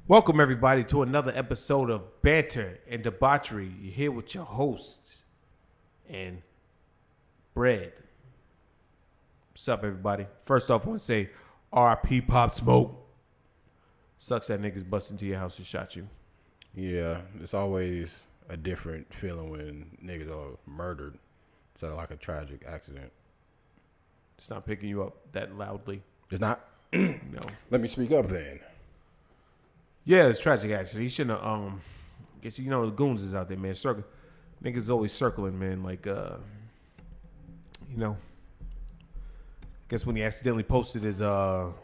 Welcome, everybody, to another episode of Banter and Debauchery. You're here with your host and Bread. What's up, everybody? First off, I want to say RIP Pop Smoke. Sucks that niggas bust into your house and shot you. Yeah, it's always a different feeling when niggas are murdered. It's like a tragic accident. It's not picking you up that loudly. It's not? No. Let me speak up then. Yeah, it's tragic accident. He shouldn't have, guess you know the goons is out there, man. Niggas always circling, man. Like, guess when he accidentally posted his, Address?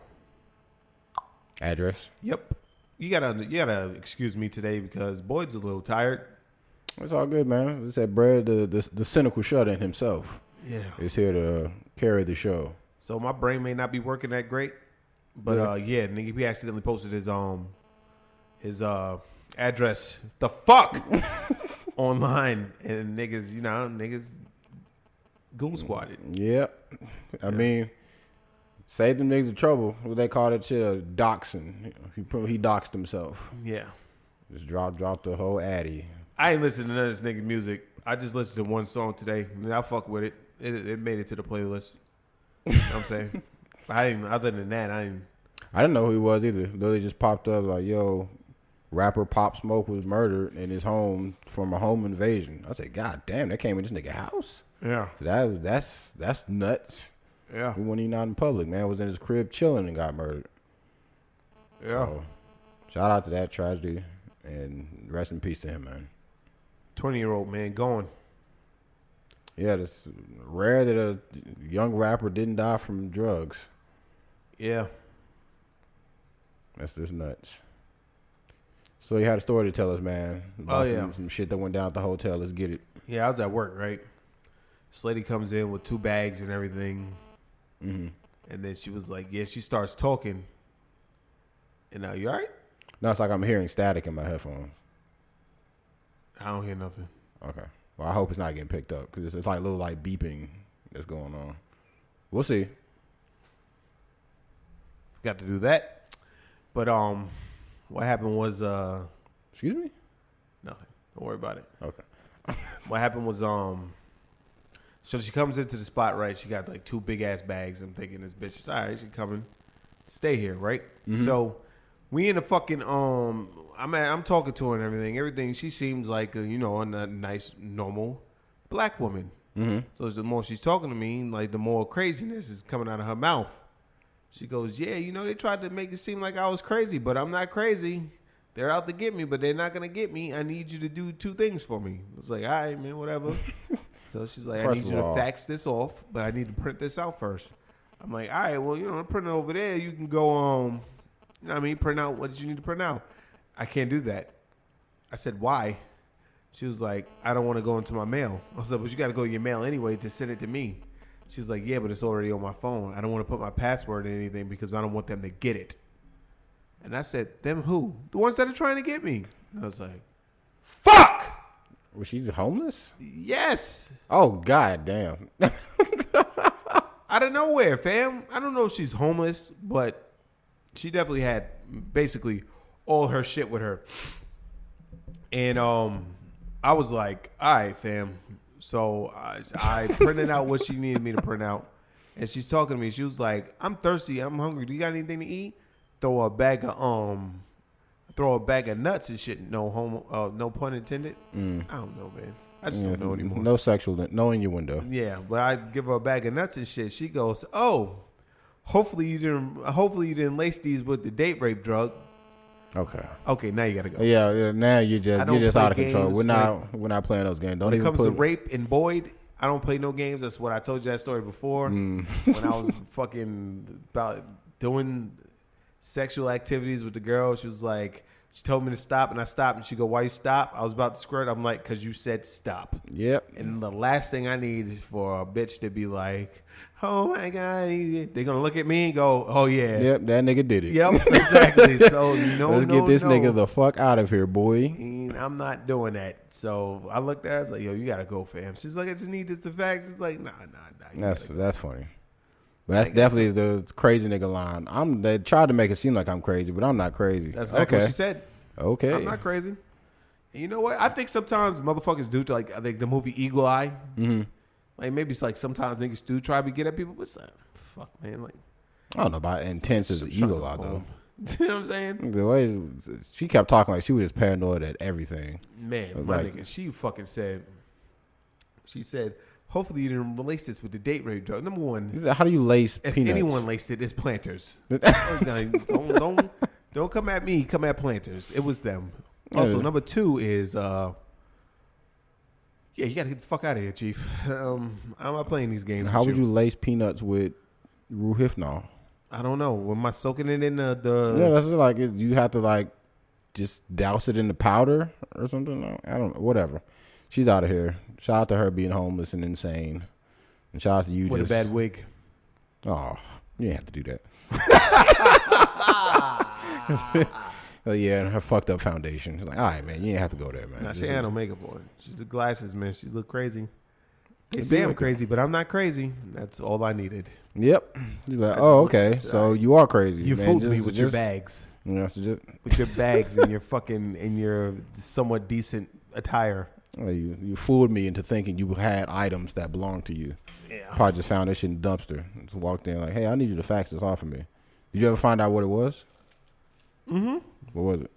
Yep. You gotta excuse me today because Boyd's a little tired. It's all good, man. It's that Brad, the cynical shut-in himself. Yeah. Is here to carry the show. So my brain may not be working that great, but nigga, he accidentally posted his address. The fuck online, and niggas goon squatted. Yep. I mean, save them niggas the trouble. What they call that shit, doxing. He doxed himself. Yeah. Just dropped the whole addy. I ain't listening to none of this nigga music. I just listened to one song today, and I fuck with it. It made it to the playlist. You know what I'm saying? Other than that, I didn't know who he was either. Literally just popped up like, yo, rapper Pop Smoke was murdered in his home from a home invasion. I said, God damn, that came in this nigga house? Yeah. So that's nuts. Yeah. He wasn't even out in public, man. Was in his crib chilling and got murdered. Yeah. So, shout out to that tragedy and rest in peace to him, man. 20-year-old man gone. Yeah, it's rare that a young rapper didn't die from drugs. Yeah. That's just nuts. So you had a story to tell us, man. About some shit that went down at the hotel. Let's get it. Yeah, I was at work, right? This lady comes in with 2 bags and everything. Mm-hmm. And then she was like, she starts talking. And now, you all right? No, it's like I'm hearing static in my headphones. I don't hear nothing. Okay. Well, I hope it's not getting picked up because it's like a little like beeping that's going on. We'll see. Got to do that. But what happened was excuse me? Nothing. Don't worry about it. Okay. What happened was so she comes into the spot, right? She got like 2 big ass bags. I'm thinking this bitch is all right. She coming, stay here, right? Mm-hmm. So we in the fucking I'm talking to her and everything. She seems like a nice normal black woman. Mm-hmm. So the more she's talking to me, like the more craziness is coming out of her mouth. She goes, yeah, they tried to make it seem like I was crazy, but I'm not crazy. They're out to get me, but they're not going to get me. I need you to do 2 things for me. I was like, all right, man, whatever. So she's like, I need you to fax this off, but I need to print this out first. I'm like, all right, well, print it over there. You can go, print out what you need to print out. I can't do that. I said, why? She was like, I don't want to go into my mail. I was like, but you got to go to your mail anyway to send it to me. She's like, yeah, but it's already on my phone. I don't want to put my password in anything because I don't want them to get it. And I said, them who? The ones that are trying to get me. And I was like, fuck! Was she homeless? Yes. Oh, God damn. Out of nowhere, fam. I don't know if she's homeless, but she definitely had basically all her shit with her. And I was like, all right, fam. So I printed out what she needed me to print out. And she's talking to me. She was like, I'm thirsty. I'm hungry. Do you got anything to eat? Throw a bag of nuts and shit. No pun intended. I don't know, man. I just don't know anymore. No sexual, no innuendo. Yeah, but I give her a bag of nuts and shit. She goes, "Oh, hopefully you didn't lace these with the date rape drug." Okay, now you gotta go. Yeah. Now you're just out of control. We're not playing those games. When it comes to rape and Boyd, I don't play no games. That's what I told you that story before. When I was fucking about doing sexual activities with the girl, she was like, she told me to stop, and I stopped, and she go, why you stop? I was about to squirt. I'm like, because you said stop. Yep. And the last thing I need is for a bitch to be like, oh, my God. They're going to look at me and go, oh, yeah. Yep, that nigga did it. Yep, exactly. So, let's get this nigga the fuck out of here, boy. I'm not doing that. So I looked at her, I was like, yo, you got to go, fam. She's like, I just need this to facts. It's like, nah. That's funny. But that's definitely the crazy nigga line. They tried to make it seem like I'm crazy, but I'm not crazy. That's exactly what she said. Okay. I'm not crazy. And you know what? I think sometimes motherfuckers do, like, I think the movie Eagle Eye. Mm-hmm. Like, maybe it's like sometimes niggas do try to get at people, but it's like, fuck, man. Like, I don't know about intense as Eagle Eye, though. You know what I'm saying? The way she kept talking like she was just paranoid at everything. Man, my nigga, she fucking said, hopefully you didn't lace this with the date rape drug. Number one, how do you lace if peanuts? anyone laced it, it's Planters. don't come at me. Come at Planters. It was them. Also, number two is, yeah, you gotta get the fuck out of here, Chief. I'm not playing these games. How would you lace peanuts with Ruhifnol? I don't know. Am I soaking it in the? Yeah, that's like you have to like just douse it in the powder or something. I don't know. Whatever. She's out of here. Shout out to her being homeless and insane, and shout out to you with a bad wig. Oh, you didn't have to do that. Oh yeah, and her fucked up foundation. She's like, all right, man, you didn't have to go there, man. Nah, she had no makeup on. She's the glasses, man. She look crazy. They say I'm crazy, but I'm not crazy. That's all I needed. Yep. You're like, oh, okay. So you are crazy. You man. fooled me with your bags. You know, with your bags and your fucking and your somewhat decent attire. Well, you fooled me into thinking you had items that belonged to you. Yeah. Probably just found this shit in the dumpster. Just walked in like, hey, I need you to fax this off for me. Did you ever find out what it was? Mm-hmm. What was it?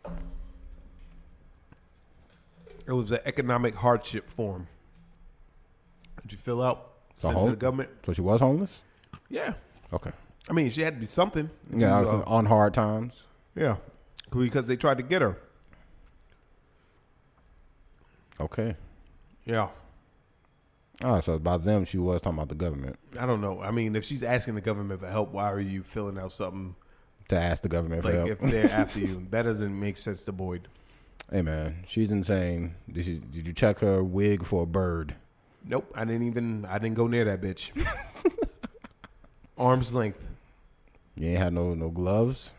It was an economic hardship form. Did you fill out? Send to the government. So she was homeless? Yeah. Okay. I mean, she had to be something. Yeah, on hard times. Yeah. Because they tried to get her. Okay. Yeah. All right, so by them, she was talking about the government. I don't know. I mean, if she's asking the government for help, why are you filling out something? To ask the government for help. Like, if they're after you. That doesn't make sense to Boyd. Hey, man. She's insane. Did you check her wig for a bird? Nope. I didn't go near that bitch. Arm's length. You ain't had no gloves?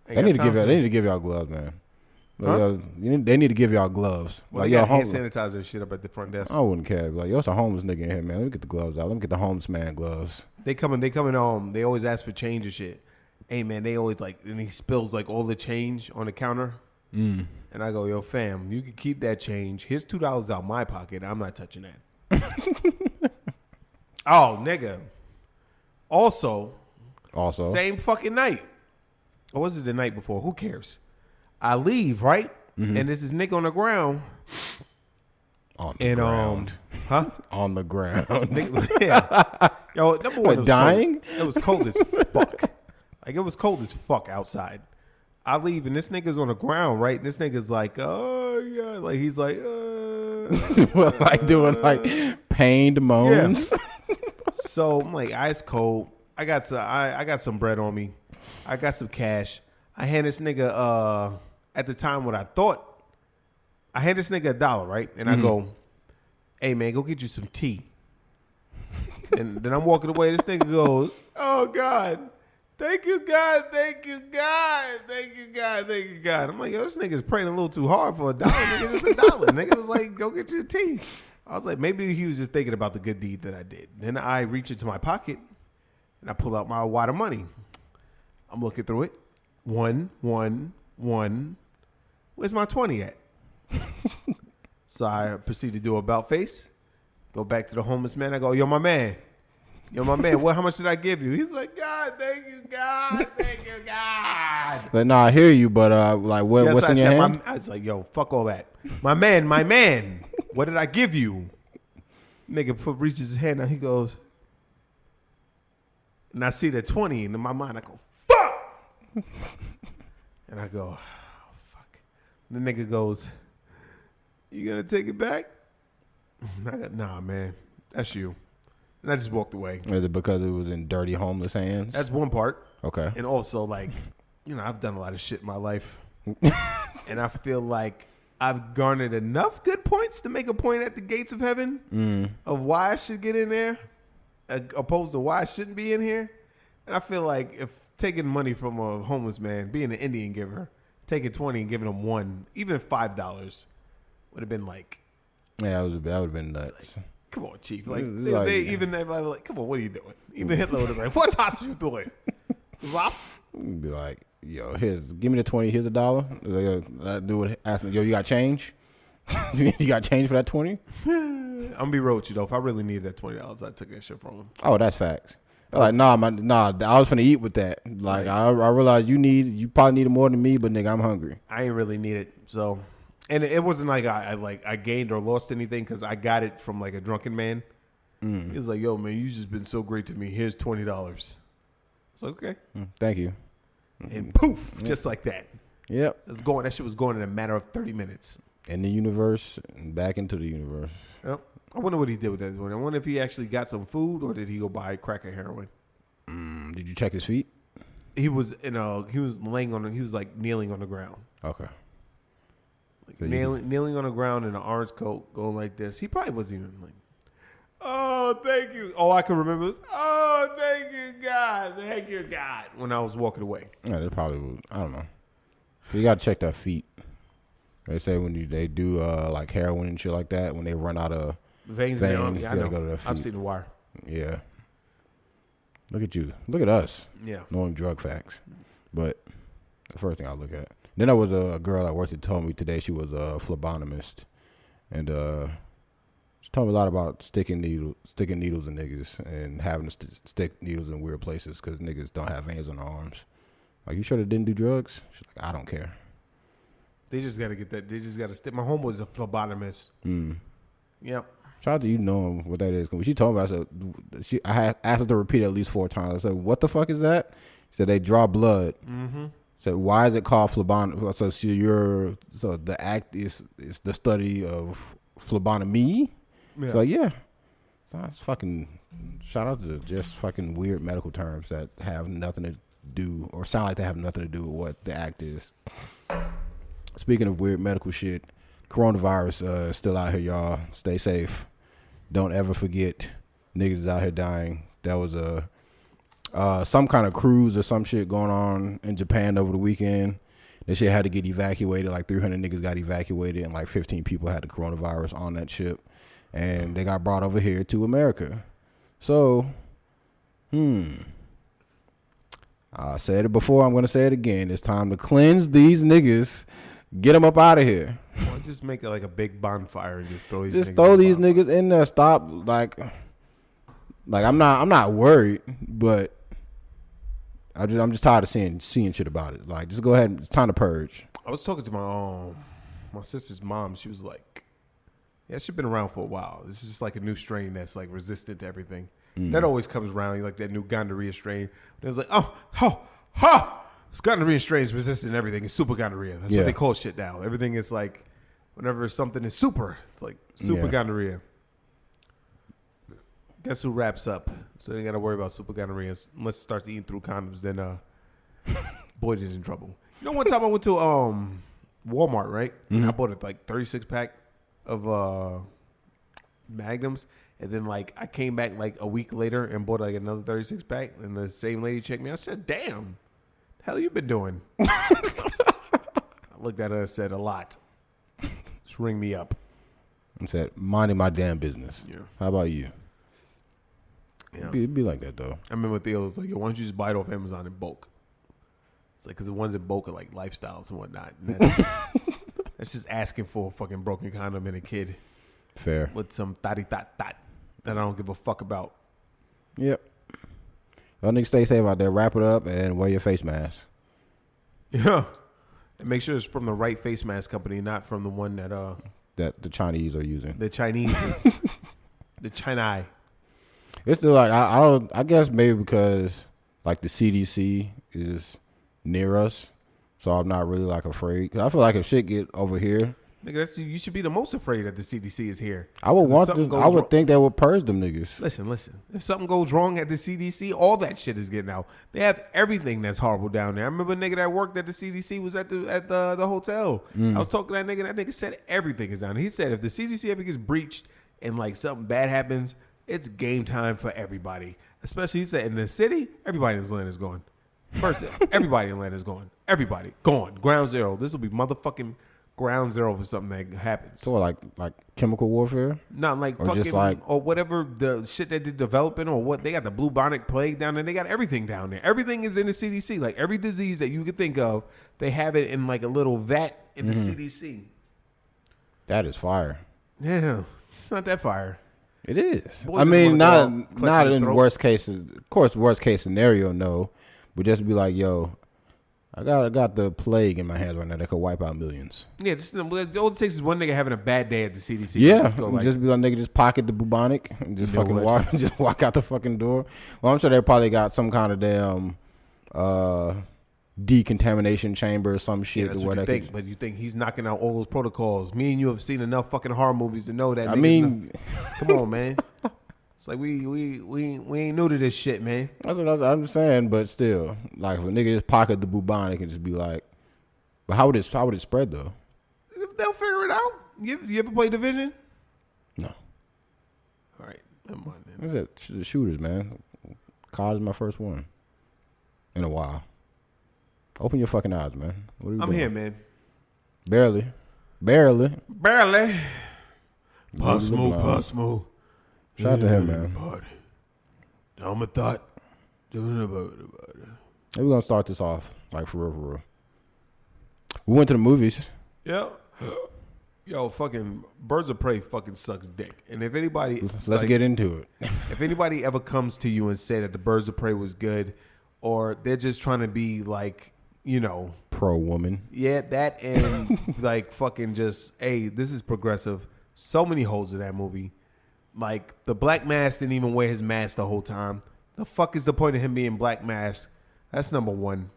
They need to give y'all gloves, man. Huh? They need to give y'all gloves. Well, like, they got hand sanitizer and shit up at the front desk. I wouldn't care. Like, yo, it's a homeless nigga in here, man. Let me get the gloves out. Let me get the homeless man gloves. They coming home. They always ask for change and shit. Hey, man, they always like, and he spills like all the change on the counter. Mm. And I go, yo, fam, you can keep that change. Here's $2 out my pocket. I'm not touching that. Oh, nigga. Also, same fucking night. Or was it the night before? Who cares? I leave, right? Mm-hmm. And this is nigga on the ground. On the ground. Huh? On the ground. Yeah. Yo, number one, dying? It was cold as fuck. Like, it was cold as fuck outside. I leave, and this nigga's on the ground, right? And this nigga's like, oh, yeah. Like, he's like, like doing, like, pained moans. Yeah. So, I'm like, ice cold. I got some bread on me. I got some cash. I hand this nigga, at the time what I thought, I hand this nigga $1, right? And I go, hey, man, go get you some tea. And then I'm walking away. This nigga goes, oh, God. Thank you, God. Thank you, God. Thank you, God. Thank you, God. I'm like, yo, this nigga's praying a little too hard for $1. Nigga, it's $1. Nigga was like, go get your tea. I was like, maybe he was just thinking about the good deed that I did. Then I reach into my pocket, and I pull out my wad of money. I'm looking through it. 1. Where's my 20 at? So I proceed to do a about face. Go back to the homeless man. I go, yo, my man. Well, how much did I give you? He's like, God, thank you, God. Thank you, God. But no, I hear you, but like, what's in your hand? I was like, yo, fuck all that. My man. What did I give you? Nigga reaches his hand out. He goes, and I see the 20, and in my mind, I go, fuck. And I go, oh, fuck. The nigga goes, you gonna take it back? I go, nah, man, that's you. And I just walked away. Is it because it was in dirty homeless hands? That's one part. Okay. And also, like, you know, I've done a lot of shit in my life. And I feel like I've garnered enough good points to make a point at the gates of heaven of why I should get in there opposed to why I shouldn't be in here. And I feel like if taking money from a homeless man, being an Indian giver, taking 20 and giving him $1, even $5 would have been like. Yeah, that would have been nuts. Come on, Chief. Like, Like- they even like, come on, what are you doing? Even Hitler was like, what are you doing? Rough? Be like, yo, give me the 20. Here's $1. That dude ask me, yo, you got change? You got change for that 20? I'm gonna be real with you though. If I really needed that $20, I took that shit from him. Oh, that's facts. Like, nah, I was finna eat with that. Like, I realized you probably need it more than me, but nigga, I'm hungry. I ain't really need it. So, and it wasn't like I gained or lost anything because I got it from like a drunken man. He was like, yo, man, you just been so great to me. Here's $20. It's like, okay. Thank you. And poof, just like that. Yep. That shit was going in a matter of 30 minutes. In the universe and back into the universe. Yep. I wonder what he did with that. I wonder if he actually got some food or did he go buy crack or heroin. Did you check his feet? He was laying on. He was like kneeling on the ground. Okay. Like So kneeling on the ground in an orange coat, going like this. He probably wasn't even like, oh, thank you. Oh, I can remember this. Oh, thank you, God. Thank you, God. When I was walking away. Yeah, they probably would. I don't know. You gotta check their feet. They say when they do like heroin and shit like that, when they run out of Veins in the arm. you Yeah, I gotta know. go to their feet. I've seen The Wire. Yeah. Look at you. Look at us. Yeah. Knowing drug facts. But the first thing I look at. Then there was a girl at work that told me today she was a phlebotomist. And she told me a lot about sticking needles in niggas and having to stick needles in weird places because niggas don't have veins on their arms. Like, you sure they didn't do drugs? She's like, I don't care. They just got to get that. They just got to stick. My homeboy's a phlebotomist. Yep. Shout out to you knowing what that is. When she told me, I had asked her to repeat it at least 4 times. I said, what the fuck is that? She said, they draw blood. Mm-hmm. So why is it called phlebotomy? So the act is the study of phlebotomy? Yeah. So yeah. That's fucking, shout out to just fucking weird medical terms that have nothing to do or sound like they have nothing to do with what the act is. Speaking of weird medical shit, coronavirus is still out here, y'all. Stay safe. Don't ever forget, niggas is out here dying. That was some kind of cruise or some shit going on in Japan over the weekend. That shit had to get evacuated. Like 300 niggas got evacuated, and like 15 people had the coronavirus on that ship, and they got brought over here to America. So, I said it before. I'm gonna say it again. It's time to cleanse these niggas. Get them up out of here. Well, just make it like a big bonfire and just throw these. Niggas in there. Stop. Like I'm not worried, but I'm just tired of seeing shit about it. Like, just go ahead. It's time to purge. I was talking to my sister's mom. She was like, "Yeah, she's been around for a while. This is just like a new strain that's like resistant to everything. That always comes around, like that new gonorrhea strain. It was like, it's gonorrhea strain is resistant to everything. It's super gonorrhea. That's what they call shit now. Everything is like, whenever something is super, it's like super gonorrhea. Guess who wraps up? So you got to worry about super gonorrhea unless you start to eat through condoms. Then boy is in trouble. You know, one time I went to Walmart, right? And I bought a like 36 pack of Magnums, and then like I came back like a week later and bought like another 36 pack, and the same lady checked me out. I said, "Damn, the hell you been doing?" I looked at her and said, "A lot. Just ring me up." I said, minding my damn business. Yeah. How about you? Yeah. It'd be like that though. I remember Theo was like, "Yo, why don't you just buy it off Amazon in bulk?" It's like, because the ones in bulk are like lifestyles and whatnot. And that's just asking for a fucking broken condom and a kid Fair. with some thotty thot that I don't give a fuck about. Yep. Y'all niggas stay safe out there. Wrap it up and wear your face mask. Yeah. And make sure it's from the right face mask company, not from the one That the Chinese are using. the Chinese is. The China. It's still like I guess maybe because like the CDC is near us, so I'm not really like afraid. 'Cause I feel like if shit get over here, Nigga, you should be the most afraid that the CDC is here. I would think they would purge them niggas. Listen. If something goes wrong at the CDC, all that shit is getting out. They have everything that's horrible down there. I remember a nigga that worked at the CDC was at the hotel. I was talking to that nigga. That nigga said everything is down there. He said if the CDC ever gets breached and like something bad happens, it's game time for everybody. Especially, he said, in the city, everybody in Atlanta is going. First, everybody in Atlanta is going. Everybody gone. Ground zero. This will be motherfucking ground zero for something that happens. So like chemical warfare? Not like or fucking just like, or whatever the shit that they're developing or what they got the bubonic plague down there. They got everything down there. Everything is in the CDC. Like every disease that you could think of, they have it in like a little vat in the CDC. That is fire. Yeah, it's not that fire. It is. Boy I mean, not in throat. worst cases. Of course, worst case scenario, no. But just be like, yo, I got the plague in my hands right now that could wipe out millions. Yeah, just all it takes is one nigga having a bad day at the CDC. Yeah, just, just be like, nigga, just pocket the bubonic and just fucking walk out the fucking door. Well, I'm sure they probably got some kind of damn decontamination chamber or some shit. Yeah, that's what you think, but you think he's knocking out all those protocols. Me and you have seen enough fucking horror movies to know that. I mean, come on, man. It's like we ain't new to this shit, man. That's what I'm saying, but still, like if a nigga just pocket the bubonic and just be like, but how would it spread though? They'll figure it out. You ever play Division? No. All right, never mind. What's that? The shooters, man. COD is my first one in a while. Open your fucking eyes, man. What are you I'm doing? here, man. Barely. Puss move. Shout out to him, man. I'm a thought. Maybe we're gonna start this off like for real. We went to the movies. Yeah. Yo, fucking Birds of Prey fucking sucks dick. And if anybody let's get into it. If anybody ever comes to you and say that the Birds of Prey was good, or they're just trying to be like, you know, pro woman. Yeah, that and like fucking just, hey, this is progressive. So many holes in that movie. Like the Black Mask didn't even wear his mask the whole time. The fuck is the point of him being Black Mask? That's number one.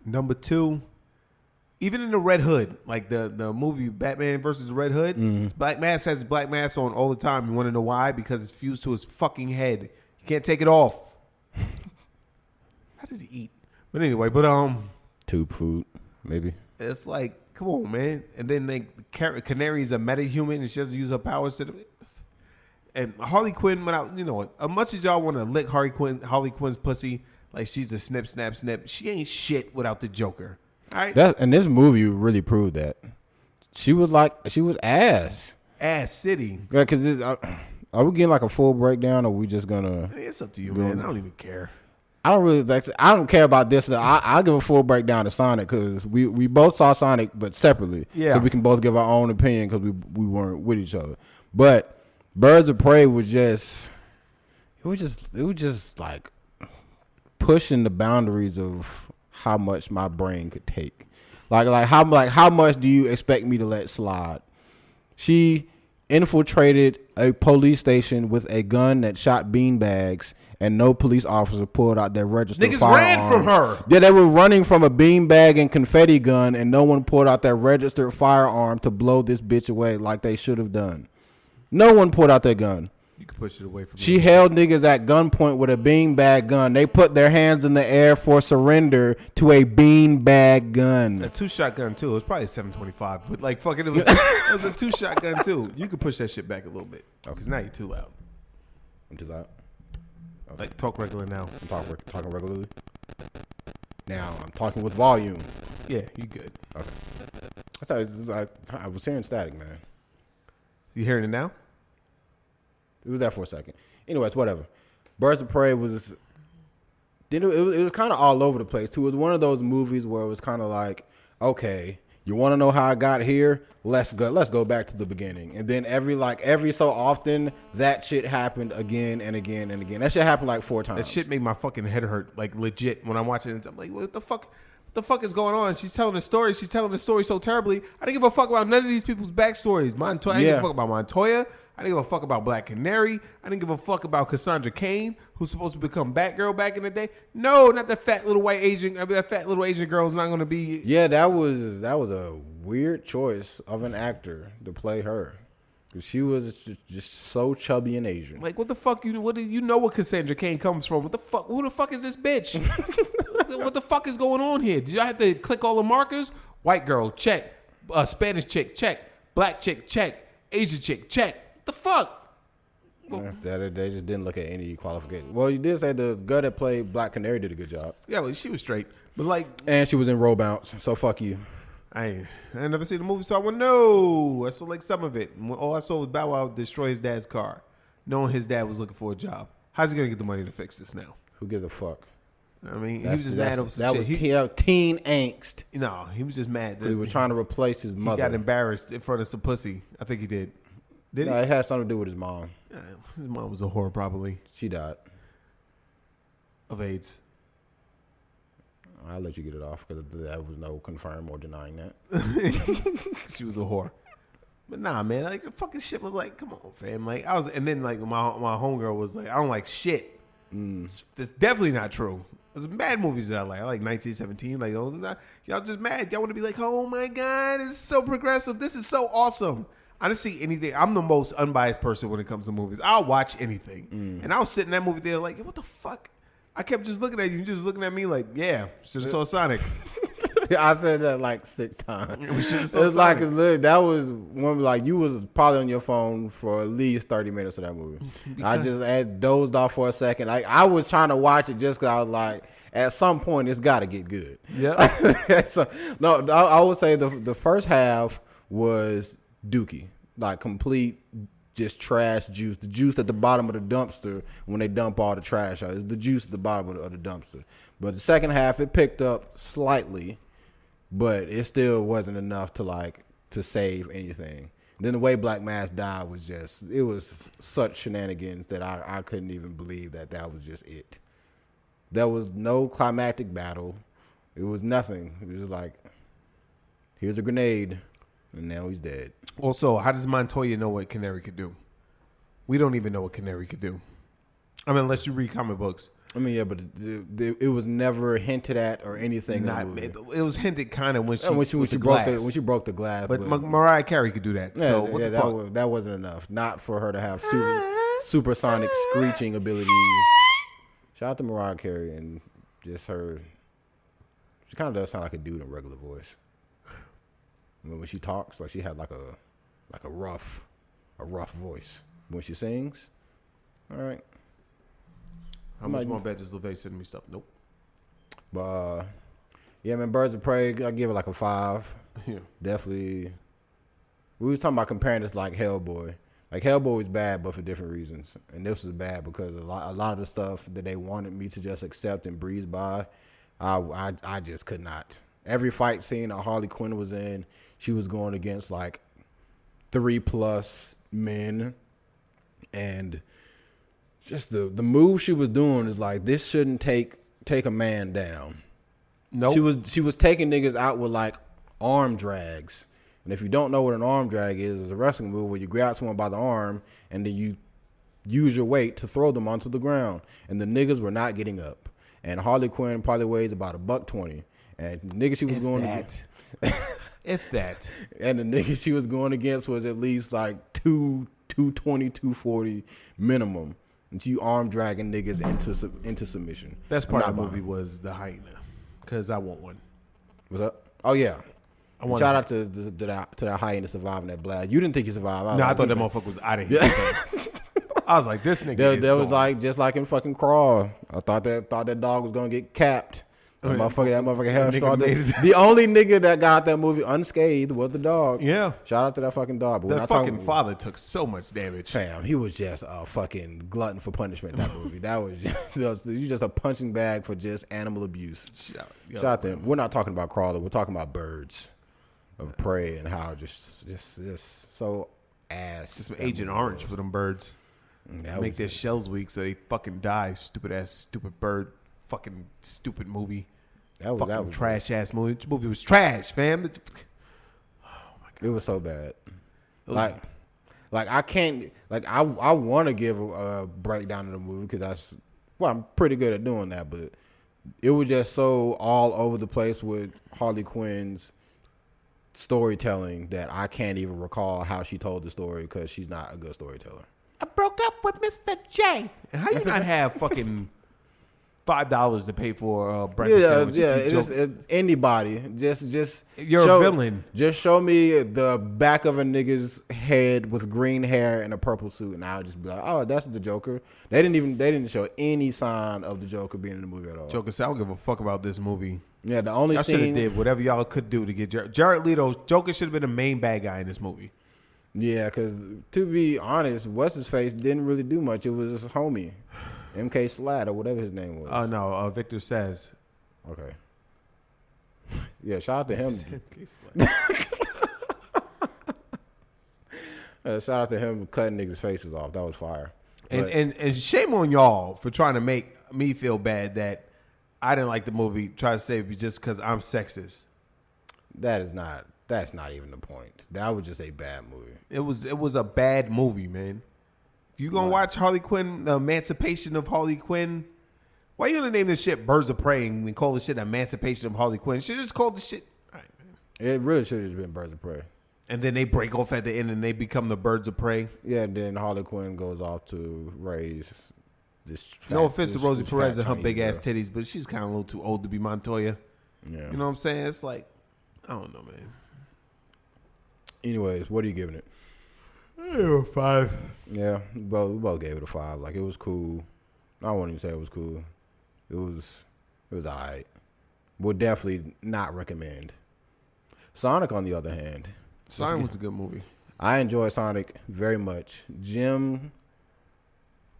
Number two, even in the Red Hood, like the movie Batman versus Red Hood, Black Mask has Black Mask on all the time. You want to know why? Because it's fused to his fucking head. You can't take it off. How does he eat? But anyway, tube food, maybe. It's like, come on, man. And then Canary is a metahuman and she doesn't use her powers to and Harley Quinn, without, you know, as much as y'all want to lick Harley Quinn's pussy like she's a snip, snap, snip, she ain't shit without the Joker. All right? And this movie really proved that. She was ass. Ass city. Yeah, because are we getting like a full breakdown or are we just gonna... Hey, it's up to you, man. I don't even care. I don't care about this. I'll give a full breakdown to Sonic because we both saw Sonic, but separately. Yeah. So we can both give our own opinion because we weren't with each other. But Birds of Prey was just like pushing the boundaries of how much my brain could take. Like how much do you expect me to let slide? She infiltrated a police station with a gun that shot beanbags, and no police officer pulled out their registered Niggas firearm. ran from her. Yeah, they were running from a beanbag and confetti gun, and no one pulled out their registered firearm to blow this bitch away like they should have done. No one pulled out their gun. You can push it away from She held niggas at gunpoint with a beanbag gun. They put their hands in the air for surrender to a beanbag gun. A 2-shot gun too. It was probably a 725, but like fucking, it was a 2-shot gun too. You could push that shit back a little bit because now you're too loud. I'm too loud. Okay. Like talk regular now. I'm talking regularly. Now I'm talking with volume. Yeah, you good. Okay. I thought I was hearing static, man. You hearing it now? It was there for a second. Anyways, whatever. Birds of Prey was... It was kind of all over the place, too. It was one of those movies where it was kind of like, okay, you want to know how I got here? Let's go back to the beginning. And then every so often, that shit happened again and again and again. That shit happened like 4 times. That shit made my fucking head hurt, like legit. When I'm watching it, I'm like, what the fuck? What the fuck is going on? She's telling the story. She's telling the story so terribly. I didn't give a fuck about none of these people's backstories. Montoya, I didn't give a fuck about Montoya. I didn't give a fuck about Black Canary. I didn't give a fuck about Cassandra Cain, who's supposed to become Batgirl back in the day. No, not the fat little Asian girl is not going to be. Yeah, that was a weird choice of an actor to play her. Because she was just so chubby and Asian. Like, what the fuck? What do you know what Cassandra Cain comes from? What the fuck? Who the fuck is this bitch? What the fuck is going on here? Did y'all have to click all the markers? White girl, check. Spanish chick, check. Black chick, check. Asian chick, check. What the fuck? They just didn't look at any qualifications. Well, you did say the girl that played Black Canary did a good job. Yeah, well, she was straight. But like... And she was in Roll Bounce, so fuck you. I never seen the movie, so I went, no. I saw like some of it. All I saw was Bow Wow destroy his dad's car, knowing his dad was looking for a job. How's he gonna get the money to fix this now? Who gives a fuck? I mean, he was just mad over some that shit. was teen angst. No, he was just mad. He was trying to replace his mother. He got embarrassed in front of some pussy. I think he did. Did he? It had something to do with his mom. His mom was a whore, probably. She died of AIDS. I'll let you get it off because there was no confirm or denying that. She was a whore. But nah, man, like the fucking shit was like, come on, fam. Like I was, and then like my homegirl was like, I don't like shit. That's definitely not true. There's bad movies that I like. I like 1917. Like those, y'all just mad. Y'all want to be like, oh my god, it's so progressive. This is so awesome. I didn't see anything. I'm the most unbiased person when it comes to movies. I'll watch anything, and I was sitting in that movie there like, what the fuck? I kept just looking at you, just looking at me like, yeah, should have saw Sonic. I said that like 6 times. We should have saw It's like Sonic. that was one like you was probably on your phone for at least 30 minutes of that movie. I just had dozed off for a second. I was trying to watch it just because I was like, at some point it's got to get good. Yeah. So, no, I would say the first half was dookie, like complete. Just trash juice. The juice at the bottom of the dumpster when they dump all the trash out. It's the juice at the bottom of the dumpster. But the second half, it picked up slightly, but it still wasn't enough to save anything. Then the way Black Mass died was it was such shenanigans that I couldn't even believe that was just it. There was no climactic battle. It was nothing. It was just like, here's a grenade. And now he's dead. Also, how does Montoya know what Canary could do? We don't even know what Canary could do. I mean, unless you read comic books. I mean, yeah, but it was never hinted at or anything. It was hinted kind of when she broke the glass. But Mariah Carey could do that. Yeah, so what the fuck? That wasn't enough. Not for her to have supersonic screeching abilities. Shout out to Mariah Carey and just her. She kind of does sound like a dude in a regular voice. When she talks, like she had like a rough voice. When she sings, all right. How much more bad does LeVay sending me stuff? Nope. But yeah, man, Birds of Prey, I give it like a 5. Yeah, definitely. We was talking about comparing this like Hellboy. Like Hellboy was bad, but for different reasons, and this was bad because a lot of the stuff that they wanted me to just accept and breeze by, I just could not. Every fight scene that Harley Quinn was in, she was going against like 3+ men, and just the move she was doing is like, this shouldn't take a man down. No, she was taking niggas out with like arm drags, and if you don't know what an arm drag is, it's a wrestling move where you grab someone by the arm and then you use your weight to throw them onto the ground, and the niggas were not getting up. And Harley Quinn probably weighs about $120. And the nigga she was if that. And the nigga she was going against was at least like 220, 240 minimum. And she arm dragging niggas into submission. Best part of the movie was the hyena, because I want one. What's up? Oh yeah. Shout out to that hyena surviving that blast. You didn't think he survived? I thought that motherfucker was out of here. I was like, this nigga. That was like just like in fucking Crawl. I thought that dog was gonna get capped. That motherfucker hell started. The only nigga that got out that movie unscathed was the dog. Yeah. Shout out to that fucking dog. But that fucking father took so much damage. Fam, he was just a fucking glutton for punishment in that movie. That was just a punching bag for just animal abuse. Shout out to him. We're not talking about Crawler. We're talking about Birds of Prey and how just so ass. Just some Agent Orange for them birds. Make their shells weak so they fucking die. Stupid bird. Fucking stupid movie. That was trash ass movie. This movie was trash, fam. Oh my god, it was so bad. Like I can't. Like I want to give a breakdown of the movie because I'm pretty good at doing that, but it was just so all over the place with Harley Quinn's storytelling that I can't even recall how she told the story because she's not a good storyteller. I broke up with Mr. J. And how you not have fucking $5 to pay for a breakfast sandwich? Yeah, it's anybody. Just you're a villain. Just show me the back of a nigga's head with green hair and a purple suit, and I'll just be like, oh, that's the Joker. They didn't show any sign of the Joker being in the movie at all. Joker said, I don't give a fuck about this movie. Yeah, the only Y'all should have scene. did whatever y'all could do to get Jared Leto. Joker should have been the main bad guy in this movie. Yeah, because to be honest, what's his face didn't really do much. It was his homie, MK Slad or whatever his name was. Oh no, Victor says. Okay. Yeah, shout out to him. Shout out to him cutting niggas' faces off. That was fire. And shame on y'all for trying to make me feel bad that I didn't like the movie. Try to save me just because I'm sexist. That's not even the point. That was just a bad movie. It was a bad movie, man. If you gonna watch Harley Quinn, the Emancipation of Harley Quinn, why you gonna name this shit Birds of Prey and call this shit Emancipation of Harley Quinn? Should just call the shit. All right, man. It really should have just been Birds of Prey. And then they break off at the end and they become the Birds of Prey. Yeah, and then Harley Quinn goes off to raise this. No offense to Rosie Perez and her big ass titties, but she's kind of a little too old to be Montoya. Yeah. You know what I'm saying? It's like, I don't know, man. Anyways, what are you giving it? Yeah, 5. Yeah, we both gave it a 5. Like, it was cool. I won't even say it was cool. It was alright. Would definitely not recommend. Sonic, on the other hand. Sonic was a good movie. I enjoy Sonic very much. Jim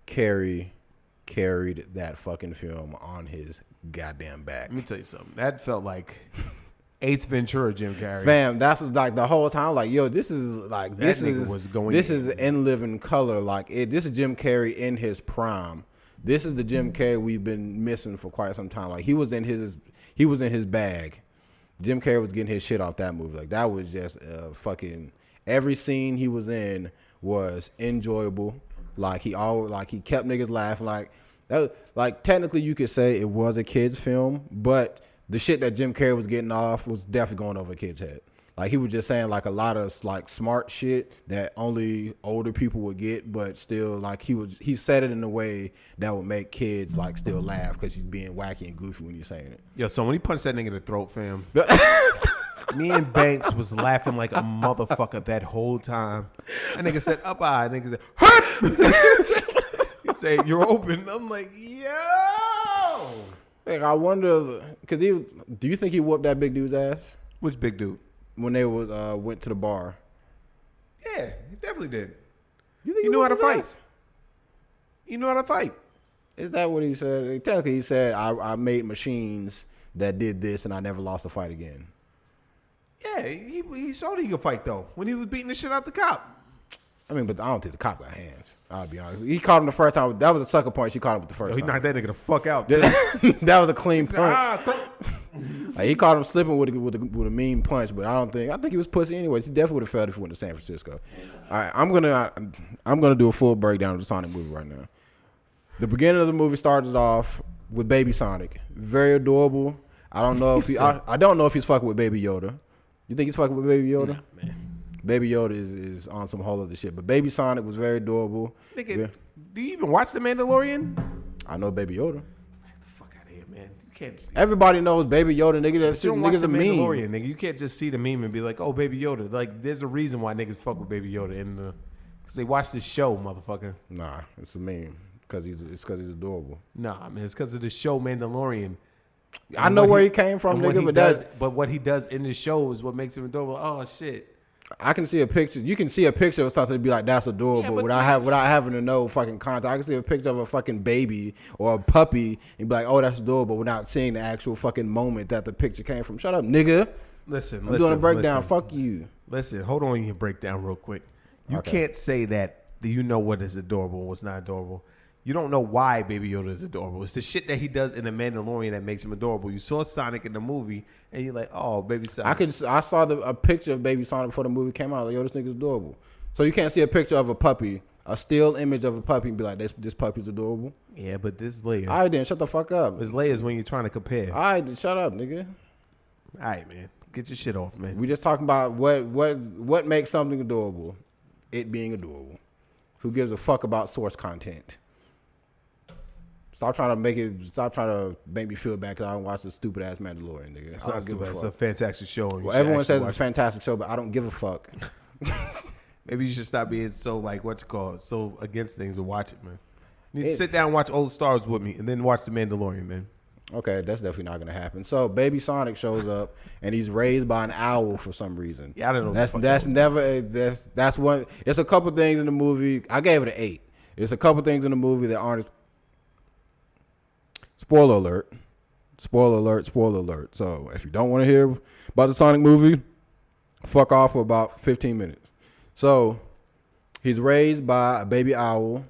Carrey carried that fucking film on his goddamn back. Let me tell you something. That felt like Ace Ventura, Jim Carrey. Fam, that's like the whole time. Like, yo, this is like this is in living color. Like, this is Jim Carrey in his prime. This is the Jim Carrey we've been missing for quite some time. Like, he was in his bag. Jim Carrey was getting his shit off that movie. Like, that was just fucking every scene he was in was enjoyable. Like, he kept niggas laughing. Like technically you could say it was a kid's film, but the shit that Jim Carrey was getting off was definitely going over a kid's head. Like, he was just saying like a lot of like smart shit that only older people would get, but still like he said it in a way that would make kids like still laugh because he's being wacky and goofy when he's saying it. Yo, so when he punched that nigga in the throat, fam, me and Banks was laughing like a motherfucker that whole time. That nigga said up eye. Nigga said hurt. He said you're open. I'm like, yo. Like, I wonder because do you think he whooped that big dude's ass? Which big dude? When they went to the bar. Yeah, he definitely did. You think he knew how to fight? He knew how to fight. Is that what he said? Technically, he said, I made machines that did this and I never lost a fight again. Yeah, he showed he could fight, though, when he was beating the shit out the cop. I mean, but I don't think the cop got hands. I'll be honest. He caught him the first time. That was a sucker punch. She caught him with the first time. He knocked that nigga the fuck out. That was a clean punch. Like, he caught him slipping with a mean punch, but I think he was pussy anyways. He definitely would have failed if he went to San Francisco. All right, I'm gonna do a full breakdown of the Sonic movie right now. The beginning of the movie started off with Baby Sonic, very adorable. I don't know if I don't know if he's fucking with Baby Yoda. You think he's fucking with Baby Yoda? Nah, man. Baby Yoda is on some whole other shit, but Baby Sonic was very adorable. Nigga, Yeah. do you even watch The Mandalorian? I know Baby Yoda. Get the fuck out of here, man. You can't. Everybody knows Baby Yoda, nigga. That You shit, don't watch niggas The a meme. Mandalorian, nigga. You can't just see the meme and be like, oh, Baby Yoda. Like, there's a reason why niggas fuck with Baby Yoda because they watch this show, motherfucker. Nah, it's a meme because he's adorable. Nah, man, it's because of the show Mandalorian. I know where he came from, nigga, but what he does in the show is what makes him adorable. Oh shit. I can see a picture. You can see a picture of something and be like, that's adorable, without having to know fucking context. I can see a picture of a fucking baby or a puppy and be like, oh, that's adorable, without seeing the actual fucking moment that the picture came from. Shut up, nigga. Listen, I'm doing a breakdown. Fuck you. Listen, hold on your breakdown real quick. You can't say that you know what is adorable and what's not adorable. You don't know why Baby Yoda is adorable. It's the shit that he does in The Mandalorian that makes him adorable. You saw Sonic in the movie, and you're like, oh, Baby Sonic. I saw a picture of Baby Sonic before the movie came out. Like, yo, this nigga's adorable. So you can't see a picture of a puppy, a still image of a puppy, and be like, this puppy's adorable. Yeah, but this layers. All right, then, shut the fuck up. There's layers when you're trying to compare. All right, then, shut up, nigga. All right, man. Get your shit off, man. We just talking about what makes something adorable. It being adorable. Who gives a fuck about source content? Stop trying to make me feel bad because I don't watch the stupid ass Mandalorian, nigga. It's not stupid. It's a fantastic show. Well, everyone says it's a fantastic show, but I don't give a fuck. Maybe you should stop being so so against things and watch it, man. You need to sit down and watch Old Stars with me and then watch The Mandalorian, man. Okay, that's definitely not gonna happen. So Baby Sonic shows up and he's raised by an owl for some reason. Yeah, I don't know. That's never that's one. It's a couple things in the movie. I gave it an 8. It's a couple things in the movie that aren't. Spoiler alert! Spoiler alert! Spoiler alert! So if you don't want to hear about the Sonic movie, fuck off for about 15 minutes. So he's raised by a baby owl,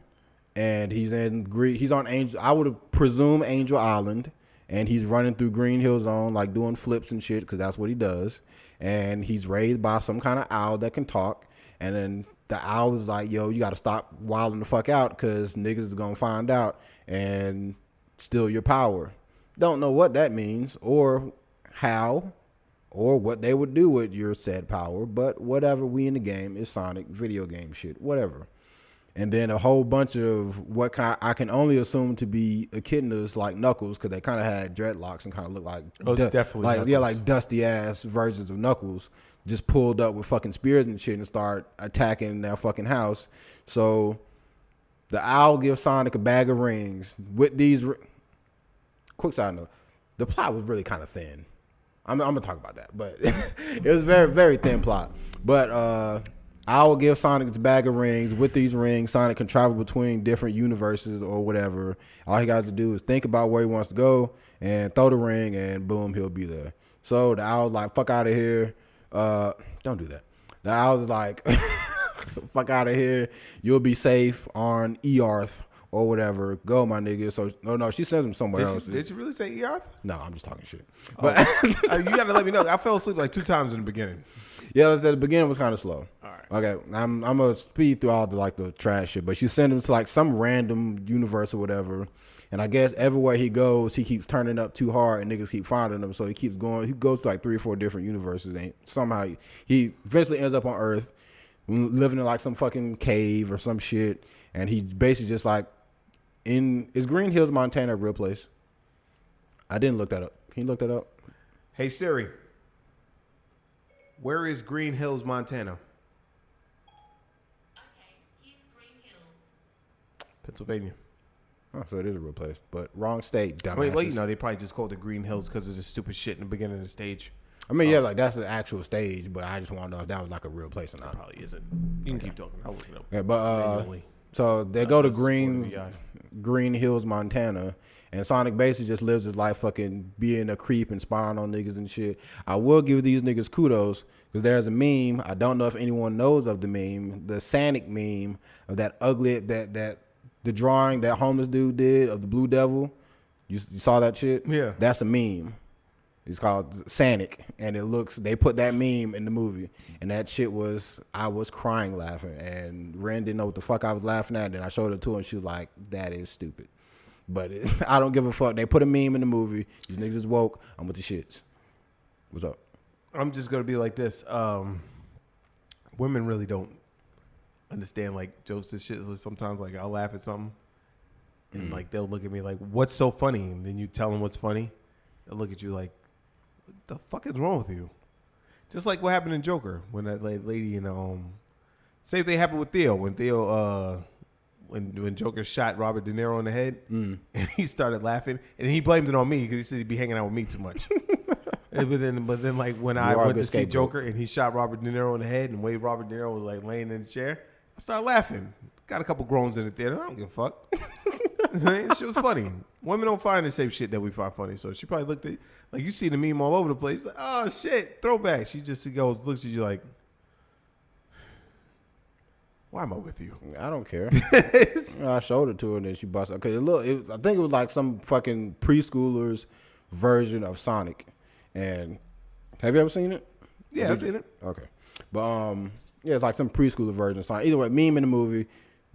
and he's on Angel. I would presume Angel Island. And he's running through Green Hill Zone, like doing flips and shit, because that's what he does. And he's raised by some kind of owl that can talk. And then the owl is like, yo, you got to stop wilding the fuck out, because niggas is going to find out and steal your power. Don't know what that means or how or what they would do with your said power. But whatever, we in the game is Sonic, video game shit, whatever. And then a whole bunch of what I can only assume to be echidnas like Knuckles, because they kind of had dreadlocks and kind of looked like definitely like dusty ass versions of Knuckles, just pulled up with fucking spears and shit and start attacking their fucking house. So the owl gives Sonic a bag of rings with these. Quick side note: the plot was really kind of thin. I'm gonna talk about that, but it was very, very thin plot. But I will give Sonic its bag of rings. With these rings, Sonic can travel between different universes or whatever. All he got to do is think about where he wants to go and throw the ring, and boom, he'll be there. So the owl's like, fuck out of here. Don't do that. The owl's like, fuck out of here. You'll be safe on Earth or whatever. Go, my nigga. So, no, she sends him somewhere else. Did you really say Earth? No, I'm just talking shit. But you got to let me know. I fell asleep like 2 times in the beginning. Yeah, at the beginning was kind of slow. All right. Okay, I'm gonna speed through all the trash shit, but she sent him to like some random universe or whatever, and I guess everywhere he goes, he keeps turning up too hard, and niggas keep finding him, so he keeps going. He goes to like 3 or 4 different universes, and somehow he eventually ends up on Earth, living in like some fucking cave or some shit, and he basically just like is Green Hills, Montana a real place? I didn't look that up. Can you look that up? Hey Siri, where is Green Hills, Montana? Okay, here's Green Hills. Pennsylvania. Oh, so it is a real place, but wrong state, dumbasses. Well, you know, they probably just called it Green Hills because of the stupid shit in the beginning of the stage. I mean, yeah, like that's the actual stage, but I just want to know if that was like a real place or not. It probably isn't. You can keep talking. I'll look it up. Yeah, but so they go to Green Hills, Montana, and Sonic basically just lives his life fucking being a creep and spying on niggas and shit. I will give these niggas kudos because there's a meme. I don't know if anyone knows of the meme, the Sonic meme of that ugly the drawing that homeless dude did of the Blue Devil. You saw that shit? Yeah. That's a meme. It's called Sonic, and they put that meme in the movie, and that shit I was crying laughing, and Ren didn't know what the fuck I was laughing at, and I showed it to her, and she was like, that is stupid. But I don't give a fuck. They put a meme in the movie. These niggas is woke. I'm with the shits. What's up? I'm just going to be like this. Women really don't understand, like, jokes and shit. Sometimes, like, I'll laugh at something, and, like, they'll look at me like, what's so funny? And then you tell them what's funny. They'll look at you like, what the fuck is wrong with you? Just like what happened in Joker when that lady in same thing happened with Theo when Joker shot Robert De Niro in the head and he started laughing and he blamed it on me because he said he'd be hanging out with me too much. but then like when I went to see Joker and he shot Robert De Niro in the head and Wade Robert De Niro was like laying in the chair, I started laughing. Got a couple groans in the theater. I don't give a fuck. She was funny. Women don't find the same shit that we find funny. So she probably looked at, like, you see the meme all over the place. Like, oh, shit, throwback. She just looks at you like, why am I with you? I don't care. I showed it to her and then she busted. Because I think it was like some fucking preschooler's version of Sonic. And have you ever seen it? Yeah, I've seen it. Okay. But, yeah, it's like some preschooler version of Sonic. Either way, meme in the movie.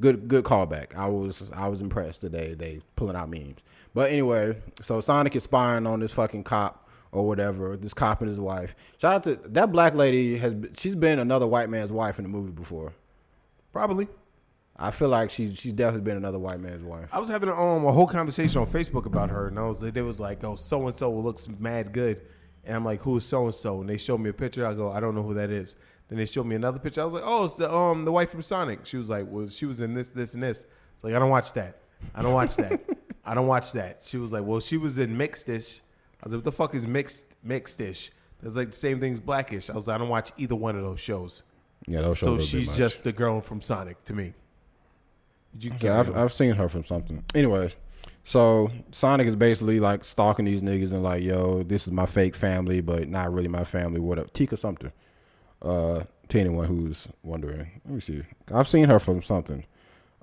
Good callback. I was impressed today. They pulling out memes. But anyway, so Sonic is spying on this fucking cop or whatever. This cop and his wife. Shout out to that black lady. She's been another white man's wife in the movie before. Probably. I feel like she's definitely been another white man's wife. I was having a whole conversation on Facebook about her, and they was like, "Oh, so and so looks mad good," and I'm like, "Who is so and so?" And they showed me a picture. I go, "I don't know who that is." Then they showed me another picture. I was like, "Oh, it's the wife from Sonic." She was like, "Well, she was in this, and this." It's like, I don't watch that. I I don't watch that. She was like, well, she was in Mixed-ish. I was like, what the fuck is Mixed-ish? That's like the same thing as Blackish. I was like, I don't watch either one of those shows. Yeah, those shows. So a bit she's much. just the girl from Sonic to me. Yeah, I've seen her from something. Anyways, so Sonic is basically like stalking these niggas and like, yo, this is my fake family, but not really my family. What up, Tika Sumter? To anyone who's wondering, let me see. I've seen her from something.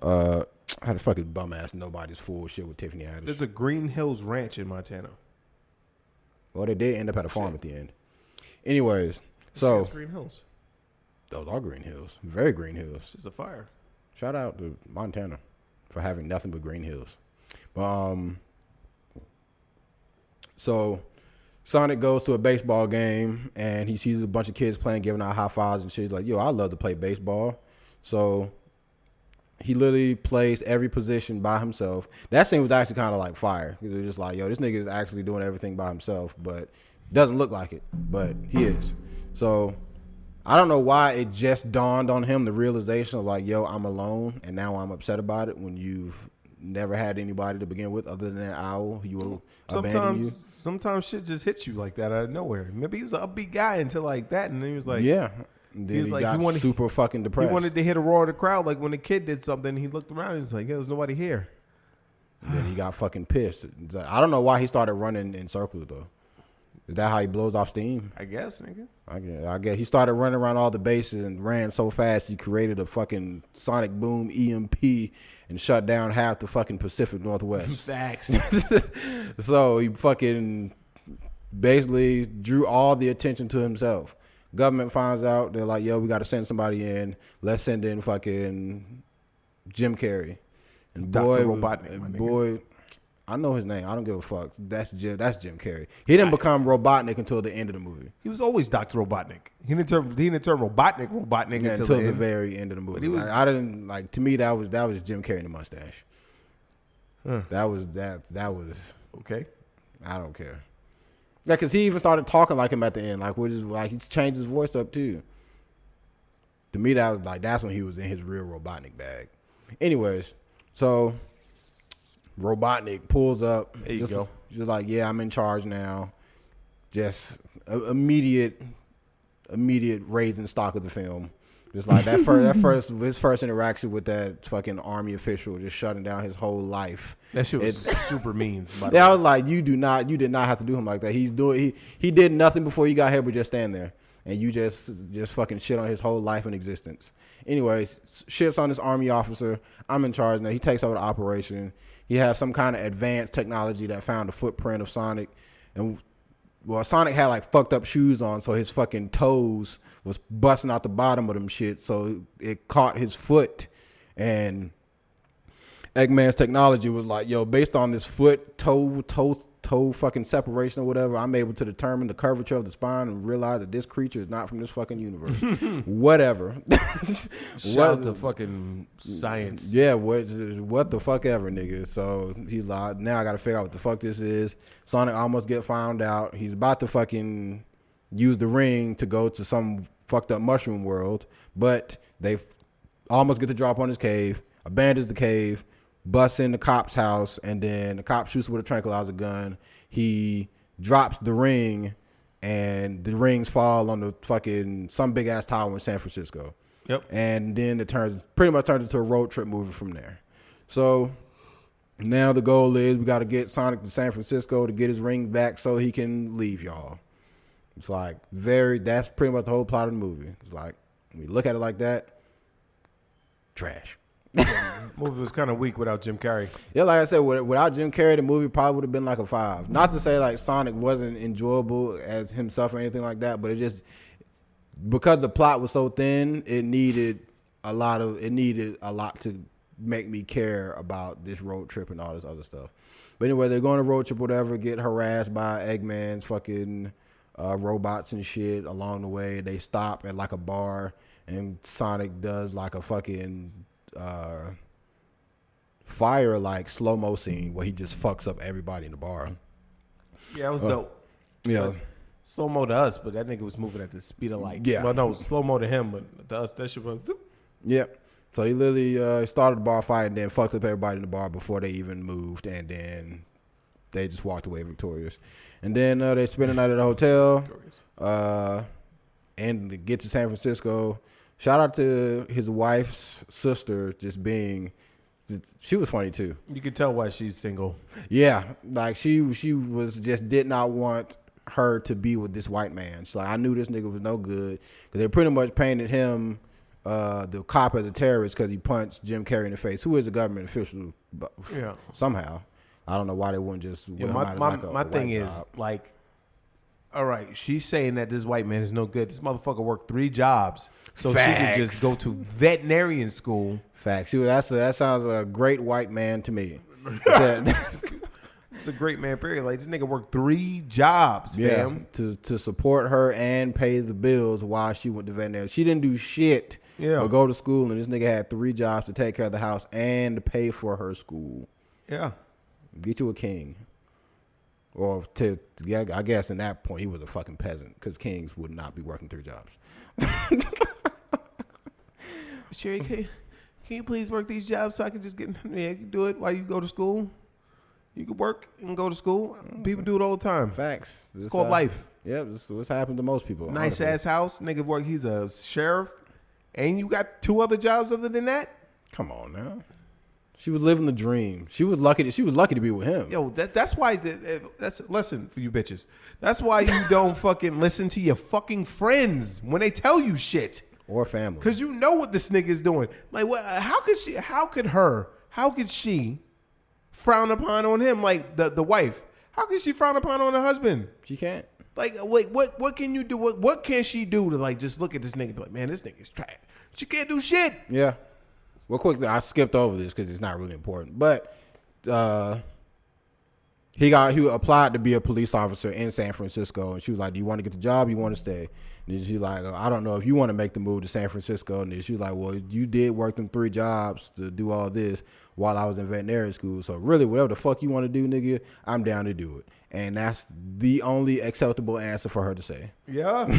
I had a fucking bum ass Nobody's Fool shit with Tiffany Haddish. There's a Green Hills Ranch in Montana. Well, they did end up at a farm at the end. Anyways, so Green Hills. those are Green Hills, very Green Hills. It's a fire. Shout out to Montana for having nothing but green hills. So Sonic goes to a baseball game and he sees a bunch of kids playing, giving out high fives and shit. He's like, yo, I love to play baseball. So he literally plays every position by himself. That scene was actually kind of like fire. Because it was just like, yo, this nigga is actually doing everything by himself, but doesn't look like it, but he is. So I don't know why it just dawned on him, the realization of like, yo, I'm alone, and now I'm upset about it when you've never had anybody to begin with other than that owl who will abandon you. Sometimes shit just hits you like that out of nowhere. Maybe he was an upbeat guy until like that, and then he was like, yeah. And then he like, got super fucking He depressed. wanted to hit a roar of the crowd. Like when the kid did something, he looked around and he was like, yeah, there's nobody here. And then he got fucking pissed. It's like, I don't know why he started running in circles, though. Is that how he blows off steam? I guess, nigga. I guess he started running around all the bases and ran so fast he created a fucking sonic boom EMP and shut down half the fucking Pacific Northwest. Facts. So he fucking basically drew all the attention to himself. Government finds out, they're like, yo, we got to send somebody in. Let's send in fucking Jim Carrey. And Dr. Robotnik, my nigga. boy, I know his name. I don't give a fuck. That's Jim Carrey. He didn't become Robotnik until the end of the movie. He was always Dr. Robotnik. He didn't turn Robotnik Yeah, until the end. very end of the movie. But he was- I didn't like. To me, that was Jim Carrey in the mustache. Huh. That was. Okay. I don't care. Yeah, because he even started talking like him at the end. Like, he changed his voice up too. To me, that was like that's when he was in his real Robotnik bag. Anyways, so Robotnik pulls up. There you go. Just like, yeah, I'm in charge now. Just immediate raising stock of the film. Just like his first interaction with that fucking army official, just shutting down his whole life. That shit was super mean. By the Yeah, I way. was like, you did not have to do him like that. He did nothing before you got here, but just stand there, and you just fucking shit on his whole life and existence. Anyways, shits on this army officer. I'm in charge now. He takes over the operation. He has some kind of advanced technology that found the footprint of Sonic, and well, Sonic had like fucked up shoes on, so his fucking toes was busting out the bottom of them shit. So it caught his foot, and Eggman's technology was like, yo, based on this foot toe fucking separation or whatever, I'm able to determine the curvature of the spine and realize that this creature is not from this fucking universe. Whatever. Shout out to fucking science. Yeah, what the fuck ever, nigga. So he's like, now I gotta figure out what the fuck this is. Sonic almost get found out. He's about to fucking use the ring to go to some fucked up mushroom world, but they almost get the drop on his cave, abandons the cave, busts in the cop's house, and then the cop shoots with a tranquilizer gun. He drops the ring, and the rings fall on the fucking some big ass tower in San Francisco. Yep. And then it pretty much turns into a road trip movie from there. So now the goal is we got to get Sonic to San Francisco to get his ring back so he can leave y'all. It's like that's pretty much the whole plot of the movie. It's like, when we look at it like that, trash. Movie was kind of weak without Jim Carrey. Yeah, like I said, without Jim Carrey, the movie probably would have been like a 5. Not to say like Sonic wasn't enjoyable as himself or anything like that, but it just, because the plot was so thin, it needed a lot to make me care about this road trip and all this other stuff. But anyway, they're going to road trip, whatever, get harassed by Eggman's fucking robots and shit along the way. They stop at like a bar, and Sonic does like a fucking fire like slow-mo scene where he just fucks up everybody in the bar. Yeah, it was dope. Yeah. Slow mo to us, but that nigga was moving at the speed of light. Yeah. Well, no, slow mo to him, but to us, that shit was. Yeah. So he literally started the bar fight and then fucked up everybody in the bar before they even moved, and then they just walked away victorious. And then they spent the night at a hotel, and to get to San Francisco. Shout out to his wife's sister, she was funny too. You can tell why she's single. Yeah, like she was just did not want her to be with this white man. She's like, I knew this nigga was no good because they pretty much painted him, the cop, as a terrorist because he punched Jim Carrey in the face, who is a government official. Yeah. Somehow, I don't know why they wouldn't just. My thing is like, all right, she's saying that this white man is no good. This motherfucker worked 3 jobs, so she could just go to veterinarian school. Facts. That sounds a great white man to me. It's a great man, period. Like, this nigga worked 3 jobs, fam. To support her and pay the bills while she went to veterinary. She didn't do shit or go to school, and this nigga had 3 jobs to take care of the house and to pay for her school. Yeah. Get you a king. Or I guess in that point he was a fucking peasant because kings would not be working 3 jobs. Sherry, can you please work these jobs so I can just get? Yeah, you can do it while you go to school. You can work and go to school. People do it all the time. Facts. It's called life. Yeah, this is what's happened to most people. Nice ass house, nigga work. He's a sheriff, and you got 2 other jobs other than that. Come on now. She was living the dream. She was lucky to be with him. Yo, that's why. That's a lesson for you bitches. That's why you don't fucking listen to your fucking friends when they tell you shit. Or family. Because you know what this nigga is doing. Like, what? How could she frown upon on him, like the wife? How could she frown upon on her husband? She can't. Like, wait, what can you do? What can she do to, like, just look at this nigga and be like, man, this nigga's trash. She can't do shit. Yeah. Well, quickly, I skipped over this because it's not really important. But he applied to be a police officer in San Francisco, and she was like, "Do you want to get the job? You want to stay?" And she's like, "I don't know if you want to make the move to San Francisco." And she was like, "Well, you did work them 3 jobs to do all this while I was in veterinary school. So really, whatever the fuck you want to do, nigga, I'm down to do it." And that's the only acceptable answer for her to say. Yeah.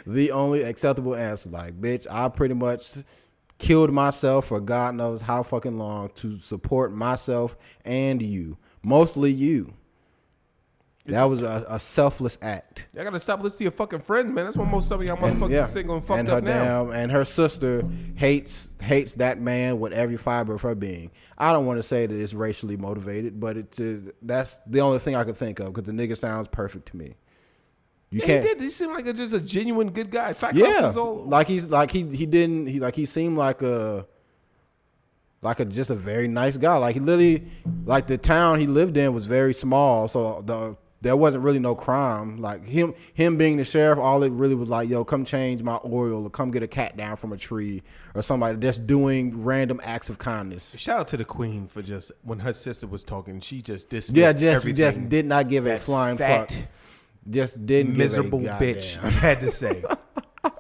The only acceptable answer, like, bitch, I pretty much killed myself for God knows how fucking long to support myself and you. Mostly you. That was a selfless act. Y'all gotta stop listening to your fucking friends, man. That's why most of y'all motherfuckers single and fucked up now. And her sister hates that man with every fiber of her being. I don't want to say that it's racially motivated, but that's the only thing I could think of because the nigga sounds perfect to me. He did. He seemed like just a genuine good guy. Cyclops he seemed like a just a very nice guy. Like, he literally, like, the town he lived in was very small, so there wasn't really no crime. Like, him being the sheriff, all it really was like, yo, come change my oil or come get a cat down from a tree or somebody just doing random acts of kindness. Shout out to the queen for just, when her sister was talking, she just dismissed everything. Just did not give a flying fuck. Just didn't miserable give a bitch. goddamn. I had to say.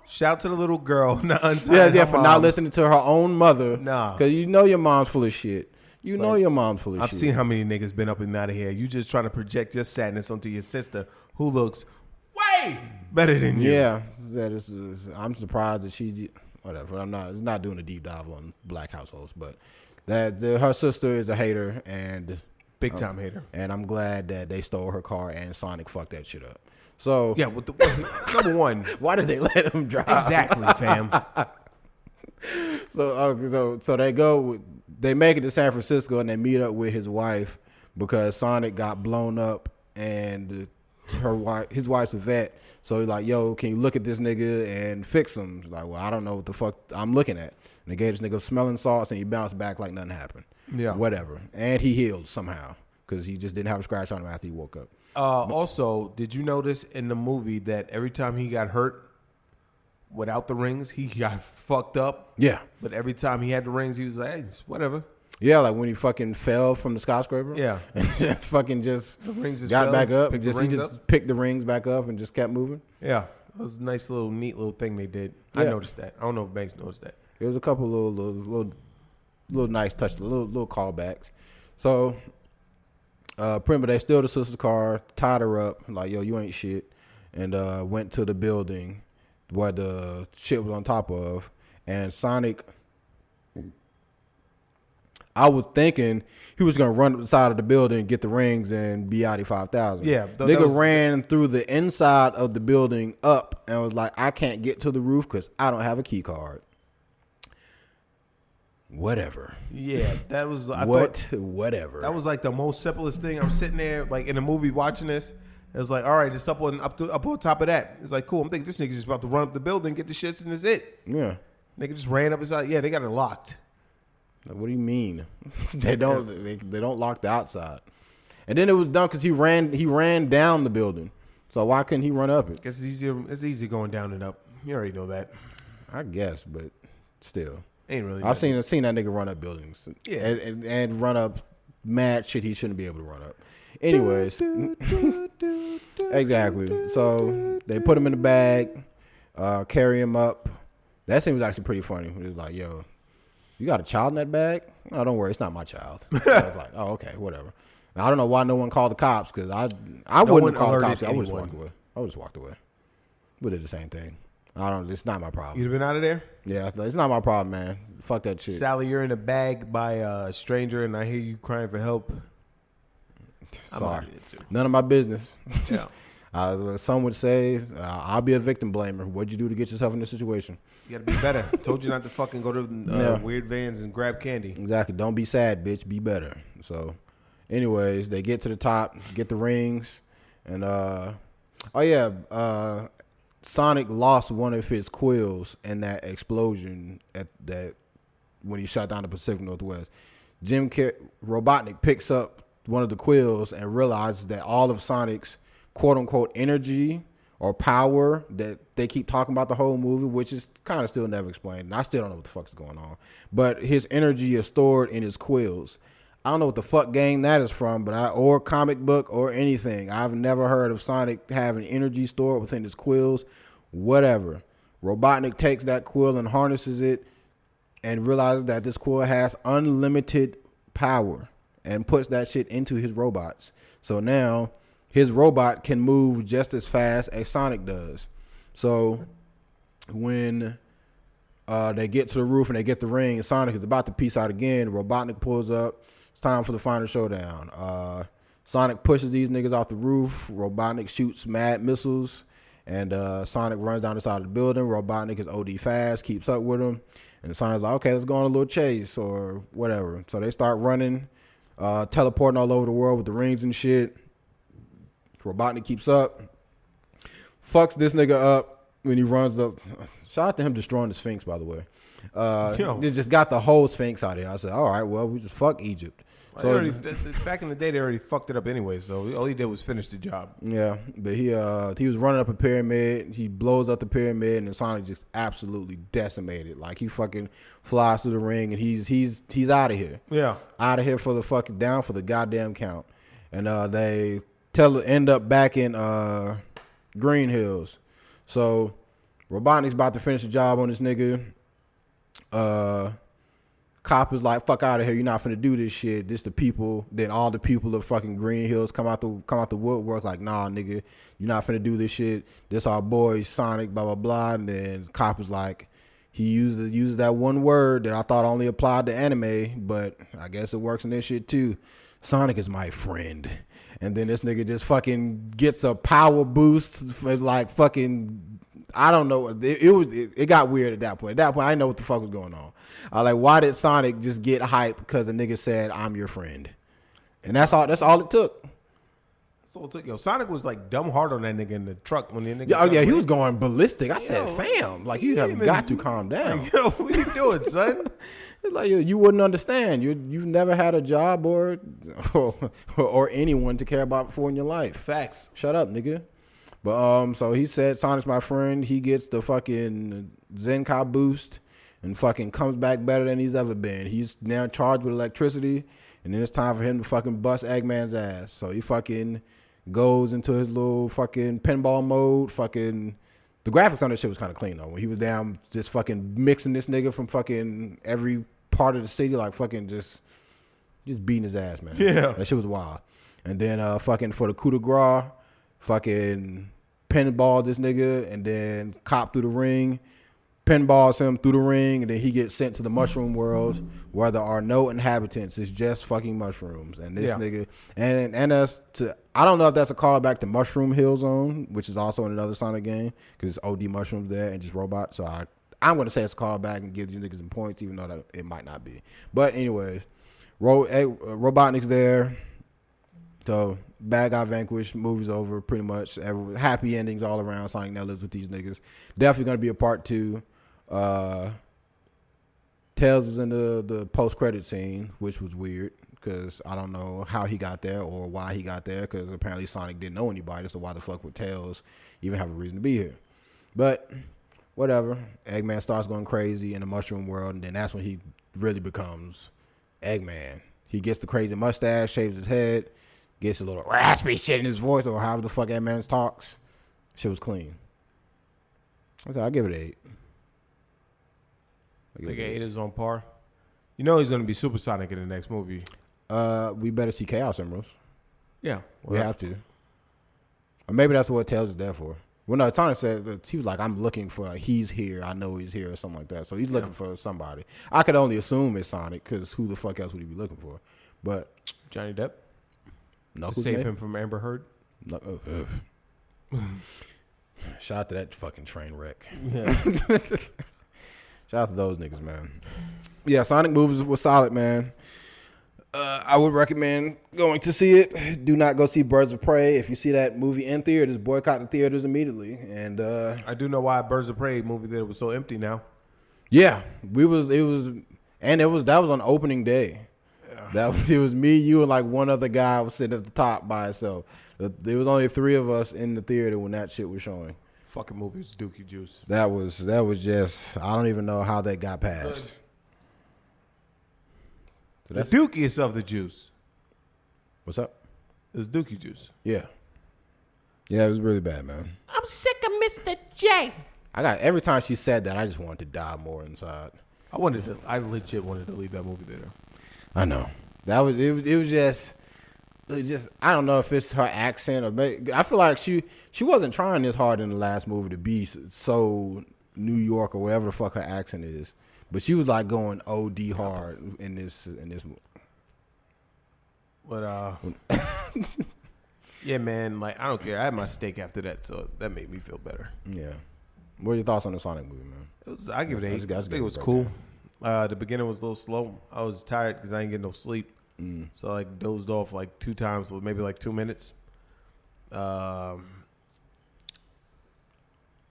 Shout out to the little girl. For not listening to her own mother. Nah, because you know your mom's full of shit. Your mom's full of shit. I've seen how many niggas been up and out of here. You just trying to project your sadness onto your sister, who looks way better than you. Yeah, I'm surprised that she's whatever. I'm not doing a deep dive on black households, but her sister is a hater and. Big time hater. And I'm glad that they stole her car and Sonic fucked that shit up. So yeah, number one, why did they let him drive? Exactly, fam. So they make it to San Francisco and they meet up with his wife because Sonic got blown up and his wife's a vet. So he's like, yo, can you look at this nigga and fix him? He's like, well, I don't know what the fuck I'm looking at. And they gave this nigga smelling salts and he bounced back like nothing happened. Yeah. Whatever. And he healed somehow because he just didn't have a scratch on him after he woke up. Also, did you notice in the movie that every time he got hurt without the rings, he got fucked up? Yeah. But every time he had the rings, he was like, hey, it's whatever. Yeah, like when he fucking fell from the skyscraper. Yeah. And fucking just got back up. He just picked the rings back up and just kept moving. Yeah. It was a nice neat little thing they did. Yeah. I noticed that. I don't know if Banks noticed that. There was a couple little nice touches, little callbacks. So, Prima, they steal the sister's car, tied her up, like, yo, you ain't shit, and went to the building where the shit was on top of, And Sonic, I was thinking he was gonna run up the side of the building, get the rings, and be out of 5,000. Yeah, nigga ran through the inside of the building up and was like, I can't get to the roof because I don't have a key card. Whatever. Yeah, that was whatever. That was like the most simplest thing. I'm sitting there like in a movie watching this. It was like, all right, it's up on top of that. It's like, cool. I'm thinking this nigga's just about to run up the building, get the shits, and that's it. Yeah. Nigga just ran up inside. Yeah, they got it locked. Like, what do you mean? they don't lock the outside. And then it was done because he ran down the building. So why couldn't he run up it? Guess it's easier. It's easy going down and up. You already know that. I guess, but still. Ain't really. I've seen that nigga run up buildings. Yeah. And run up mad shit he shouldn't be able to run up. Anyways. Exactly. So they put him in the bag, carry him up. That scene was actually pretty funny. It was like, yo, you got a child in that bag? No, don't worry, it's not my child. I was like, oh, okay, whatever. Now, I don't know why no one called the cops, because I wouldn't call the cops. I would just walked away. We did the same thing. It's not my problem. You'd have been out of there? Yeah, it's not my problem, man. Fuck that shit. Sally, you're in a bag by a stranger, and I hear you crying for help. Sorry. None of my business. Yeah. Some would say, I'll be a victim blamer. What'd you do to get yourself in this situation? You gotta be better. Told you not to fucking go to weird vans and grab candy. Exactly. Don't be sad, bitch. Be better. So, anyways, they get to the top, get the rings, and Sonic lost one of his quills in that explosion when he shot down the Pacific Northwest. Robotnik picks up one of the quills and realizes that all of Sonic's quote unquote energy or power that they keep talking about the whole movie, which is kind of still never explained. And I still don't know what the fuck's going on. But his energy is stored in his quills. I don't know what the fuck game that is from, or comic book or anything. I've never heard of Sonic having energy stored within his quills. Whatever. Robotnik takes that quill and harnesses it and realizes that this quill has unlimited power and puts that shit into his robots. So now his robot can move just as fast as Sonic does. So when they get to the roof and they get the ring, and Sonic is about to peace out again, Robotnik pulls up. It's time for the final showdown. Sonic pushes these niggas off the roof. Robotnik shoots mad missiles. And Sonic runs down the side of the building. Robotnik is OD fast, keeps up with him. And Sonic's like, okay, let's go on a little chase or whatever. So they start running, teleporting all over the world with the rings and shit. Robotnik keeps up, fucks this nigga up when he runs up. Shout out to him destroying the Sphinx, by the way. They just got the whole Sphinx out of here. I said, all right, well, we just fuck Egypt. So back in the day, they already fucked it up anyway. So all he did was finish the job. Yeah, but he was running up a pyramid. He blows up the pyramid, and Sonic just absolutely decimated. Like he fucking flies through the ring, and he's out of here. Yeah, out of here for the fucking down for the goddamn count. And they end up back in Green Hills. So Robotnik's about to finish the job on this nigga. Cop is like, fuck out of here, you're not finna do this shit. This the people. Then all the people of fucking Green Hills come out the woodwork like, nah, nigga, you're not finna do this shit. This our boy Sonic, blah blah blah. And then Cop is like, he uses that one word that I thought only applied to anime, but I guess it works in this shit too. Sonic is my friend. And then this nigga just fucking gets a power boost for like fucking, I don't know. It got weird at that point. At that point, I didn't know what the fuck was going on. Why did Sonic just get hype because the nigga said, I'm your friend? And that's all it took. That's all it took. Yo, Sonic was like dumb hard on that nigga in the truck when the nigga. Yeah, he was going ballistic. I said, fam, like you have got to calm down. Like, yo, what you doing, son? It's like you wouldn't understand. You've never had a job or anyone to care about before in your life. Facts. Shut up, nigga. But so he said Sonic's my friend. He gets the fucking Zenkai boost and fucking comes back better than he's ever been. He's now charged with electricity, and then it's time for him to fucking bust Eggman's ass. So he fucking goes into his little fucking pinball mode. Fucking the graphics on this shit was kind of clean though. When he was down just fucking mixing this nigga from fucking every part of the city, like fucking just beating his ass, man. Yeah, that shit was wild. And then fucking for the coup de grace, fucking pinball this nigga, and then Cop through the ring, pinballs him through the ring, and then he gets sent to the mushroom world where there are no inhabitants. It's just fucking mushrooms. And this nigga, and that's to, I don't know if that's a callback to Mushroom Hill Zone, which is also in another Sonic game, because it's OD mushrooms there and just robots. So I'm going to say it's a callback and give these niggas some points, even though that it might not be. But anyways, Robotnik's there. So bad guy vanquished, movie's over pretty much. Happy endings all around. Sonic now lives with these niggas. Definitely going to be a part 2. Tails was in the post-credit scene, which was weird because I don't know how he got there or why he got there, because apparently Sonic didn't know anybody, so why the fuck would Tails even have a reason to be here? But whatever. Eggman starts going crazy in the mushroom world, and then that's when he really becomes Eggman. He gets the crazy mustache, shaves his head, gets a little raspy shit in his voice, or however the fuck Eggman talks. Shit was clean. I'll give it an 8. I think 8 is on par. You know he's going to be Supersonic in the next movie. We better see Chaos Emeralds. Yeah. We have to. Or maybe that's what Tails is there for. Well, no, Sonic said that he was like, I'm looking for, he's here, I know he's here, or something like that. So he's looking for somebody. I could only assume it's Sonic, because who the fuck else would he be looking for? But Johnny Depp? No, to save him from Amber Heard? No, shout out to that fucking train wreck. Yeah. Shout out to those niggas, man. Yeah, Sonic movies was solid, man. I would recommend going to see it. Do not go see Birds of Prey. If you see that movie in theaters, boycott the theaters immediately. And I do know why Birds of Prey movie theater was so empty now. Yeah, that was on opening day. Yeah. It was me, you, and like one other guy was sitting at the top by himself. There was only 3 of us in the theater when that shit was showing. Fucking movie was Dookie Juice. That was just, I don't even know how that got passed. So the dookiest of the juice. What's up? It's Dookie Juice. Yeah. Yeah, it was really bad, man. I'm sick of Mr. J. Every time she said that, I just wanted to die more inside. I legit wanted to leave that movie theater. I know. It was just I don't know if it's her accent or I feel like she wasn't trying this hard in the last movie to be so New York or whatever the fuck her accent is, but she was like going OD hard in this movie. But yeah, man, like I don't care. I had my steak after that, so that made me feel better. Yeah. What are your thoughts on the Sonic movie, man? I give it an 8. I think it was cool. The beginning was a little slow. I was tired because I didn't get no sleep. So I like dozed off like 2 times, so maybe like 2 minutes. I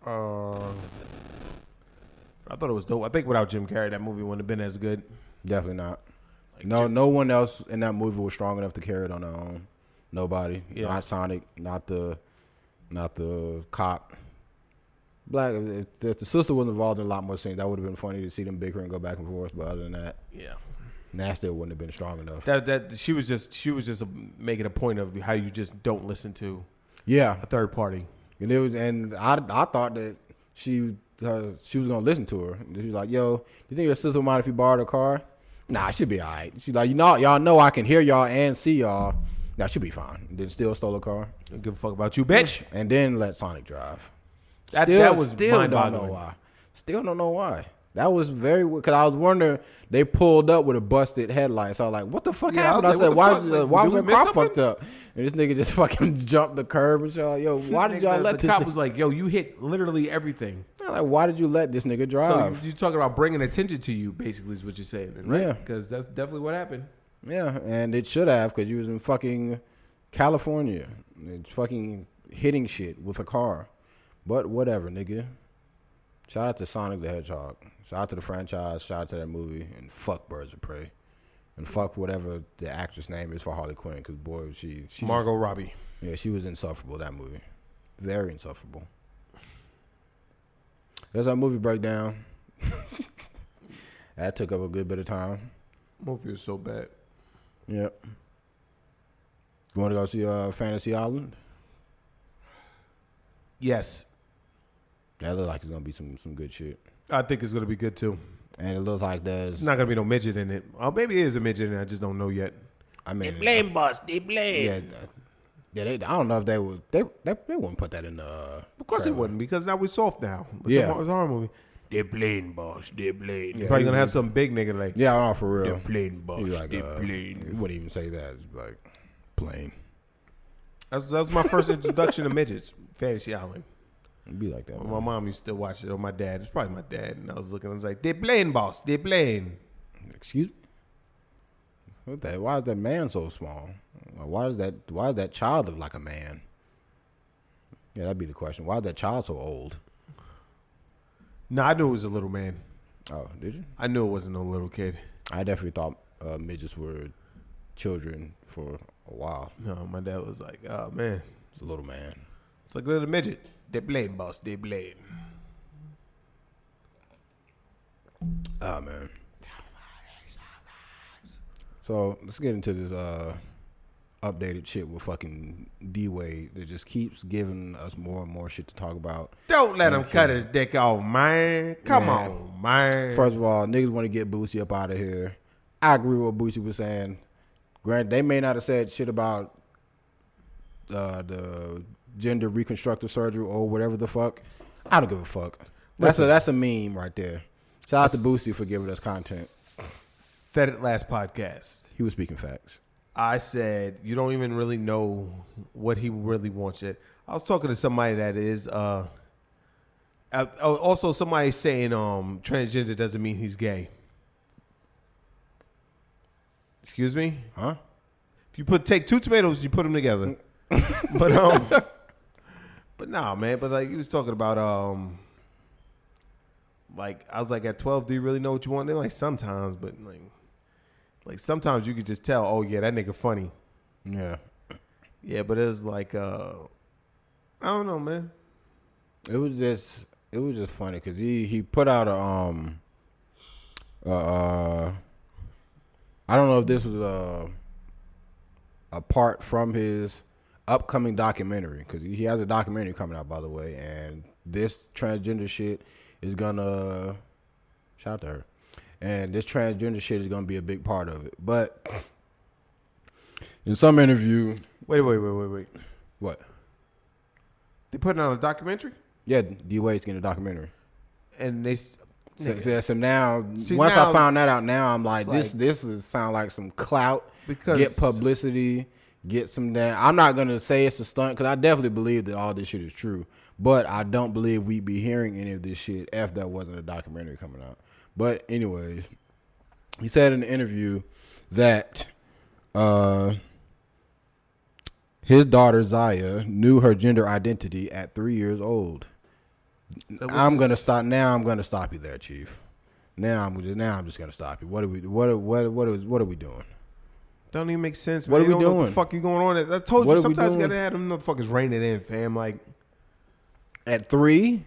thought it was dope. I think without Jim Carrey, that movie wouldn't have been as good. Definitely not. Like no one else in that movie was strong enough to carry it on their own. Nobody. Yeah. Not Sonic. Not the cop. Black. If the sister was involved in a lot more scenes, that would have been funny to see them bicker and go back and forth. But other than that, yeah. Nasty wouldn't have been strong enough. That she was just making a point of how you just don't listen to a third party. And I thought that she was gonna listen to her. She was like, "Yo, you think your sister would mind if you borrowed her car?" Nah, she'll be all right. She's like, y'all know I can hear y'all and see y'all. Nah, she'll be fine. And then still stole a car. Don't give a fuck about you, bitch. And then let Sonic drive. That was mind-boggling. Don't know why. Still don't know why. That was very weird, because I was wondering, they pulled up with a busted headlight. So I was like, what the fuck happened? I said, why was the car fucked up? And this nigga just fucking jumped the curb and shit. Like, yo, why did y'all let this? The cop was like, yo, you hit literally everything. I'm like, why did you let this nigga drive? So you're talking about bringing attention to you, basically, is what you're saying, right? Yeah. Because that's definitely what happened. Yeah, and it should have, because you was in fucking California. It's fucking hitting shit with a car. But whatever, nigga. Shout out to Sonic the Hedgehog. Shout out to the franchise. Shout out to that movie. And fuck Birds of Prey. And fuck whatever the actress name is for Harley Quinn. Because, boy, she's Margot Robbie. Yeah, she was insufferable, that movie. Very insufferable. There's our movie breakdown. That took up a good bit of time. Movie was so bad. Yep. You want to go see Fantasy Island? Yes. That looks like it's going to be some good shit. I think it's going to be good, too. And it looks like there's not going to be no midget in it. Oh, maybe it is a midget in it. I just don't know yet. I mean, they blame boss. They blame. Yeah. I don't know if they would. They wouldn't put that in the. Of course trailer. they wouldn't, because now we're soft now. It's a horror movie. They're playing, boss. They're playing. Yeah, Probably gonna have some big nigga like, Yeah, no, for real. they're playing, boss. He's like, They're playing. he wouldn't even say that. It's like plain. That was my first introduction to midgets. Fantasy Island. It'd be like that. My mom used to watch it, or my dad. It's probably my dad. And I was like, they're playing, boss. They're playing. Excuse me. What that? Why is that man so small? Like, why does that child look like a man? Yeah, that'd be the question. Why is that child so old? No, I knew it was a little man. Oh, did you? I knew it wasn't no little kid. I definitely thought midgets were children for a while. No, my dad was like, oh man, It's a little man. it's like a little midget. They playing, boss. They playing. Oh man. So let's get into this updated shit with fucking D-Wade that just keeps giving us more and more shit to talk about. Don't let him cut his dick off, man. Come Man. on, man. First of all, niggas want to get Boosie up out of here. I agree with what Boosie was saying. Granted, they may not have said shit about the gender reconstructive surgery or whatever the fuck. I don't give a fuck. That's a meme right there. Shout out to Boosie for giving us content. Said it last podcast. He was speaking facts. I said you don't even really know what he really wants yet. I was talking to somebody that is also somebody saying transgender doesn't mean he's gay. Excuse me? Huh? If you take two tomatoes, you put them together. but nah, man. But like he was talking about like I was like at 12, do you really know what you want? They're like sometimes, but like sometimes you could just tell. Oh yeah, that nigga funny. Yeah. Yeah, but it was like I don't know, man. It was just funny because he put out I don't know if this was a part from his upcoming documentary because he has a documentary coming out, by the way, and this transgender shit is gonna shout out to her, and this transgender shit is gonna be a big part of it. But in some interview, Wait. what? They putting out a documentary, Yeah, D-Wade's getting a documentary. and they. So now, See, once now- I found that out, now I'm like, It's this is sound like some clout. Because- get publicity, get some damn. I'm not gonna say it's a stunt because I definitely believe that all this shit is true, but I don't believe we'd be hearing any of this shit if there wasn't a documentary coming out. But anyways, he said in the interview that his daughter Zaya knew her gender identity at 3 years old. I'm gonna stop you there, Chief. Now I'm just gonna stop you. What are we doing? Don't even make sense. What Man. are we You don't know what doing? the fuck you going on? I told What you are we sometimes you doing? gotta have them motherfuckers rein it in, fam. Like At three,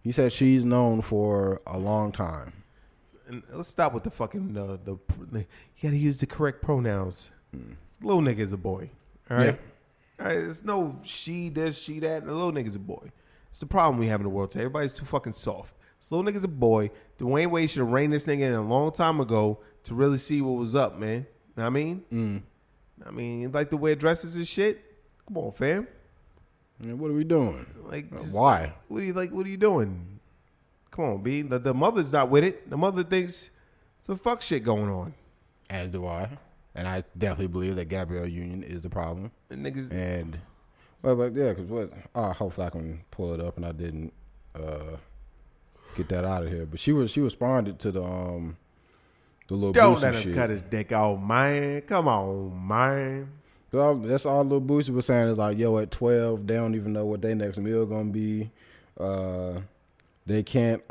he said she's known for a long time. and let's stop with the fucking you gotta use the correct pronouns. Little nigga's a boy. All right. Yeah. All right. There's no she this, she that. The little nigga's a boy. It's the problem we have in the world today. Everybody's too fucking soft. This little nigga's a boy. Dwayne Wade should have reined this nigga in a long time ago to really see what was up, man. Know what I mean? I mean, you like the way it dresses and shit. Come on, fam. And what are we doing? Like, just, Why? What are you doing? Come on, B. The mother's not with it. The mother thinks some fuck shit going on. As do I. And I definitely believe that Gabrielle Union is the problem. And niggas. And but yeah, because what? Hopefully I can pull it up, and I didn't get that out of here. But she responded to the little Don't Boosie let him shit. cut his dick off, man. Come on, man. That's all little Boosie was saying is like, yo, at 12, they don't even know what their next meal gonna be. They can't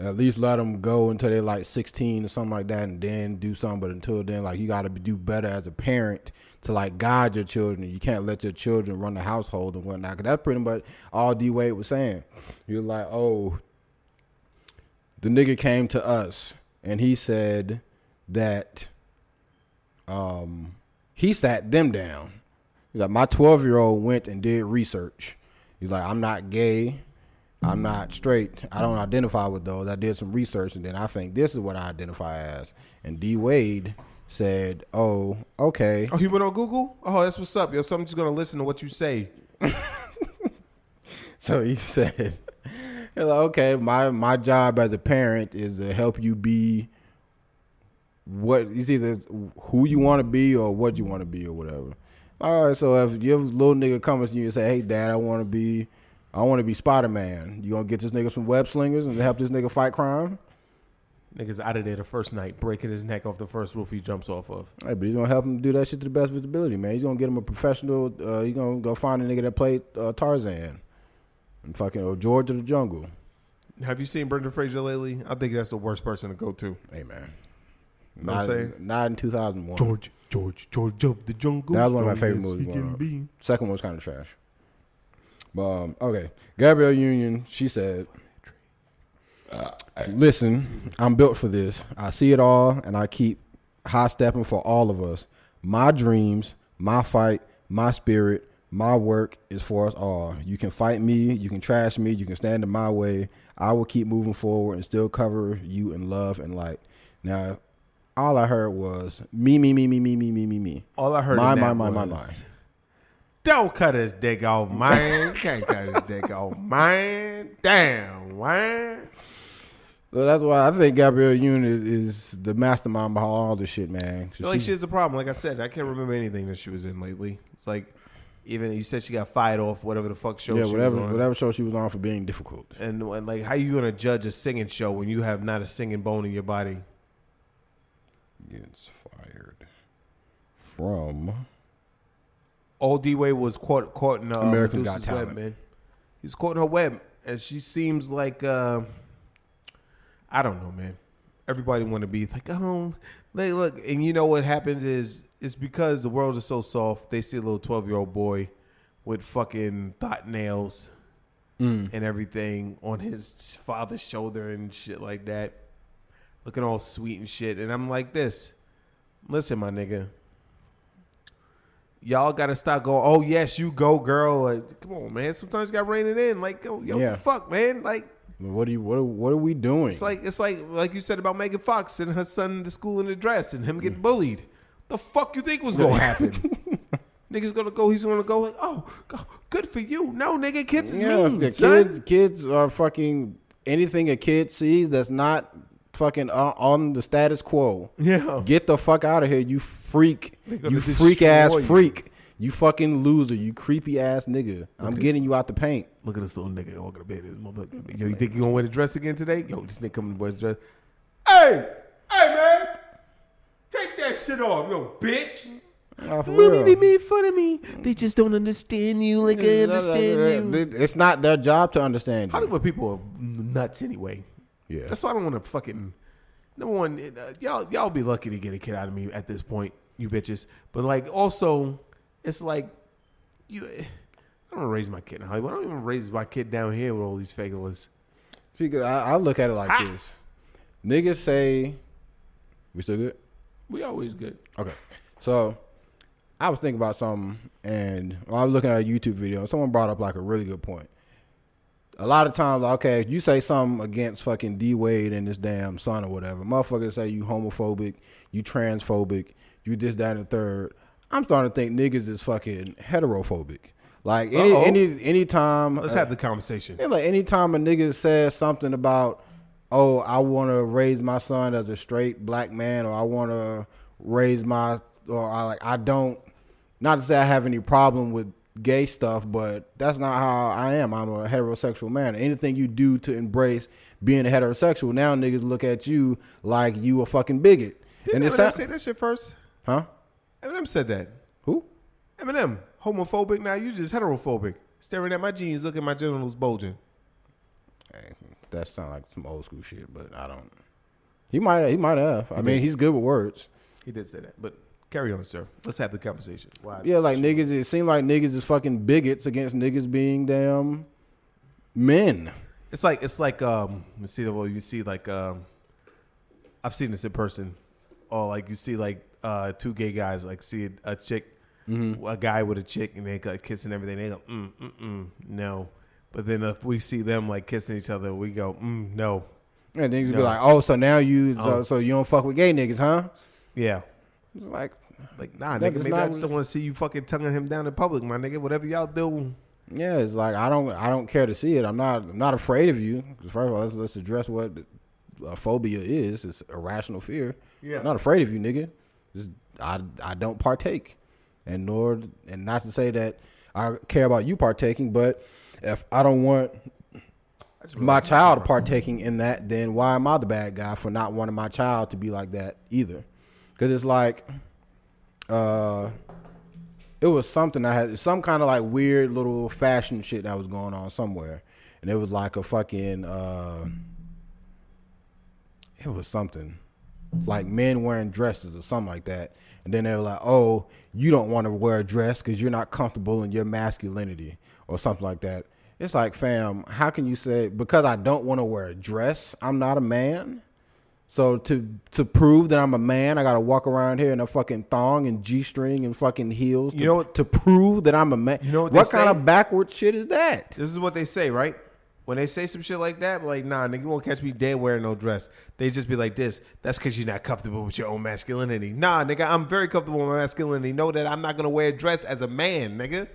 at least let them go until they're like 16 or something like that, and then do something. But until then, like, you got to do better as a parent to like guide your children. You can't let your children run the household and whatnot. Cause that's pretty much all D Wade was saying. He was like, oh, the nigga came to us and he said that he sat them down. He's like, my 12-year-old went and did research. He's like, I'm not gay. I'm not straight. I don't identify with those. I did some research, and then I think this is what I identify as. And D Wade said, oh, okay. Oh, he went on Google? Oh, that's what's up. Yo, so I'm just going to listen to what you say. So he said, he's like, okay, my job as a parent is to help you be what, it's either who you want to be or what you want to be or whatever. All right, so if your little nigga comes to you and say, hey, Dad, I want to be Spider-Man. You going to get this nigga some web slingers and help this nigga fight crime? Nigga's out of there the first night, breaking his neck off the first roof he jumps off of. Hey, but he's going to help him do that shit to the best of his ability, man. He's going to get him a professional, he's going to go find a nigga that played Tarzan and fucking, or George of the Jungle. Have you seen Brendan Fraser lately? I think that's the worst person to go to. Hey, man. You know what I'm saying? Not in 2001. George of the Jungle. That was one of my favorite movies growing up. Second one was kind of trash. But, okay. Gabrielle Union, she said, listen, I'm built for this. I see it all, and I keep high-stepping for all of us. My dreams, my fight, my spirit, my work is for us all. You can fight me, you can trash me, you can stand in my way. I will keep moving forward and still cover you in love and light. Now, all I heard was me. All I heard my. Don't cut his dick off, man. Can't cut his dick off, man. Damn, man. So that's why I think Gabrielle Union is the mastermind behind all this shit, man. I feel like she has a problem. Like I said, I can't remember anything that she was in lately. It's like, even you said she got fired off whatever the fuck show she was on. whatever show she was on for being difficult. And like, how you gonna judge a singing show when you have not a singing bone in your body? Gets fired from Old D-Way was caught in American Got Medusa's Talent. web, man. He's caught in her web, and she seems like I don't know, man. Everybody want to be like, oh, like, look, and you know what happens is it's because the world is so soft. They see a little 12-year-old boy with fucking thought nails and everything on his father's shoulder and shit like that, looking all sweet and shit. And I'm like this. Listen, my nigga. Y'all got to stop going, oh, yes, you go, girl. Like, come on, man. Sometimes you got to rein it in. Like, yo, what the fuck, man? Like, what are we doing? It's like you said about Megan Fox sending her son to school in a dress and him getting bullied. The fuck you think was going to happen? Nigga's going to go, he's going to go like, oh, good for you. No, nigga, kids is mean, son. Kids are fucking anything a kid sees that's not fucking on the status quo. Yeah. Get the fuck out of here, you freak. You freak ass freak. You fucking loser. You creepy ass nigga. I'm getting you out the paint. Look at this little nigga walking to bed. Yo, you think you gonna wear the dress again today? Yo, this nigga coming to wear the dress. Hey, man. Take that shit off, yo, bitch. Mommy, they made fun of me. They just don't understand you like I understand you. It's not their job to understand you. Hollywood people are nuts anyway. Yeah. That's why I don't want to fucking. Number one, y'all be lucky to get a kid out of me at this point, you bitches. But like, also, it's like, I don't raise my kid in Hollywood. I don't even raise my kid down here with all these fakeless. I look at it like this. Niggas say, we still good? We always good. Okay. So, I was thinking about something, and I was looking at a YouTube video, and someone brought up like a really good point. A lot of times, okay, if you say something against fucking D Wade and his damn son or whatever, motherfuckers say you homophobic, you transphobic, you this, that, and the third. I'm starting to think niggas is fucking heterophobic. Like any time. Let's have the conversation. Yeah, like anytime a nigga says something about, oh, I want to raise my son as a straight black man, or I want to raise I don't. Not to say I have any problem with gay stuff, but that's not how I am. I'm a heterosexual man. Anything you do to embrace being a heterosexual, now niggas look at you like you a fucking bigot. Didn't Eminem say that shit first? Huh? Eminem said that. Who? Eminem. Homophobic. Now you just heterophobic. Staring at my jeans, looking at my genitals bulging. Hey, that sounds like some old school shit, but I don't. He might have. I mean, he's good with words. He did say that, but carry on, sir. Let's have the conversation. Why? Yeah, like niggas. It seems like niggas is fucking bigots against niggas being damn men. It's like let's see the you see like I've seen this in person, or like you see like two gay guys like see a chick, a guy with a chick, and they like kissing everything. They go no, but then if we see them like kissing each other, we go no. And niggas be like, oh, so now so you don't fuck with gay niggas, huh? Yeah. It's like, Like, nah, That nigga, is maybe I not- just don't want to see you fucking tonguing him down in public, my nigga. Whatever y'all do. Yeah, it's like I don't care to see it. I'm not afraid of you. 'Cause first of all, let's address what a phobia is. It's irrational fear. Yeah. I'm not afraid of you, nigga. Just, I don't partake, and not to say that I care about you partaking, but if I don't want my child partaking in that, then why am I the bad guy for not wanting my child to be like that either? Because it's like, it was something I had, some kind of like weird little fashion shit that was going on somewhere, and it was like a fucking, it was something like men wearing dresses or something like that, and then they were like, oh, you don't want to wear a dress because you're not comfortable in your masculinity or something like that. It's like, fam, how can you say because I don't want to wear a dress, I'm not a man? So to prove that I'm a man, I gotta walk around here in a fucking thong and G-string and fucking heels. You know what? To prove that I'm a man. You know what what they kind say? of backward shit is that? This is what they say, right? When they say some shit like that, like, nah, nigga, you won't catch me dead wearing no dress. They just be like this. That's because you're not comfortable with your own masculinity. Nah, nigga, I'm very comfortable with my masculinity. Know that I'm not gonna wear a dress as a man, nigga. You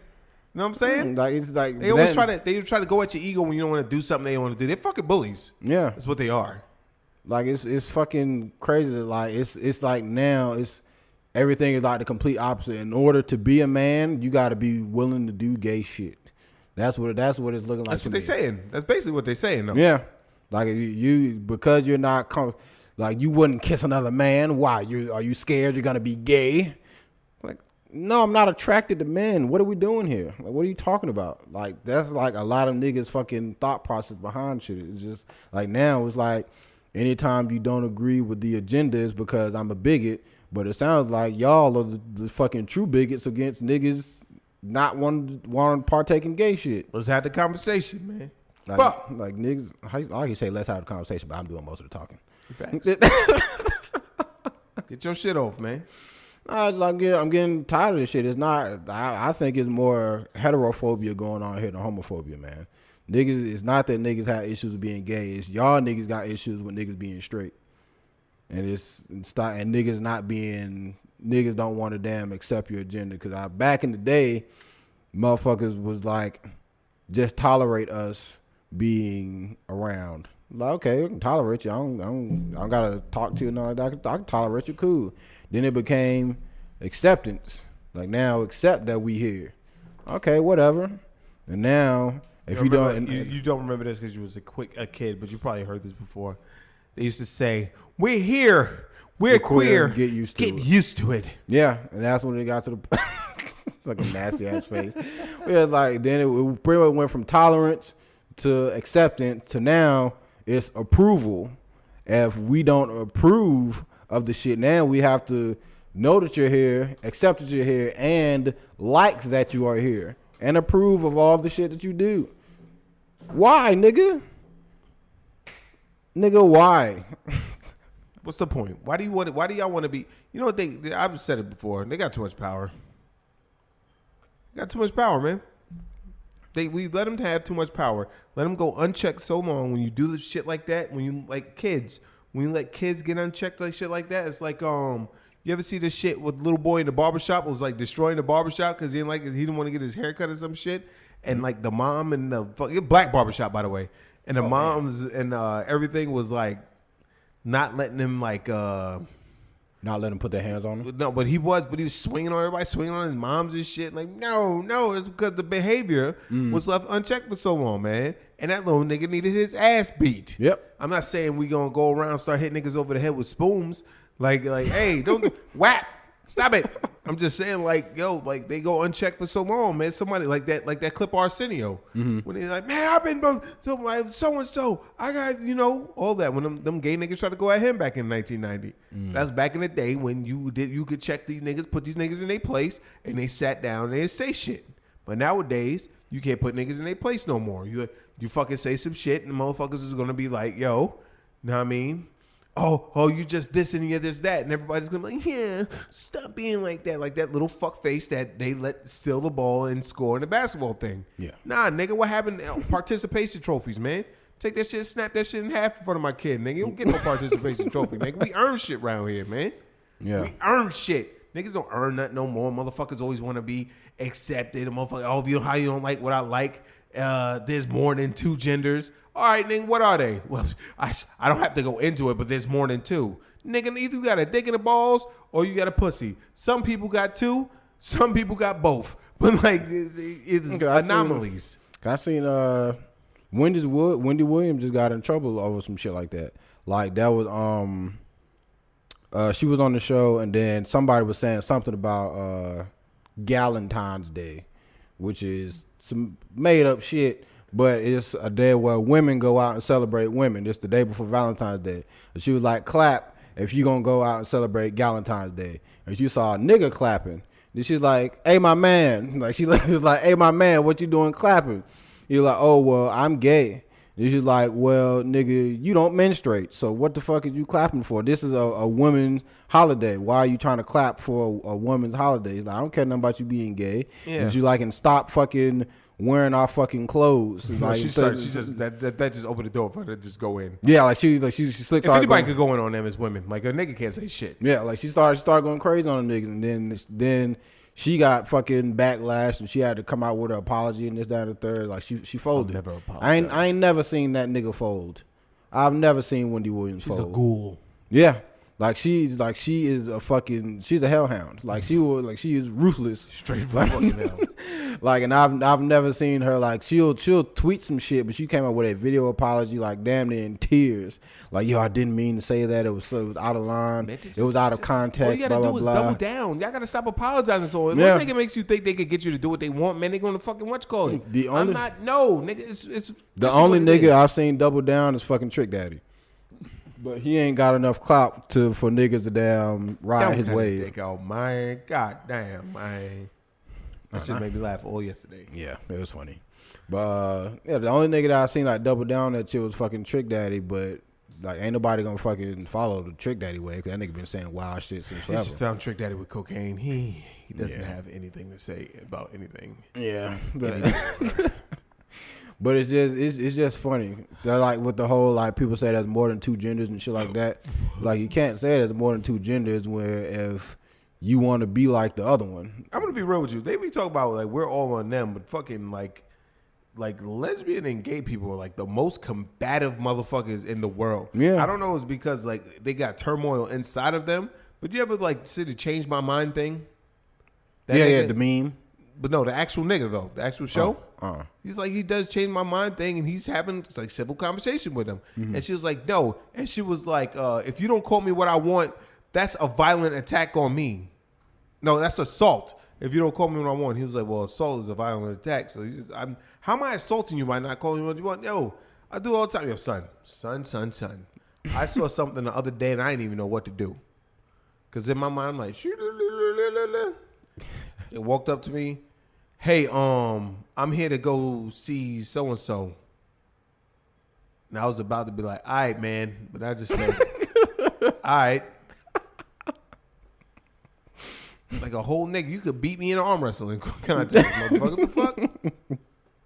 know what I'm saying? Like it's like They always try to go at your ego when you don't want to do something they don't want to do. They're fucking bullies. Yeah. That's what they are. Like it's fucking crazy. Like it's like now it's everything is like the complete opposite. In order to be a man, you got to be willing to do gay shit. That's what it's looking like. That's to what me. they're saying. That's basically what they're saying, though. Yeah, like you because you're not like you wouldn't kiss another man. Why? Are you scared you're gonna be gay? Like, no, I'm not attracted to men. What are we doing here? Like, what are you talking about? Like, that's like a lot of niggas' fucking thought process behind shit. It's just like now it's like anytime you don't agree with the agenda is because I'm a bigot. But it sounds like y'all are the fucking true bigots against niggas not wanting to partake in gay shit. Let's have the conversation, man. Like niggas, I can say let's have the conversation, but I'm doing most of the talking. Get your shit off, man. I'm getting tired of this shit. It's not. I think it's more heterophobia going on here than homophobia, man. Niggas, it's not that niggas have issues with being gay. It's y'all niggas got issues with niggas being straight, and niggas don't want to damn accept your agenda. Cause back in the day, motherfuckers was like, just tolerate us being around. Like, okay, I can tolerate you. I don't gotta talk to you. No, I can tolerate you. Cool. Then it became acceptance. Like now, accept that we here. Okay, whatever. And now, if you don't, you don't remember this because you was a kid, but you probably heard this before. They used to say, "We're here. We're queer. Get used to it." it." Yeah, and that's when it got to the like a nasty ass face. It was like then it pretty much went from tolerance to acceptance to now it's approval. If we don't approve of the shit, now we have to know that you're here, accept that you're here, and like that you are here, and approve of all the shit that you do. Why, nigga? Nigga, why? What's the point? Why do y'all want to be? You know what I've said it before. They got too much power. They got too much power, man. We let them have too much power. Let them go unchecked so long. When you do the shit like that, when you let kids get unchecked like shit like that, it's like you ever see this shit with little boy in the barbershop was like destroying the barbershop because he didn't want to get his hair cut or some shit, and like the mom and the black barbershop, by the way, and the moms and everything was like not letting him like Not let them put their hands on him? no, but he was swinging on everybody, swinging on his moms and shit. Like, no, it's because the behavior was left unchecked for so long, man. And that little nigga needed his ass beat. Yep. I'm not saying we gonna go around and start hitting niggas over the head with spoons. Like, hey, don't whap. Stop it. I'm just saying, like, like they go unchecked for so long, man. Somebody like that clip Arsenio. When they're like, man, I've been so and so. I got, all that. When them gay niggas tried to go at him back in 1990. That's back in the day when you could check these niggas, put these niggas in their place, and they sat down and they say shit. But nowadays, you can't put niggas in their place no more. You fucking say some shit, and the motherfuckers is gonna be like, yo, know what I mean? Oh, you just this and you just that, and everybody's gonna be like, yeah, stop being like that little fuck face that they let steal the ball and score in the basketball thing. Yeah. Nah, nigga, what happened? Participation trophies, man. Take that shit, snap that shit in half in front of my kid, nigga. You don't get no participation trophy, nigga. We earn shit around here, man. Yeah. We earn shit. Niggas don't earn nothing no more. Motherfuckers always want to be accepted. Motherfucker, oh, if you how you don't like what I like. There's more than 2 genders. All right, nigga, what are they? Well, I don't have to go into it, but there's more than 2. Nigga, either you got a dick in the balls or you got a pussy. Some people got 2. Some people got both. But like, it's anomalies. I seen Wendy Williams just got in trouble over some shit like that. Like that was she was on the show and then somebody was saying something about Galentine's Day, which is some made up shit, but it's a day where women go out and celebrate women. It's the day before Valentine's Day. And she was like, clap if you gonna go out and celebrate Galentine's Day. And she saw a nigga clapping. Then she's like, hey, my man. Like she was like, hey, my man, what you doing clapping? You're like, oh, well, I'm gay. And she's like, well, nigga, you don't menstruate. So what the fuck are you clapping for? This is a women's holiday. Why are you trying to clap for a women's holiday? He's like, I don't care nothing about you being gay. Yeah. And she's like, and stop fucking wearing our fucking clothes. Like, she says that just opened the door for her to just go in. Yeah, like she slicked. If anybody could go in on them as women, like a nigga can't say shit. Yeah, like she started going crazy on the niggas, and then she got fucking backlash, and she had to come out with an apology and this, that, and the third. Like she folded. Never apologized. I ain't never seen that nigga fold. I've never seen Wendy Williams fold. She's a ghoul. Yeah. She is a hellhound. Like she is ruthless. Straight from fucking hell. Like, and I've never seen her, like, she'll tweet some shit, but she came up with a video apology, like, damn near in tears. Like, yo, I didn't mean to say that. It was out of line. It was out of context. All you gotta do is double down. Y'all gotta stop apologizing. So if one nigga makes you think they could get you to do what they want, man, they gonna fucking nigga. It's the only nigga I've seen double down is fucking Trick Daddy. But he ain't got enough clout for niggas to damn ride his wave. Oh man, god damn, man. That shit made me laugh all yesterday. Yeah, it was funny. But the only nigga that I seen like double down that shit was fucking Trick Daddy. But like, ain't nobody gonna fucking follow the Trick Daddy way, because that nigga been saying wild shit since forever. He just found Trick Daddy with cocaine. He doesn't have anything to say about anything. Yeah, but it's just funny that, like, with the whole, like, people say there's more than 2 genders and shit like that. Like, you can't say there's more than 2 genders where if you want to be like the other one. I'm gonna be real with you. They be talking about like we're all on them, but fucking like lesbian and gay people are like the most combative motherfuckers in the world. Yeah, I don't know. It's because like they got turmoil inside of them. But you ever like see the change my mind thing? The meme. But no, the actual nigga though, the actual show. He's like, he does change my mind thing, and he's having like civil conversation with him. Mm-hmm. And she was like, no. And she was like, if you don't call me what I want, that's a violent attack on me. No, that's assault. If you don't call me what I want. He was like, well, assault is a violent attack. So how am I assaulting you by not calling you what you want? Yo, I do all the time. Yo, son. I saw something the other day, and I didn't even know what to do. Because in my mind, I'm like, it walked up to me. Hey, I'm here to go see so-and-so. And I was about to be like, all right, man. But I just said, all right. Like a whole nigga, you could beat me in arm wrestling contest, motherfucker. What the fuck?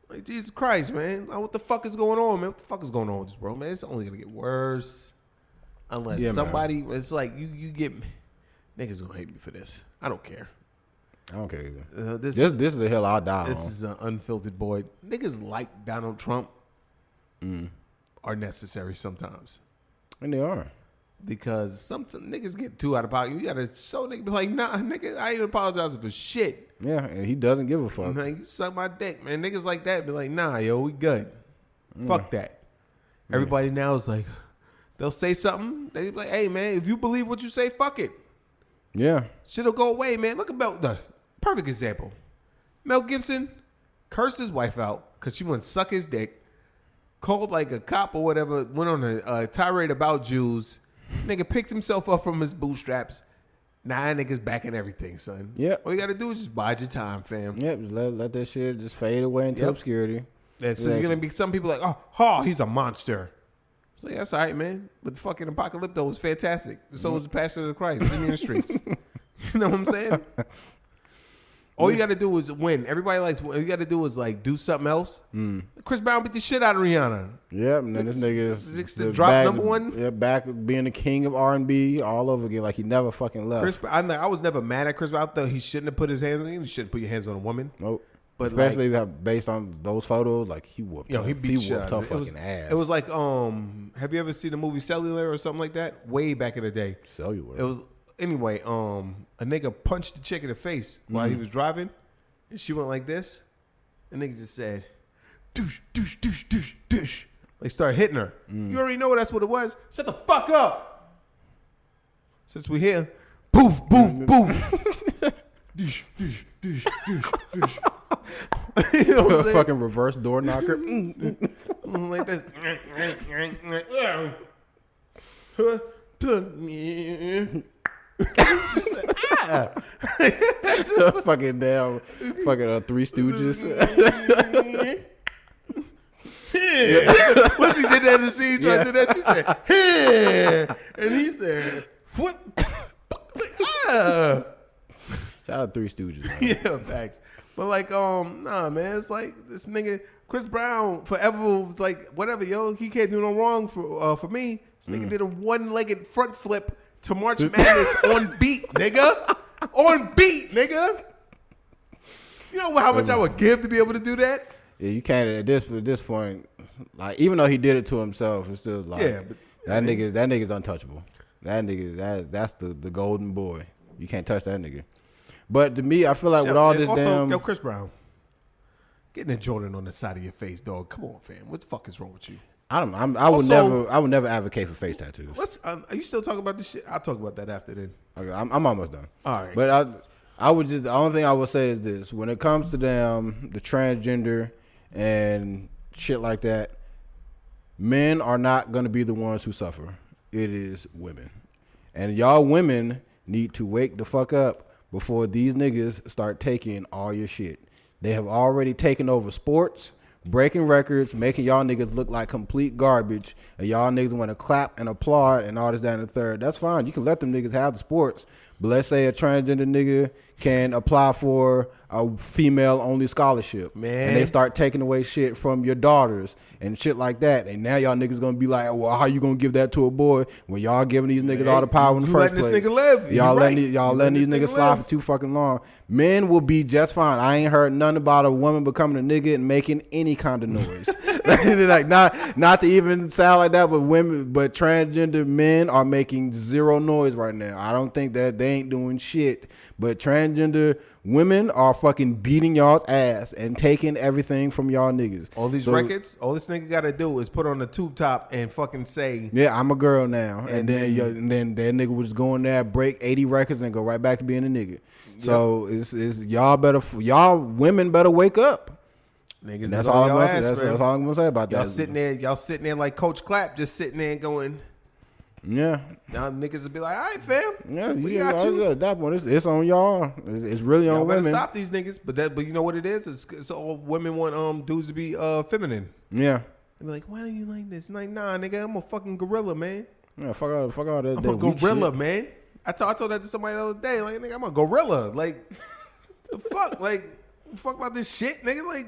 Like, Jesus Christ, man. Like, what the fuck is going on, man? What the fuck is going on with this world, man? It's only going to get worse. Unless somebody, man. It's like, you get, niggas going to hate me for this. I don't care. I don't care either. This is the hill I'll die on. This is an unfiltered boy. Niggas like Donald Trump are necessary sometimes. And they are. Because some niggas get too out of pocket. You gotta show niggas like, nah, nigga, I ain't apologizing for shit. Yeah, and he doesn't give a fuck. Like, you suck my dick, man. Niggas like that be like, nah, yo, we good. Fuck that. Everybody now is like, they'll say something. They be like, hey, man, if you believe what you say, fuck it. Yeah. Shit'll go away, man. Look about the perfect example. Mel Gibson cursed his wife out because she wouldn't suck his dick. Called like a cop or whatever. Went on a tirade about Jews. Nigga picked himself up from his bootstraps. Nah, niggas back in everything, son. Yep. All you gotta do is just bide your time, fam. Yep. Just let that shit just fade away into obscurity. Yeah, so you're gonna be some people like, oh, he's a monster. So yeah, that's all right, man. But the fucking Apocalypto was fantastic. So was the Passion of the Christ. See me in the streets. You know what I'm saying? All you got to do is win. Everybody likes. All you got to do is like do something else. Chris Brown beat the shit out of Rihanna. Yeah, and then this nigga is the drop back, number one. Yeah, back being the king of R&B all over again, like he never fucking left. I was never mad at Chris Brown. I thought he shouldn't have put his hands on you. You shouldn't put your hands on a woman. Nope. But especially based on those photos, like he whooped. He beat her fucking ass. It was like have you ever seen the movie Cellular or something like that? Way back in the day. Cellular. It was anyway. A nigga punched the chick in the face while he was driving. And she went like this. And nigga just said, douche, douche, douche, douche, douche. Like started hitting her. You already know that's what it was. Shut the fuck up. Since we here, poof, poof, poof. Douche, douche, douche, douche, douche. You know what I'm saying? Fucking reverse door knocker. Like this. Fucking damn, fucking Three Stooges. Once he did that in the scene, tried to do that, she said, "Hey," and he said, "What?" Shout out Three Stooges. Man. Yeah, facts. But like, nah, man, it's like this nigga Chris Brown forever was like whatever, yo. He can't do no wrong for me. This nigga did a one-legged front flip to March Madness on beat, nigga. On beat, nigga. You know how much I would give to be able to do that? Yeah, you can't at this point. Like, even though he did it to himself, it's still like that nigga's untouchable. That's the golden boy. You can't touch that nigga. But to me, I feel like with all this damn Chris Brown, getting a Jordan on the side of your face, dog. Come on, fam. What the fuck is wrong with you? I would never advocate for face tattoos. Are you still talking about this shit? I'll talk about that after then. Okay, I'm almost done. All right. But I would just, the only thing I would say is this: when it comes to the transgender and shit like that, men are not going to be the ones who suffer. It is women, and y'all women need to wake the fuck up before these niggas start taking all your shit. They have already taken over sports, breaking records, making y'all niggas look like complete garbage, and y'all niggas want to clap and applaud and all this, that, and the third. That's fine. You can let them niggas have the sports, but let's say a transgender nigga can apply for a female-only scholarship, man, and they start taking away shit from your daughters and shit like that, and now y'all niggas gonna be like, well, how you gonna give that to a boy when y'all giving these niggas all the power in the first place? Letting this nigga live. Y'all letting these niggas slide for too fucking long. Men will be just fine. I ain't heard nothing about a woman becoming a nigga and making any kind of noise. Like not to even sound like that, but transgender men are making zero noise right now. I don't think that they ain't doing shit. But transgender women are fucking beating y'all's ass and taking everything from y'all niggas. All these records, all this nigga gotta do is put on the tube top and fucking say, yeah, I'm a girl now. And then that nigga would just go in there, break 80 records and go right back to being a nigga. Yep. So it's y'all women better wake up. Niggas, that's all I'm gonna say. That's all I'm gonna say about y'all that. Y'all sitting there like Coach Clapp, just sitting there and going, yeah. Now niggas will be like, all right, fam. Yeah, we got you. At that point, it's on y'all. It's really on women. Better stop these niggas. But you know what it is? It's all women want dudes to be feminine. Yeah. They be like, why don't you like this? Like, nah, nigga, I'm a fucking gorilla, man. Yeah, fuck all that. I'm a gorilla, man. I told that to somebody the other day. Like, nigga, I'm a gorilla. Like, the fuck? Like, fuck about this shit, nigga. Like,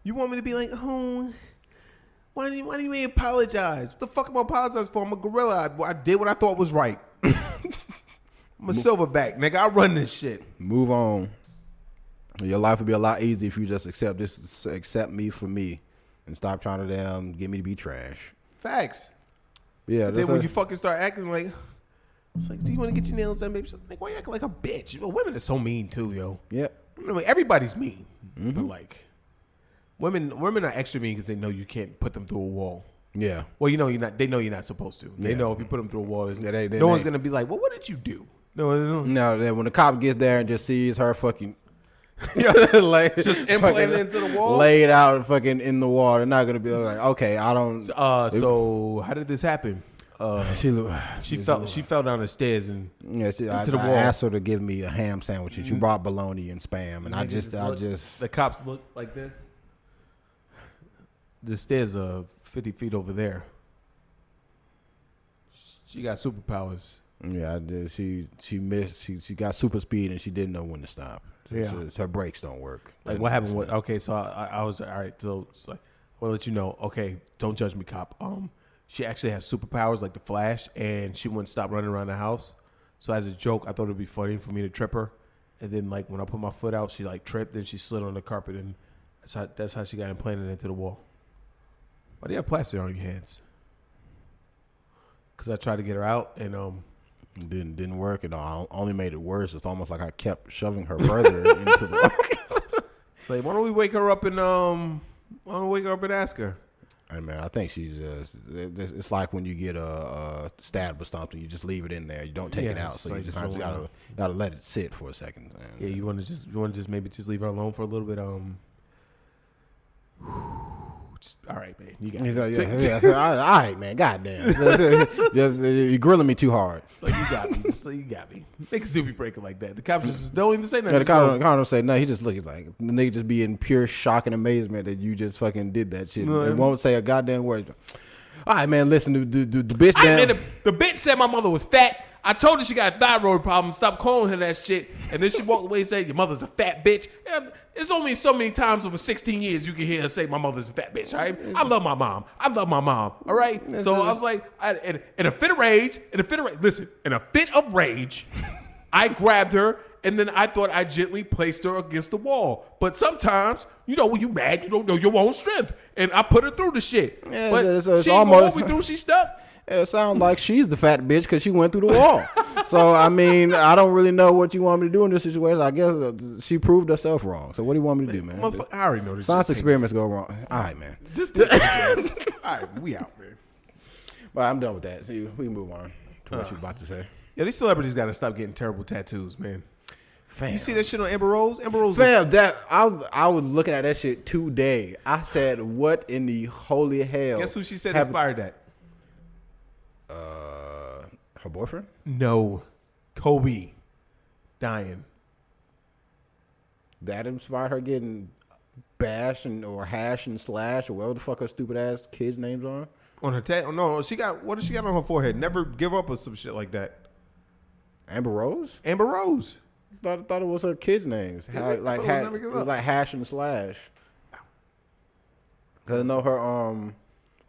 you want me to be like, oh, why do you even apologize? What the fuck am I apologizing for? I'm a gorilla. I did what I thought was right. I'm a silverback, nigga. I run this shit. Move on. Your life would be a lot easier if you just accept me for me, and stop trying to get me to be trash. Facts. Yeah. But then when you fucking start acting like, it's like, do you want to get your nails done, baby? Like, why you acting like a bitch? Well, women are so mean too, yo. Yeah. I mean, everybody's mean, but like. Women are extra mean because they know you can't put them through a wall. Yeah. Well, you know you're not. They know you're not supposed to. They know if you put them through a wall, no one's gonna be like, "Well, what did you do?" No. When the cop gets there and just sees her fucking, like just implanted into the wall, laid out fucking in the wall, they're not gonna be like, "Okay, I don't." So how did this happen? She fell down the stairs and into the wall. I asked her to give me a ham sandwich, and she brought bologna and spam, and I just the cops look like this. The stairs are 50 feet over there. She got superpowers. Yeah, I did. She got super speed and she didn't know when to stop. Her brakes don't work. Like what happened? Okay, so I was all right. So it's like, I want to let you know. Okay, don't judge me, cop. She actually has superpowers like the Flash, and she wouldn't stop running around the house. So as a joke, I thought it'd be funny for me to trip her, and then like when I put my foot out, she like tripped, then she slid on the carpet, and that's how she got implanted into the wall. Why do you have plaster on your hands? Because I tried to get her out, and didn't work at all. Only made it worse. It's almost like I kept shoving her further into the. It's like, why don't we wake her up and ask her? Hey man, I think she's just. It's like when you get a stabbed or something, you just leave it in there. You don't take it out, so you just gotta let it sit for a second. Man. Yeah, you want to just maybe just leave her alone for a little bit. All right, man, you got it. All right, man. Goddamn, just you're grilling me too hard. Like you got me. You got me. Niggas do be breaking like that. The cops just don't even say nothing. Yeah, the cop don't say nothing. He just looks like the nigga just be in pure shock and amazement that you just fucking did that shit. And won't say a goddamn word. All right, man. Listen, the bitch down. The bitch said my mother was fat. I told her she got a thyroid problem. Stop calling her that shit. And then she walked away and said, your mother's a fat bitch. And it's only so many times over 16 years you can hear her say my mother's a fat bitch, all right? I love my mom. All right? So I was like, in a fit of rage, I grabbed her, and then I thought I gently placed her against the wall. But sometimes, when you mad, you don't know your own strength. And I put her through the shit. Yeah, but so she ain't going all the way through, she stuck. It sounds like she's the fat bitch because she went through the wall. So, I mean, I don't really know what you want me to do in this situation. I guess she proved herself wrong. So, what do you want me to do, man? I already know this. Science experiments go wrong. All right, man. Just take it. All right, we out, man. Well, I'm done with that. So, we can move on to what you're about to say. Yeah, these celebrities got to stop getting terrible tattoos, man. Fam. You see that shit on Amber Rose? Amber Rose. Fam, I was looking at that shit today. I said, what in the holy hell? Guess who she said inspired that? Her boyfriend? No. Kobe dying. That inspired her getting bashed or hash and slash or whatever the fuck her stupid ass kids' names are? On her no, what does she got on her forehead? Never give up or some shit like that. Amber Rose? Amber Rose. I thought it was her kids' names. It was like hash and slash. Cause I know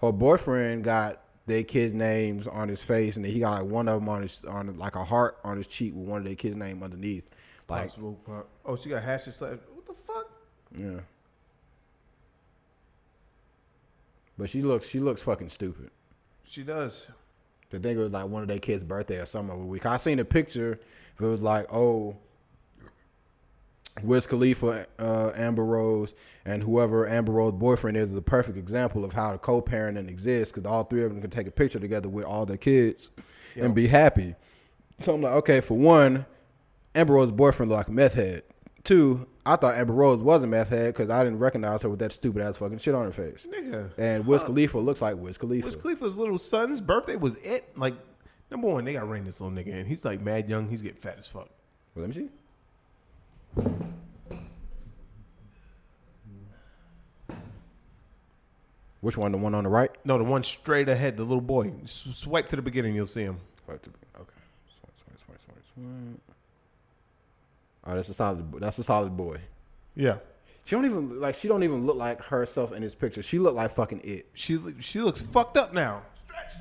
her boyfriend got their kids' names on his face, and then he got like one of them on like a heart on his cheek with one of their kids' name underneath. Like, she got hash and slash. What the fuck? Yeah. But she looks fucking stupid. She does. I think it was like one of their kids' birthday or something of the week. I seen a picture. It was like, Wiz Khalifa, Amber Rose, and whoever Amber Rose's boyfriend is a perfect example of how the co-parenting exists because all three of them can take a picture together with all their kids and be happy. So I'm like, okay, for one, Amber Rose's boyfriend looked like a meth head. Two, I thought Amber Rose was a meth head because I didn't recognize her with that stupid ass fucking shit on her face. Nigga. And Wiz Khalifa looks like Wiz Khalifa. Wiz Khalifa's little son's birthday was it. Like, number one, they got to rein this little nigga in. He's like mad young. He's getting fat as fuck. Well, let me see. Which one? The one on the right? No, the one straight ahead, the little boy. Swipe to the beginning, you'll see him. Okay. Oh, that's a solid boy. Yeah. She don't even look like herself in this picture. She looked like fucking it. She looks fucked up now. Stretch.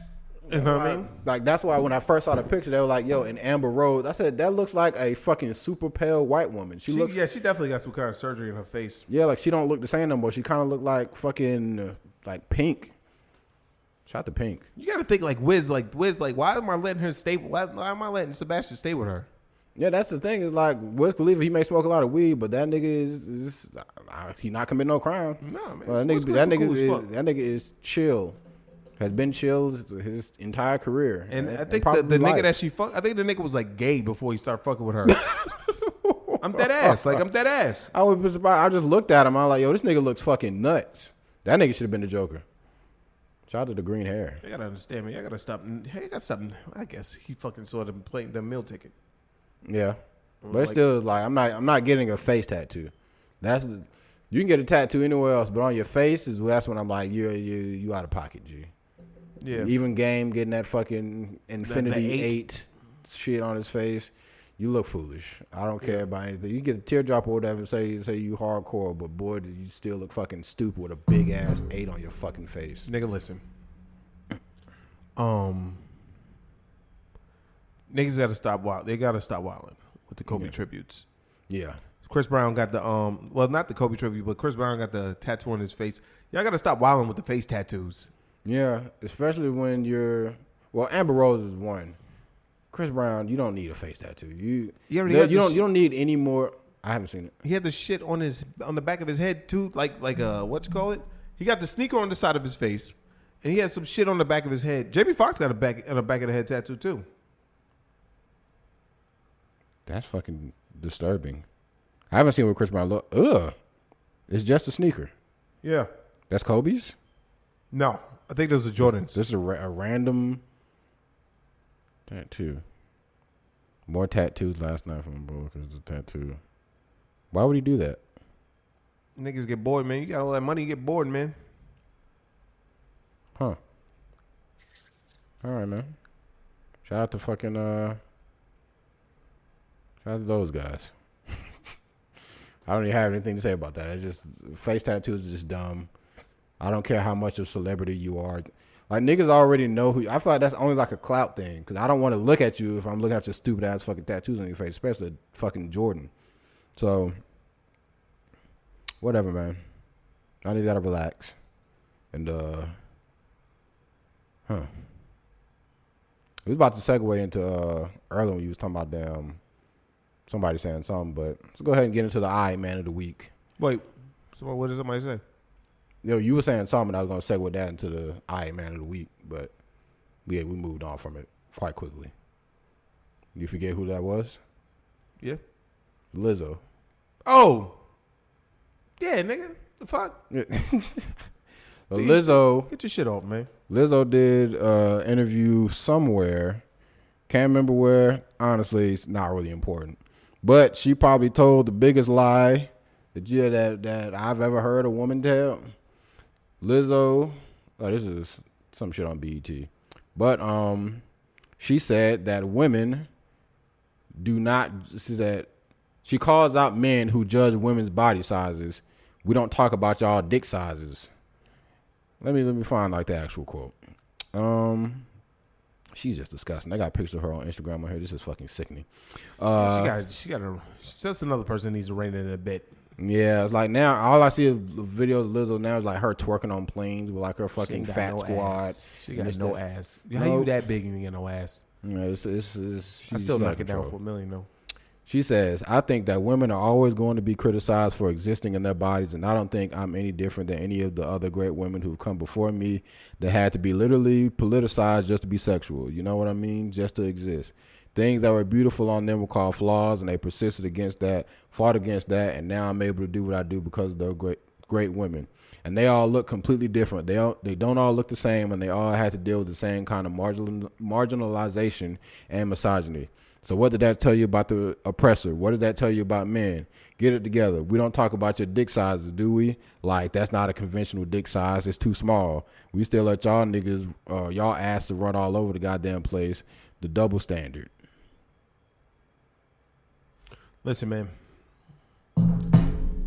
You know what I mean? Like, that's why when I first saw the picture, they were like, yo, in Amber Rose, I said, that looks like a fucking super pale white woman. She definitely got some kind of surgery in her face. Yeah, like, she don't look the same no more. She kind of look like fucking, like, Pink. Shout out to Pink. You got to think like Wiz, why am I letting her stay? Why am I letting Sebastian stay with her? Yeah, that's the thing. Is like Wiz Khalifa, he may smoke a lot of weed, but that nigga is he not committing no crime. No, man. Well, that nigga is chill. Has been chill his entire career. And I think the nigga that she fucked, I think the nigga was like gay before he started fucking with her. I'm dead ass. Like, I'm dead ass. I was surprised. I just looked at him. I was like, yo, this nigga looks fucking nuts. That nigga should have been the Joker. Shout out to the green hair. You gotta understand, man. You gotta stop. I guess he fucking saw them playing the meal ticket. Yeah, but it still is like I'm not getting a face tattoo. You can get a tattoo anywhere else, but on your face that's when I'm like you out of pocket, G. Yeah. Even Game getting that fucking Infinity 8 shit on his face. you look foolish. I don't care about anything. You get a teardrop or whatever, say you hardcore, but boy, you still look fucking stupid with a big ass 8 on your fucking face. Nigga, listen. Niggas gotta stop wild. They gotta stop wilding with the Kobe tributes. Yeah. Chris Brown got the well, not the Kobe tribute, but Chris Brown got the tattoo on his face. Y'all gotta stop wilding with the face tattoos. Yeah, especially when well, Amber Rose is one. Chris Brown, you don't need a face tattoo. You don't need any more. I haven't seen it. He had the shit on the back of his head too, like what you call it? He got the sneaker on the side of his face, and he had some shit on the back of his head. Jamie Foxx got on the back of the head tattoo too. That's fucking disturbing. I haven't seen what Chris Brown look. Ugh, it's just a sneaker. Yeah, that's Kobe's. No, I think those are Jordans. This is a random tattoo. More tattoos last night from bro because it's a tattoo. Why would he do that? Niggas get bored, man. You got all that money, you get bored, man. Huh. All right, man. Shout out to fucking shout out to those guys. I don't even have anything to say about that. It's just face tattoos is just dumb. I don't care how much of a celebrity you are. Like, niggas already know who. I feel like that's only like a clout thing. Because I don't want to look at you if I'm looking at your stupid ass fucking tattoos on your face, especially fucking Jordan. So, whatever, man. I just gotta relax. And, We was about to segue into earlier when you was talking about somebody saying something, but let's go ahead and get into the I Man of the Week. Wait, what did somebody say? Yo, you were saying something. I was going to segue that into the I Man of the Week, but we moved on from it quite quickly. You forget who that was? Yeah. Lizzo. Oh. Yeah, nigga. The fuck? So Lizzo. Get your shit off, man. Lizzo did an interview somewhere. Can't remember where. Honestly, it's not really important. But she probably told the biggest lie that I've ever heard a woman tell. Lizzo, this is some shit on BET. But she said that women do not, she calls out men who judge women's body sizes. We don't talk about y'all dick sizes. Let me find like the actual quote. She's just disgusting. I got a picture of her on Instagram on here. This is fucking sickening. She got just another person needs to rein it in a bit. Yeah, it's like now all I see is videos of Lizzo now is like her twerking on planes with like her fucking fat squad. Ass. She got no ass. How you that big and you get no ass? Yeah, I still knock it down for $1 million though. She says, I think that women are always going to be criticized for existing in their bodies, and I don't think I'm any different than any of the other great women who've come before me that had to be literally politicized just to be sexual. You know what I mean? Just to exist. Things that were beautiful on them were called flaws, and they persisted against that, fought against that, and now I'm able to do what I do because of they're great women. And they all look completely different. They don't all look the same, and they all had to deal with the same kind of marginalization and misogyny. So what did that tell you about the oppressor? What does that tell you about men? Get it together. We don't talk about your dick sizes, do we? Like, that's not a conventional dick size. It's too small. We still let y'all niggas, y'all ass to run all over the goddamn place. The double standard. Listen, man.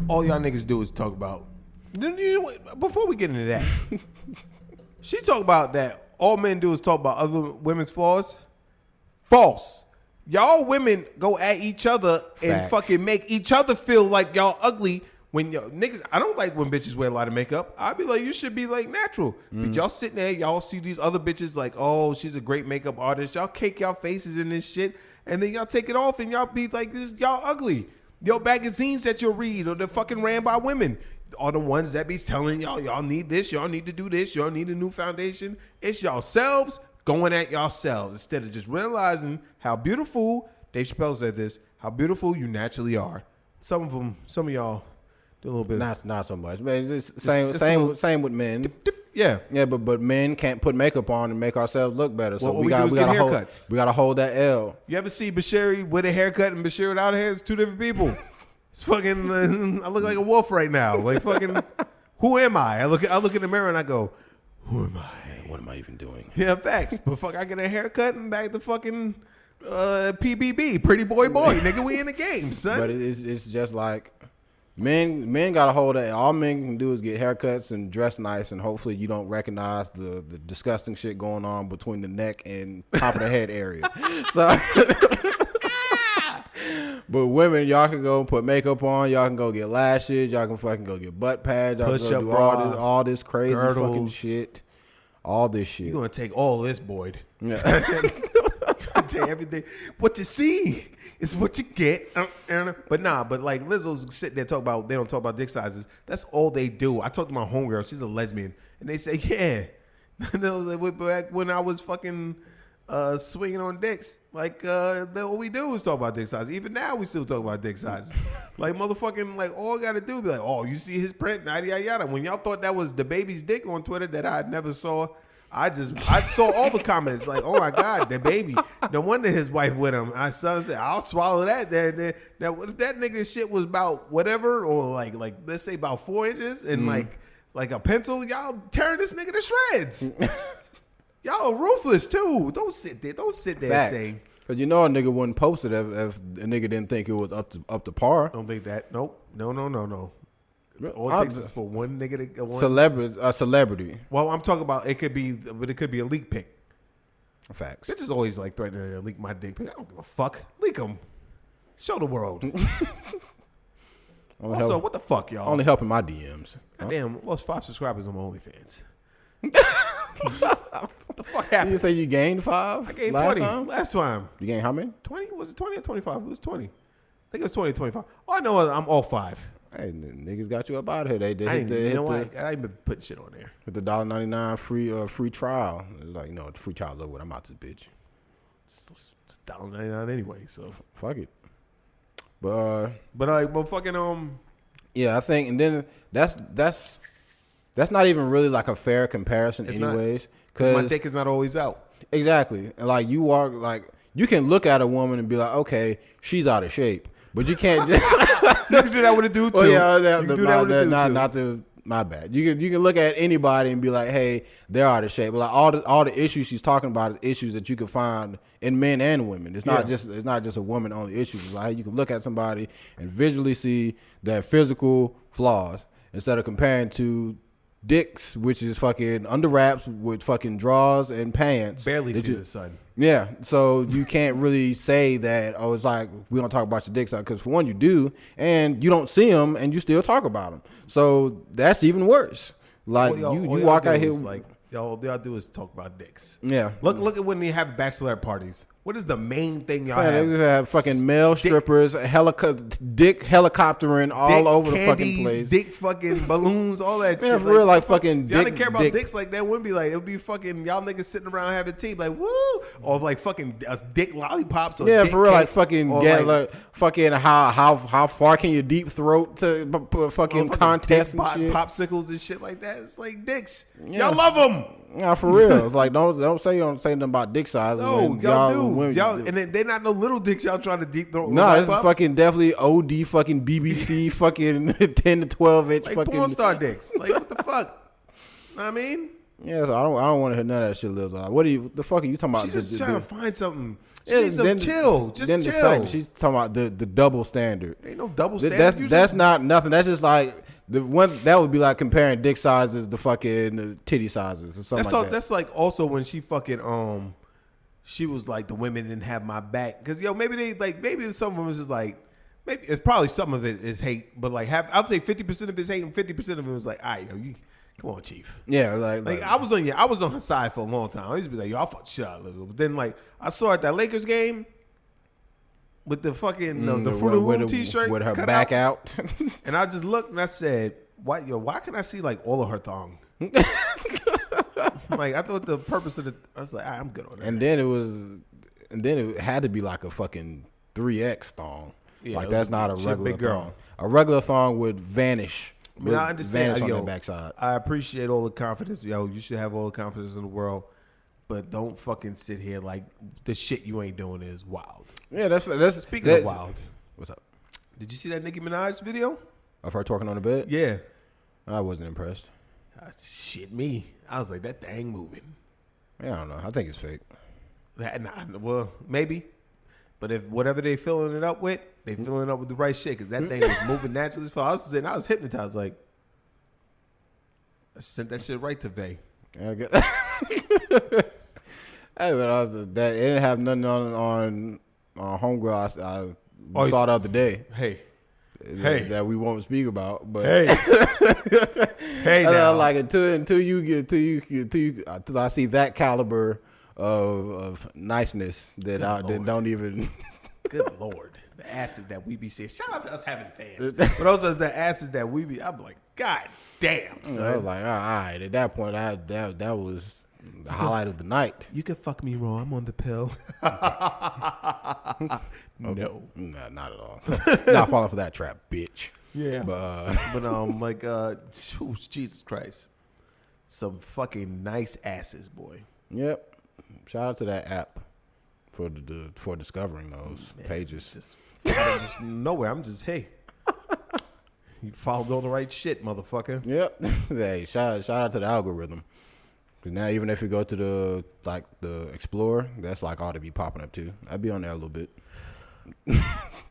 All y'all niggas do is talk about. You know what? Before we get into that, she talk about that all men do is talk about other women's flaws. False. Y'all women go at each other and fucking make each other feel like y'all ugly when y'all niggas. I don't like when bitches wear a lot of makeup. I'd be like, you should be like natural. But y'all sitting there, y'all see these other bitches like, oh, she's a great makeup artist. Y'all cake y'all faces in this shit, and then y'all take it off and y'all be like, this, y'all ugly. Your magazines that you'll read or the fucking ran by women are the ones that be telling y'all need this, y'all need to do this, y'all need a new foundation. It's yourselves going at yourselves instead of just realizing how beautiful, Dave Chappelle said this, how beautiful you naturally are. Some of y'all do a little bit. Not so much, man. It's same with men. Yeah, but men can't put makeup on and make ourselves look better. So what we got haircuts. We got to hold that L. You ever see Bashiri with a haircut and Bashir without a hair? It's two different people. It's fucking. I look like a wolf right now. Like fucking. Who am I? I look in the mirror and I go, who am I? What am I even doing? Yeah, facts. But fuck, I get a haircut and back to fucking PBB, pretty boy, nigga, we in the game, son. But it's just like men got a hold of it. All men can do is get haircuts and dress nice, and hopefully you don't recognize the disgusting shit going on between the neck and top of the head area. So, but women, y'all can go put makeup on. Y'all can go get lashes. Y'all can fucking go get butt pads. Y'all can go do all this crazy girdles. Fucking shit. All this shit. You gonna take all this, Boyd? Yeah. I tell you everything. What you see is what you get. But like Lizzo's sitting there talking about, they don't talk about dick sizes. That's all they do. I talked to my homegirl. She's a lesbian, and they say, yeah. Back when I was fucking swinging on dicks, like all we do is talk about dick sizes. Even now, we still talk about dick sizes. Like motherfucking, like all I gotta do be like, oh, you see his print, yada yada yada. When y'all thought that was the baby's dick on Twitter that I never saw. I saw all the comments like, oh my God, the baby. No wonder his wife with him. My son said, I'll swallow that. Now, if that nigga shit was about whatever, or like let's say about 4 inches and like a pencil, y'all tearing this nigga to shreds. Y'all are ruthless too. Don't sit there and say. Because you know a nigga wouldn't post it if a nigga didn't think it was up to par. Don't think that. Nope. No. All it takes is for one nigga to Celebrity. Well, I'm talking about it could be a leak pic. Facts. Bitches always like threatening to leak my dick pic. I don't give a fuck. Leak them. Show the world. Also, what the fuck, y'all? Only helping my DMs. Damn, lost 5 subscribers on my OnlyFans. What the fuck happened? You say you gained 5? I gained last 20 time? last time. You gained how many? 20? Was it 20 or 25? It was 20. I think it was 20 or 25. All I know is I'm all 5. Hey, niggas got you up out of here. They I hit ain't, the, you know hit what? I ain't been putting shit on there. the $1.99 free trial. It's like, no, the free trial's over. I'm out this bitch. It's $1.99 anyway, so Fuck it. But fucking yeah, I think, and then that's not even really like a fair comparison, anyways. Because my dick is not always out. Exactly, and like you are like you can look at a woman and be like, okay, she's out of shape, but you can't just. You can do that with a dude too. Oh yeah, you can do that with a dude too. My bad. You can look at anybody and be like, hey, they're out of shape. But like all the issues she's talking about is issues that you can find in men and women. It's not just a woman only issue. It's like you can look at somebody and visually see their physical flaws instead of comparing to dicks, which is fucking under wraps with fucking drawers and pants. Barely see the sun. Yeah, so you can't really say that, oh, it's like, we don't talk about your dick size, because for one, you do, and you don't see them, and you still talk about them. So that's even worse. Like, you walk out here. Like, all y'all do is talk about dicks. Yeah. Look at when they have bachelorette parties. What is the main thing y'all have? They have fucking male strippers, dick helicoptering all over the fucking place. Dick fucking balloons, all that shit. Yeah, for real, like fucking y'all dick. didn't care about dicks like that. Wouldn't be like, it would be fucking y'all niggas sitting around having tea, like, woo! Or like fucking dick lollipops. Or yeah, dick for real, cake, like fucking get like fucking how far can you deep throat to fucking contest and shit. Popsicles and shit like that. It's like dicks. Yeah. Y'all love them. Nah, for real. It's like don't say nothing about dick size. No, y'all do. Y'all, and they're not no little dicks. Y'all trying to deep throat. No, this is fucking definitely OD fucking BBC fucking 10 to 12 inch like fucking porn star dicks. Like what the fuck? Know what I mean, yeah. So I don't want to hear none of that shit. Liz. What the fuck are you talking about? She's just trying to find something. She needs some chill. Just then chill. The fact she's talking about the double standard. Ain't no double standard. That's not nothing. That's just like. The one that would be like comparing dick sizes to fucking titty sizes or something like that. That's like also when she fucking she was like the women didn't have my back because maybe some women just like maybe it's probably some of it is hate, but like I'll say 50% of it's hate and 50% of it was like, alright, you come on, chief. Yeah, like I was on her side for a long time. I used to be like, yo, I'll fuck shit out of Lizzo. But then like I saw her at that Lakers game. With the fucking the Fruit of Loom t-shirt with her back out. And I just looked and I said, why can I see like all of her thong? Like I thought the purpose of I was like, I'm good on that. And then it had to be like a fucking 3X thong. Yeah, like that's not a regular thong. A regular thong would vanish. I mean, I understand on that backside. I appreciate all the confidence. Yo, you should have all the confidence in the world. But don't fucking sit here like the shit you ain't doing is wild. Yeah, that's speaking of wild. What's up? Did you see that Nicki Minaj video of her twerking on the bed? Yeah, I wasn't impressed. Shit, me. I was like, that thing moving. Yeah, I don't know. I think it's fake. Well, maybe. But if whatever they filling it up with, they filling it up with the right shit. Because that thing was moving naturally as fuck. I was hypnotized. Like, I sent that shit right to Vay. Hey, but it didn't have nothing on Homegirl. I saw the other day. Hey. That we won't speak about, but hey, now. Like until I see that caliber of niceness that then don't even. Good Lord, the asses that we be seeing. Shout out to us having fans, but those are the asses that we be. I'm like, God damn, son. I was like, all right. At that point, that was the highlight of the night. You can fuck me raw. I'm on the pill. No, not at all. Not falling for that trap, bitch. Yeah, but Jesus Christ, some fucking nice asses, boy. Yep. Shout out to that app for discovering those pages. Just nowhere. I'm just hey. You followed all the right shit, motherfucker. Yep. Hey, shout out to the algorithm. Cause now even if you go to the Explorer, that's like ought to be popping up too. I'd be on there a little bit.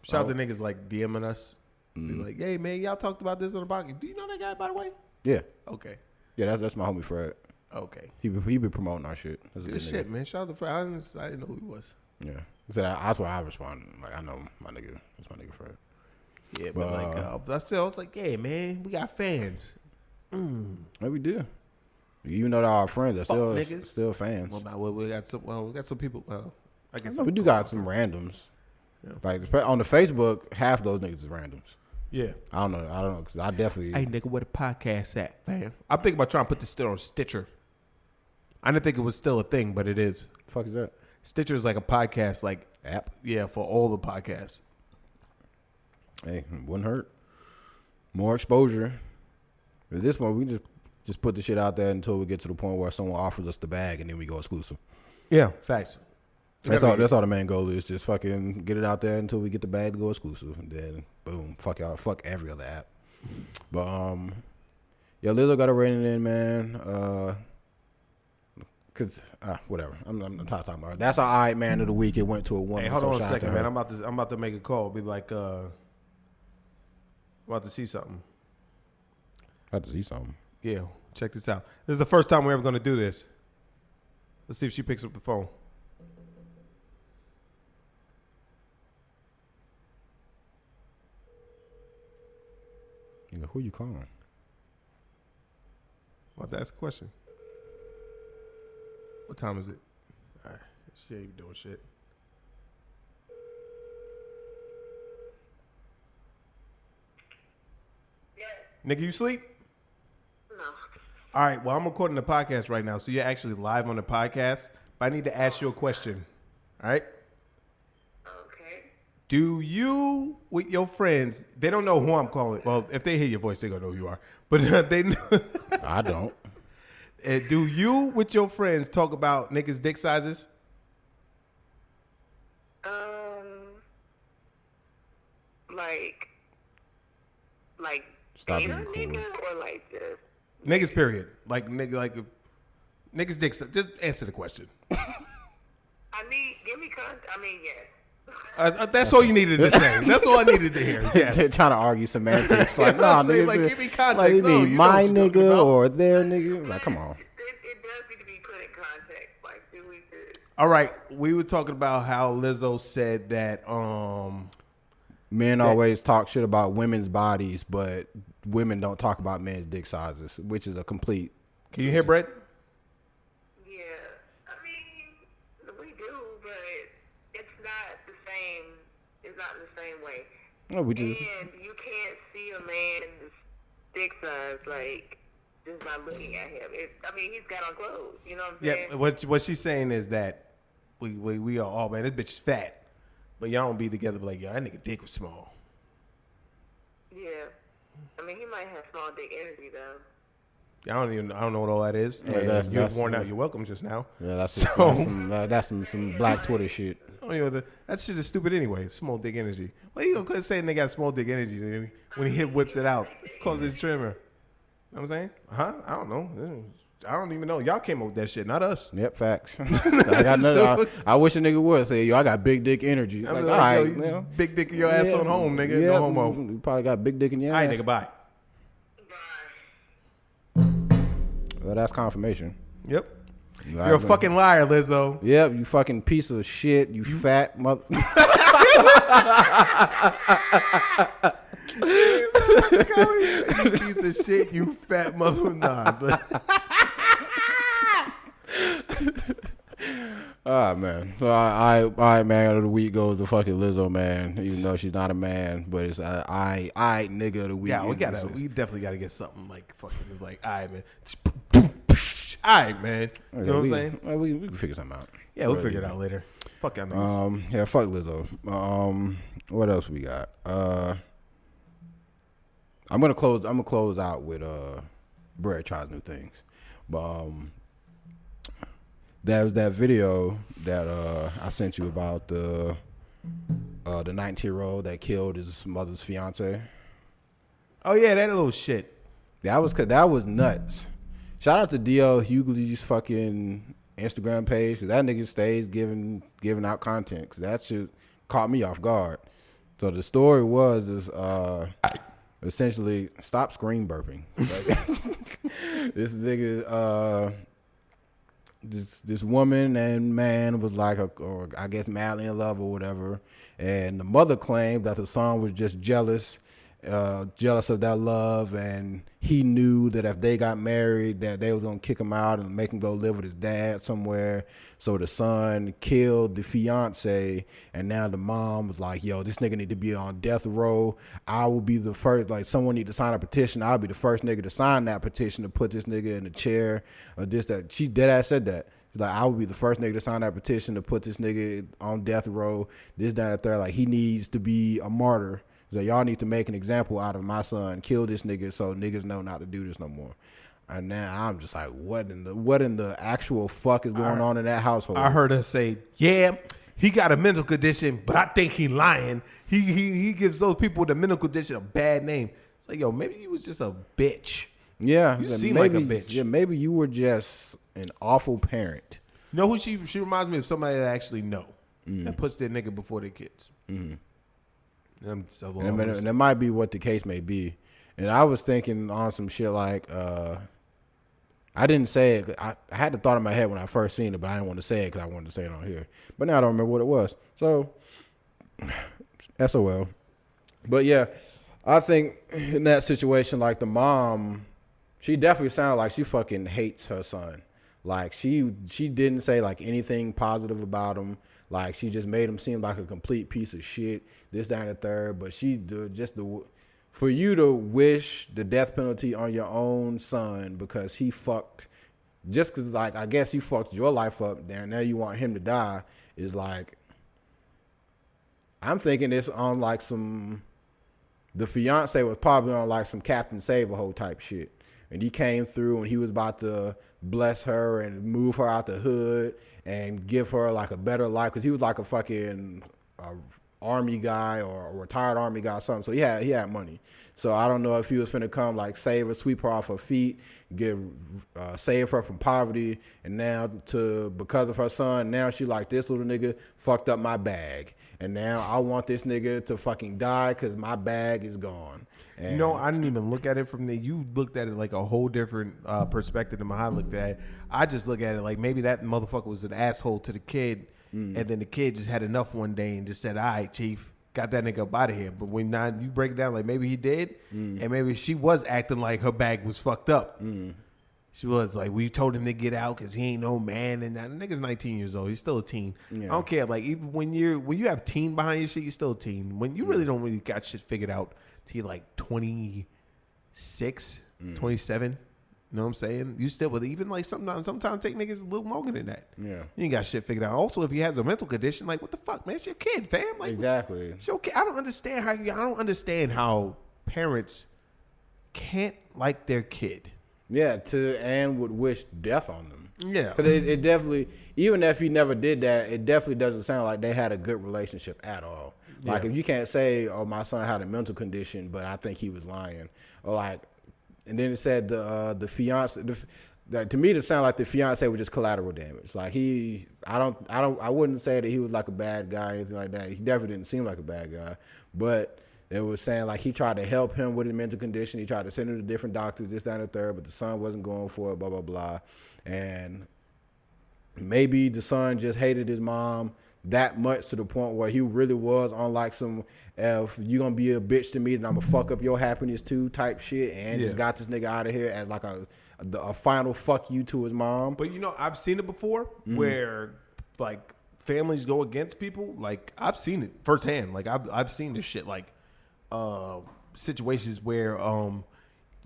Shout out to niggas like DMing us. Be like, hey man, y'all talked about this on the podcast. Do you know that guy by the way? Yeah. Okay. Yeah, that's my homie Fred. Okay. He be promoting our shit. That's a Good good shit, nigga. man. Shout out to Fred. I didn't know who he was. Yeah. So that's why I responded. Like I know my nigga. That's my nigga Fred. Yeah, but I was like, yeah, man, we got fans. Yeah, we do. Even though they're our friends, they're still fans. Well, we got some people. Well, I guess We do got some randoms. Yeah. Like on the Facebook, half those niggas is randoms. Yeah. I don't know, because I definitely. Hey, nigga, where the podcast at, fam? I'm thinking about trying to put this still on Stitcher. I didn't think it was still a thing, but it is. The fuck is that? Stitcher is like a podcast, like app. Yeah, for all the podcasts. Hey, wouldn't hurt. More exposure. At this point, we just put the shit out there until we get to the point where someone offers us the bag and then we go exclusive. Yeah, facts. That's all the main goal is. Just fucking get it out there until we get the bag to go exclusive. And then boom, fuck y'all, fuck every other app. But yeah, Lizzo got a rating in, man. Cause whatever. I'm tired of talking about it. That's our alright man of the week. It went to a woman. Hey, hold on a second, man. I'm about to make a call. Be like, I'm about to see something. About to see something. Yeah, check this out. This is the first time we're ever going to do this. Let's see if she picks up the phone. Who you calling? I'm about to ask a question. What time is it? All right, she ain't even doing shit. Nigga, you sleep? No. All right, well, I'm recording the podcast right now, so you're actually live on the podcast. But I need to ask you a question. All right? Okay. Do you, with your friends, they don't know who I'm calling. Well, if they hear your voice, they're going to know who you are. But they know. I don't. Do you, with your friends, talk about niggas' dick sizes? Like Stop date being a cool. nigga or like just Niggas, period. Like niggas' dick sizes. Just answer the question. give me yes. That's all you needed to say. That's all I needed to hear. Yes. Trying to argue semantics. Like, nah, nigga. Like, give me context. Like, you No, mean you know my what you're talking nigga about. or their nigga? Like, come on. It does need to be put in context. Like, do we just All right, we were talking about how Lizzo said that. Men always talk shit about women's bodies, but women don't talk about men's dick sizes, which is a complete. Can you hear Brett? yeah. I mean, we do, but it's not the same. It's not in the same way. No, we do. And you can't see a man's dick size like just by looking at him. He's got on clothes. You know what I'm saying? Yeah. What she's saying is that we are all man. This bitch is fat, but y'all don't be together. Like yo, that nigga dick was small. Yeah. I mean, he might have small dick energy though. I don't know what all that is. Yeah, And that's- you're that's- worn out. You're welcome just now. Yeah, that's So- some black Twitter shit. Oh, that shit is stupid anyway. Small dick energy. Well, you gonna say they got small dick energy when he whips it out, calls it a trimmer. You know what I'm saying? I don't know. I don't even know. Y'all came up with that shit, not us. Yep, facts. I got nothing. I wish a nigga would say, yo, I got big dick energy. I Like, mean, all like, right, yo, you know. big dick in your ass on home, nigga. Yeah, No homo. You probably got big dick in your All right, ass. nigga, bye. Well, that's confirmation. Yep. You're a fucking liar, Lizzo. Yep, you fucking piece of shit. You fat mother. You piece of shit, you fat mother. Nah, but Ah, man. So all right, man. Of the week goes to fucking Lizzo, man. Even though she's not a man, but it's I nigga of the week. yeah, we definitely gotta get something like fucking like, all right, man. All right, man. You know what I'm saying? We can figure something out. Yeah, we'll figure it out later. Fuck y'all niggas. Yeah, fuck Lizzo. What else we got? I'm gonna close out with Brad tries new things. But there was that video that I sent you about the 19-year-old that killed his mother's fiance. Oh yeah, that little shit. That was nuts. Shout out to D.L. Hughley's fucking Instagram page, because that nigga stays giving out content, because that shit caught me off guard. So the story was essentially, stop screen burping. This nigga, this woman and man was like, or I guess madly in love or whatever, and the mother claimed that the son was just jealous of that love, and he knew that if they got married that they was gonna kick him out and make him go live with his dad somewhere. So the son killed the fiance, and now the mom was like, yo, this nigga need to be on death row. I will be the first, like, someone need to sign a petition. I'll be the first nigga to sign that petition to put this nigga in the chair or this, that. She dead ass said that. She's like, I will be the first nigga to sign that petition to put this nigga on death row, this, that, and third. Like, he needs to be a martyr. So y'all need to make an example out of my son, kill this nigga so niggas know not to do this no more. And now I'm just like, what in the actual fuck is going on in that household? I heard her say, yeah, he got a mental condition, but I think he lying. He gives those people with a mental condition a bad name. It's like, yo, maybe he was just a bitch. Yeah. You seem like a bitch. Yeah, maybe you were just an awful parent. You know who she reminds me of? Somebody that I actually know. That puts their nigga before their kids. Mm-hmm. And that might be what the case may be. And I was thinking on some shit like, I didn't say it. I had the thought in my head when I first seen it, but I didn't want to say it because I wanted to say it on here. But now I don't remember what it was. So, SOL. But yeah, I think in that situation, like the mom, she definitely sounded like she fucking hates her son. Like she didn't say like anything positive about him. Like she just made him seem like a complete piece of shit. This, that, and the third. But for you to wish the death penalty on your own son because he fucked, just because like I guess he fucked your life up, and now you want him to die, is like, I'm thinking it's on like some, the fiance was probably on like some Captain Save-A-Ho type shit. And he came through and he was about to bless her and move her out the hood and give her like a better life, because he was like a fucking army guy or a retired army guy or something. So he had money. So I don't know if he was finna come like save her, sweep her off her feet, save her from poverty, and now because of her son, now she like, this little nigga fucked up my bag, and now I want this nigga to fucking die because my bag is gone. And you know, I didn't even look at it from there. You looked at it like a whole different perspective than I looked at it. I just look at it like maybe that motherfucker was an asshole to the kid, and then the kid just had enough one day and just said, all right, chief, got that nigga up out of here. But when now you break it down, like maybe he did, and maybe she was acting like her bag was fucked up. She was like, we told him to get out because he ain't no man, and that nigga's 19 years old. He's still a teen. Yeah. I don't care. Like even when you have teen behind your shit, you're still a teen. When you really don't really got shit figured out till you're like 26, 27. You know what I'm saying? You still, but even like sometimes take niggas a little longer than that. Yeah. You ain't got shit figured out. Also, if he has a mental condition, like what the fuck, man? It's your kid, fam. Like, exactly. It's your kid. I don't understand how parents can't like their kid. Yeah, and would wish death on them. Yeah. Because it definitely, even if he never did that, it definitely doesn't sound like they had a good relationship at all. Like, if you can't say, oh, my son had a mental condition, but I think he was lying. Or like, and then it said the fiance, that to me, it sounded like the fiance was just collateral damage. Like I wouldn't say that he was like a bad guy or anything like that. He definitely didn't seem like a bad guy, but it was saying like he tried to help him with his mental condition. He tried to send him to different doctors, this, that, and the third, but the son wasn't going for it, blah, blah, blah. And maybe the son just hated his mom that much to the point where he really was on like some, if you gonna be a bitch to me, then I'm gonna fuck up your happiness too type shit, and just got this nigga out of here as like a final fuck you to his mom. But you know, I've seen it before where like families go against people. Like I've seen it firsthand. Like I've seen this shit. Like situations where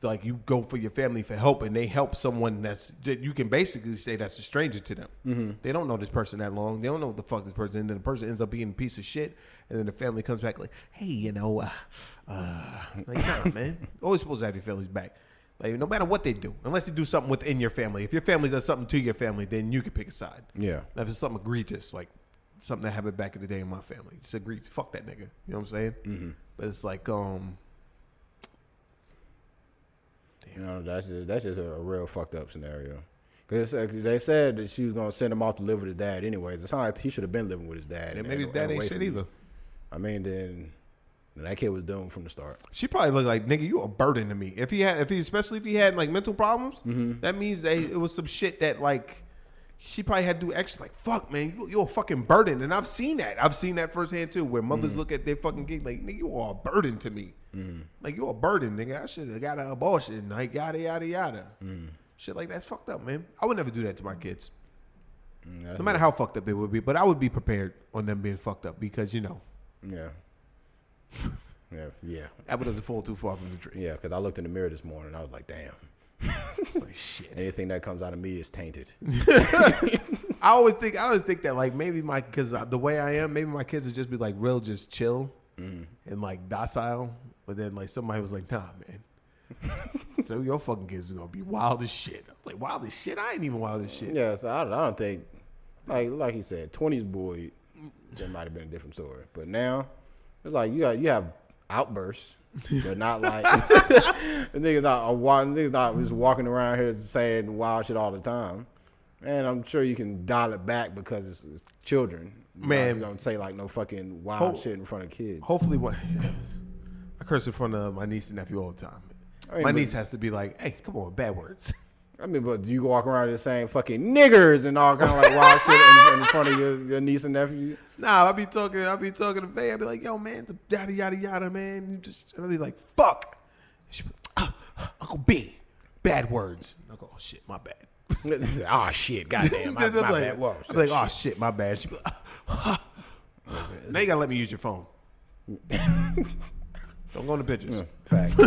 like you go for your family for help and they help someone that you can basically say that's a stranger to them. They don't know this person that long. They don't know what the fuck this person is. And then the person ends up being a piece of shit. And then the family comes back like, hey, you know, like, nah, man. Always supposed to have your family's back. Like, no matter what they do, unless they do something within your family. If your family does something to your family, then you can pick a side. Yeah. Now, if it's something egregious, like something that happened back in the day in my family, it's egregious. Fuck that nigga. You know what I'm saying? Mm-hmm. But it's like, you know, that's just a real fucked up scenario. Because they said that she was gonna send him off to live with his dad anyways. It sounds like he should have been living with his dad. yeah, maybe his dad ain't shit either. I mean, then that kid was doomed from the start. She probably looked like, nigga, you a burden to me. Especially if he had like mental problems, that means that it was some shit that like she probably had to do extra. Like, fuck, man, you're a fucking burden. And I've seen that. I've seen that firsthand too, where mothers look at their fucking kids like, nigga, you are a burden to me. Like, you're a burden, nigga. I should have got an abortion. Like, yada, yada, yada. Shit like that's fucked up, man. I would never do that to my kids. No matter how fucked up they would be. But I would be prepared on them being fucked up because, you know. Yeah. Yeah. Apple doesn't fall too far from the tree. Yeah, because I looked in the mirror this morning and I was like, damn. It's like, shit. Anything that comes out of me is tainted. I always think that like maybe because the way I am, maybe my kids would just be like real, just chill and like docile. But then like somebody was like, nah, man. So your fucking kids are gonna be wild as shit. I was like, wild as shit? I ain't even wild as shit. Yeah, so I don't think, like he said, 20s boy, that might have been a different story. But now, it's like you have outbursts, but not like the nigga's not just walking around here saying wild shit all the time. And I'm sure you can dial it back because it's children. You're not gonna say like no fucking wild shit in front of kids. Hopefully, I curse in front of my niece and nephew all the time. I mean, my niece has to be like, "Hey, come on, bad words." I mean, but do you walk around just saying fucking niggers and all kind of like wild shit in front of your niece and nephew? Nah, I'll be talking to Faye. I'll be like, "Yo, man, yada yada yada, man." I'll be like, "Fuck." She be like, Uncle B, bad words. I go, "Oh shit, my bad." Oh shit, goddamn, my bad. Whoa, I'll be like, "Oh shit, my bad." She be like, now you gotta let me use your phone. Don't go in the pictures. Fact.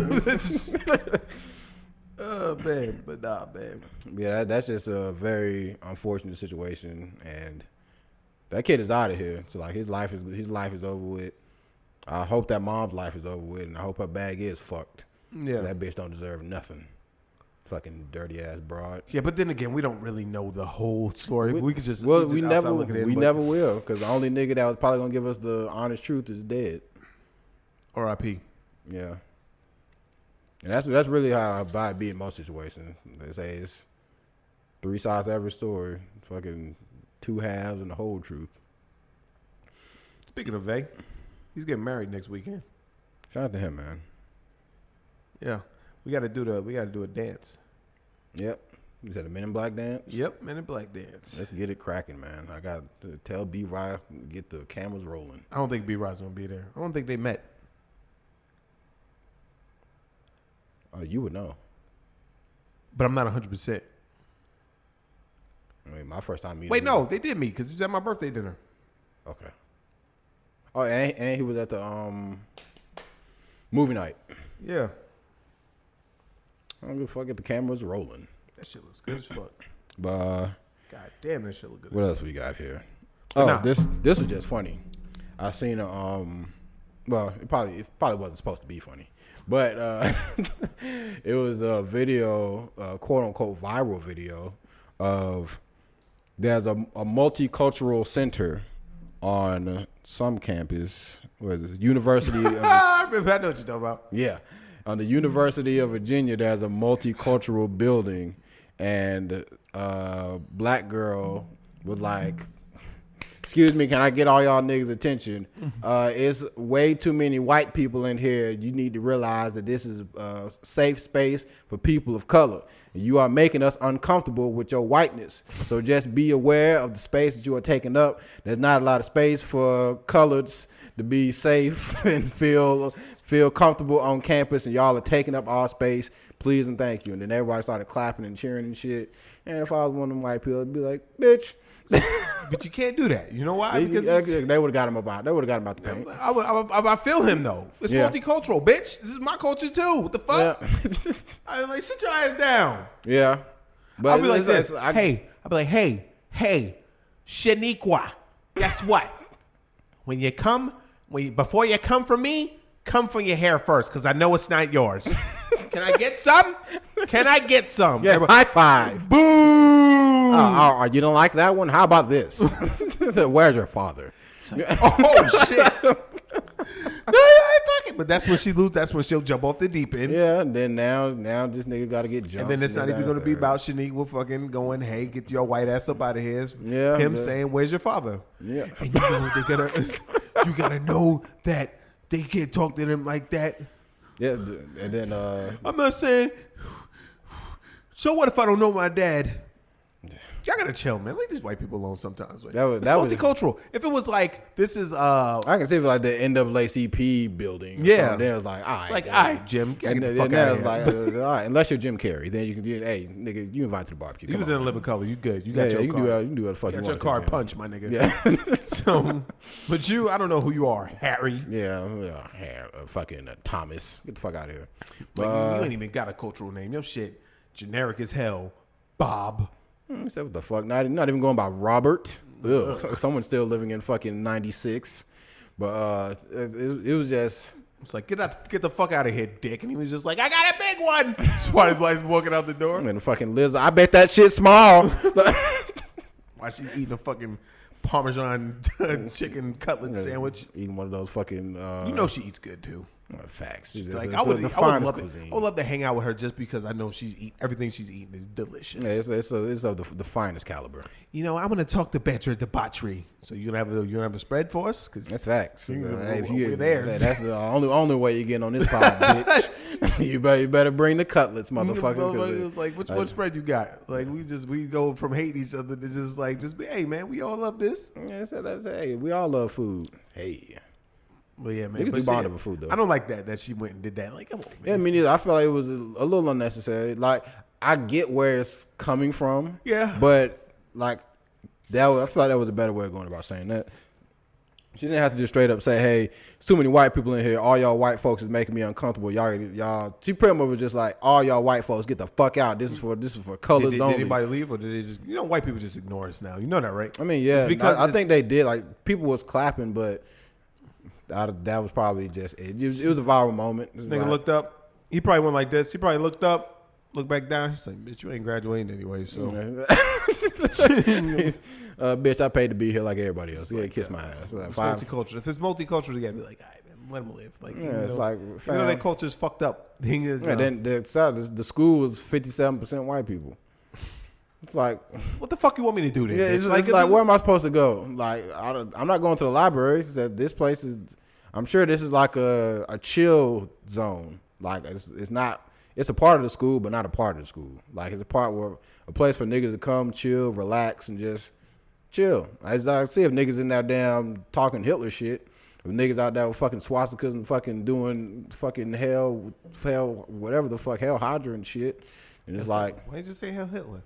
Oh man, but nah, man. Yeah, that's just a very unfortunate situation, and that kid is out of here. So like his life is over with. I hope that mom's life is over with, and I hope her bag is fucked. Yeah, that bitch don't deserve nothing. Fucking dirty ass broad. Yeah, but then again, we don't really know the whole story. We could just we never will, because the only nigga that was probably gonna give us the honest truth is dead. R.I.P. Yeah. And that's really how I buy it be in most situations. They say it's 3 sides to every story. Fucking 2 halves and the whole truth. Speaking of Vay, he's getting married next weekend. Shout out to him, man. Yeah. We gotta do a dance. Yep. You said a Men in Black dance? Yep, Men in Black dance. Let's get it cracking, man. I got to tell B-Rye get the cameras rolling. I don't think B-Rye's gonna be there. I don't think they met. Oh, you would know. But I'm not 100%. I mean, my first time meeting. Wait, no, they did meet because he's at my birthday dinner. Okay. Oh, and he was at the movie night. Yeah. I don't give a fuck. Get the cameras rolling. That shit looks good as fuck. But God damn, that shit look good. What else we got here? This was just funny. I seen a well, it probably wasn't supposed to be funny. But it was a video, quote unquote viral video of there's a multicultural center on some campus. What is it? University of I know what you're talking about. Yeah. On the University of Virginia, there's a multicultural building, and black girl was like, excuse me, can I get all y'all niggas attention? It's way too many white people in here. You need to realize that this is a safe space for people of color. And you are making us uncomfortable with your whiteness. So just be aware of the space that you are taking up. There's not a lot of space for coloreds to be safe and feel comfortable on campus, and y'all are taking up all space. Please and thank you. And then everybody started clapping and cheering and shit. And if I was one of them white people, I'd be like, bitch. But you can't do that. You know why? Because they would have got him about. They would have got him out the paint. I feel him though. It's multicultural, bitch. This is my culture too. What the fuck? Yeah. I like sit your ass down. Yeah, but I'll be like this. I'll be like, hey, Shaniqua. Guess what? Before you come for me, come for your hair first, because I know it's not yours. Can I get some? Yeah, high five. Boom. You don't like that one? How about this? Where's your father? Oh shit. No, I ain't fucking. But that's when she lose. That's when she'll jump off the deep end. Yeah, and then now this nigga got to get jumped. And then it's not even going to be about Shaniqua fucking going, hey, get your white ass up out of here. It's him saying, where's your father? Yeah. And you gotta know that they can't talk to them like that. Yeah, and then I'm not saying. So what if I don't know my dad? Y'all gotta chill, man. Leave these white people alone sometimes. It's multicultural. If it was like this is I can see it like the NAACP building. Yeah. Then it was like, all right. It's like, all right, Jim. Get the fuck out of here. Like, all right, unless you're Jim Carrey, then you can do. Hey, nigga, you invited to the barbecue. You was in a living color. You good. You got your you card. can do what the fuck you got want. your card punch, my nigga. Yeah. So, but you, I don't know who you are, Harry. Yeah, fucking Thomas. Get the fuck out of here. Like, you ain't even got a cultural name. Your shit generic as hell. Bob. What the fuck? Not even going by Robert. Ugh. Someone's still living in fucking 96. But it was just. It's like, get the fuck out of here, dick. And he was just like, I got a big one. That's why his wife's walking out the door. And the fucking Liz, I bet that shit's small. Why she's eating a fucking Parmesan chicken cutlet sandwich. Eating one of those fucking. You know she eats good too. Facts. Like, I would love to hang out with her just because I know everything she's eating is delicious. Yeah, it's of the finest caliber. You know, I'm gonna talk to Banter Debauchery. So you gonna have a spread for us? Cause that's facts. We're there. That's the only way you're getting on this pod, bitch. you better bring the cutlets, motherfucker. Like, what spread you got? Like, we go from hating each other to just be, hey man, we all love this. Yeah, hey, we all love food. Hey. Well, yeah, man. Niggas do bond over food, though. I don't like that she went and did that. Like, come on, man. Yeah, me neither. I feel like it was a little unnecessary. Like, I get where it's coming from. Yeah. But, like, I feel like that was a better way of going about saying that. She didn't have to just straight up say, hey, too many white people in here. All y'all white folks is making me uncomfortable. Y'all. She pretty much was just like, all y'all white folks, get the fuck out. This is for colors only. Did anybody leave, or did they just? You know, white people just ignore us now. You know that, right? I mean, yeah. Because I think they did. Like, people was clapping, but. That was probably just it. It was a viral moment. This nigga looked up. He probably went like this. He probably looked up, looked back down. He's like, bitch, you ain't graduating anyway, so. Bitch, I paid to be here like everybody else. Yeah, kiss my ass. It's multicultural. If it's multicultural, you gotta be like, all right, man, let them live. Like, it's like, you know that culture's fucked up. The thing is, then the school was 57% white people. It's like, what the fuck you want me to do then? Yeah, it's like where am I supposed to go? Like, I'm not going to the library. This place is. I'm sure this is like a chill zone. Like it's not. It's a part of the school, but not a part of the school. Like it's a place for niggas to come, chill, relax, and just chill. I see if niggas in there damn talking Hitler shit. If niggas out there with fucking swastikas and fucking doing fucking hell, whatever the fuck, hell Hydra and shit. And it's like, why did you say hell Hitler?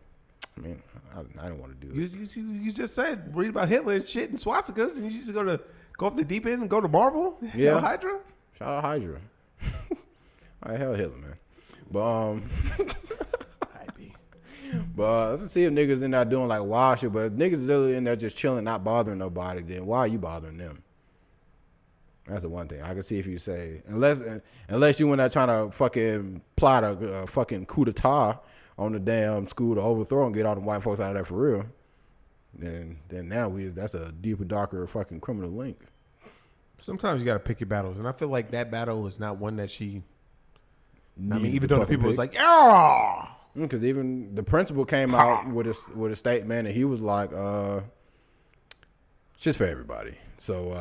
I mean, I don't want to do it. You just said read about Hitler and shit and swastikas, and you just go off the deep end and go to Marvel. Yeah, hell Hydra. Shout out Hydra. All right, hell Hitler, man. But but let's see if niggas in there doing like wild shit. But if niggas really in there just chilling, not bothering nobody, then why are you bothering them? That's the one thing I can see if you say unless you went out trying to fucking plot a fucking coup d'etat on the damn school to overthrow and get all the white folks out of there for real. Then now that's a deeper, darker fucking criminal link. Sometimes you gotta pick your battles, and I feel like that battle is not one that she. I mean, even though the people was like, yeah, Because even the principal came out with a statement, and he was like, "It's just for everybody." So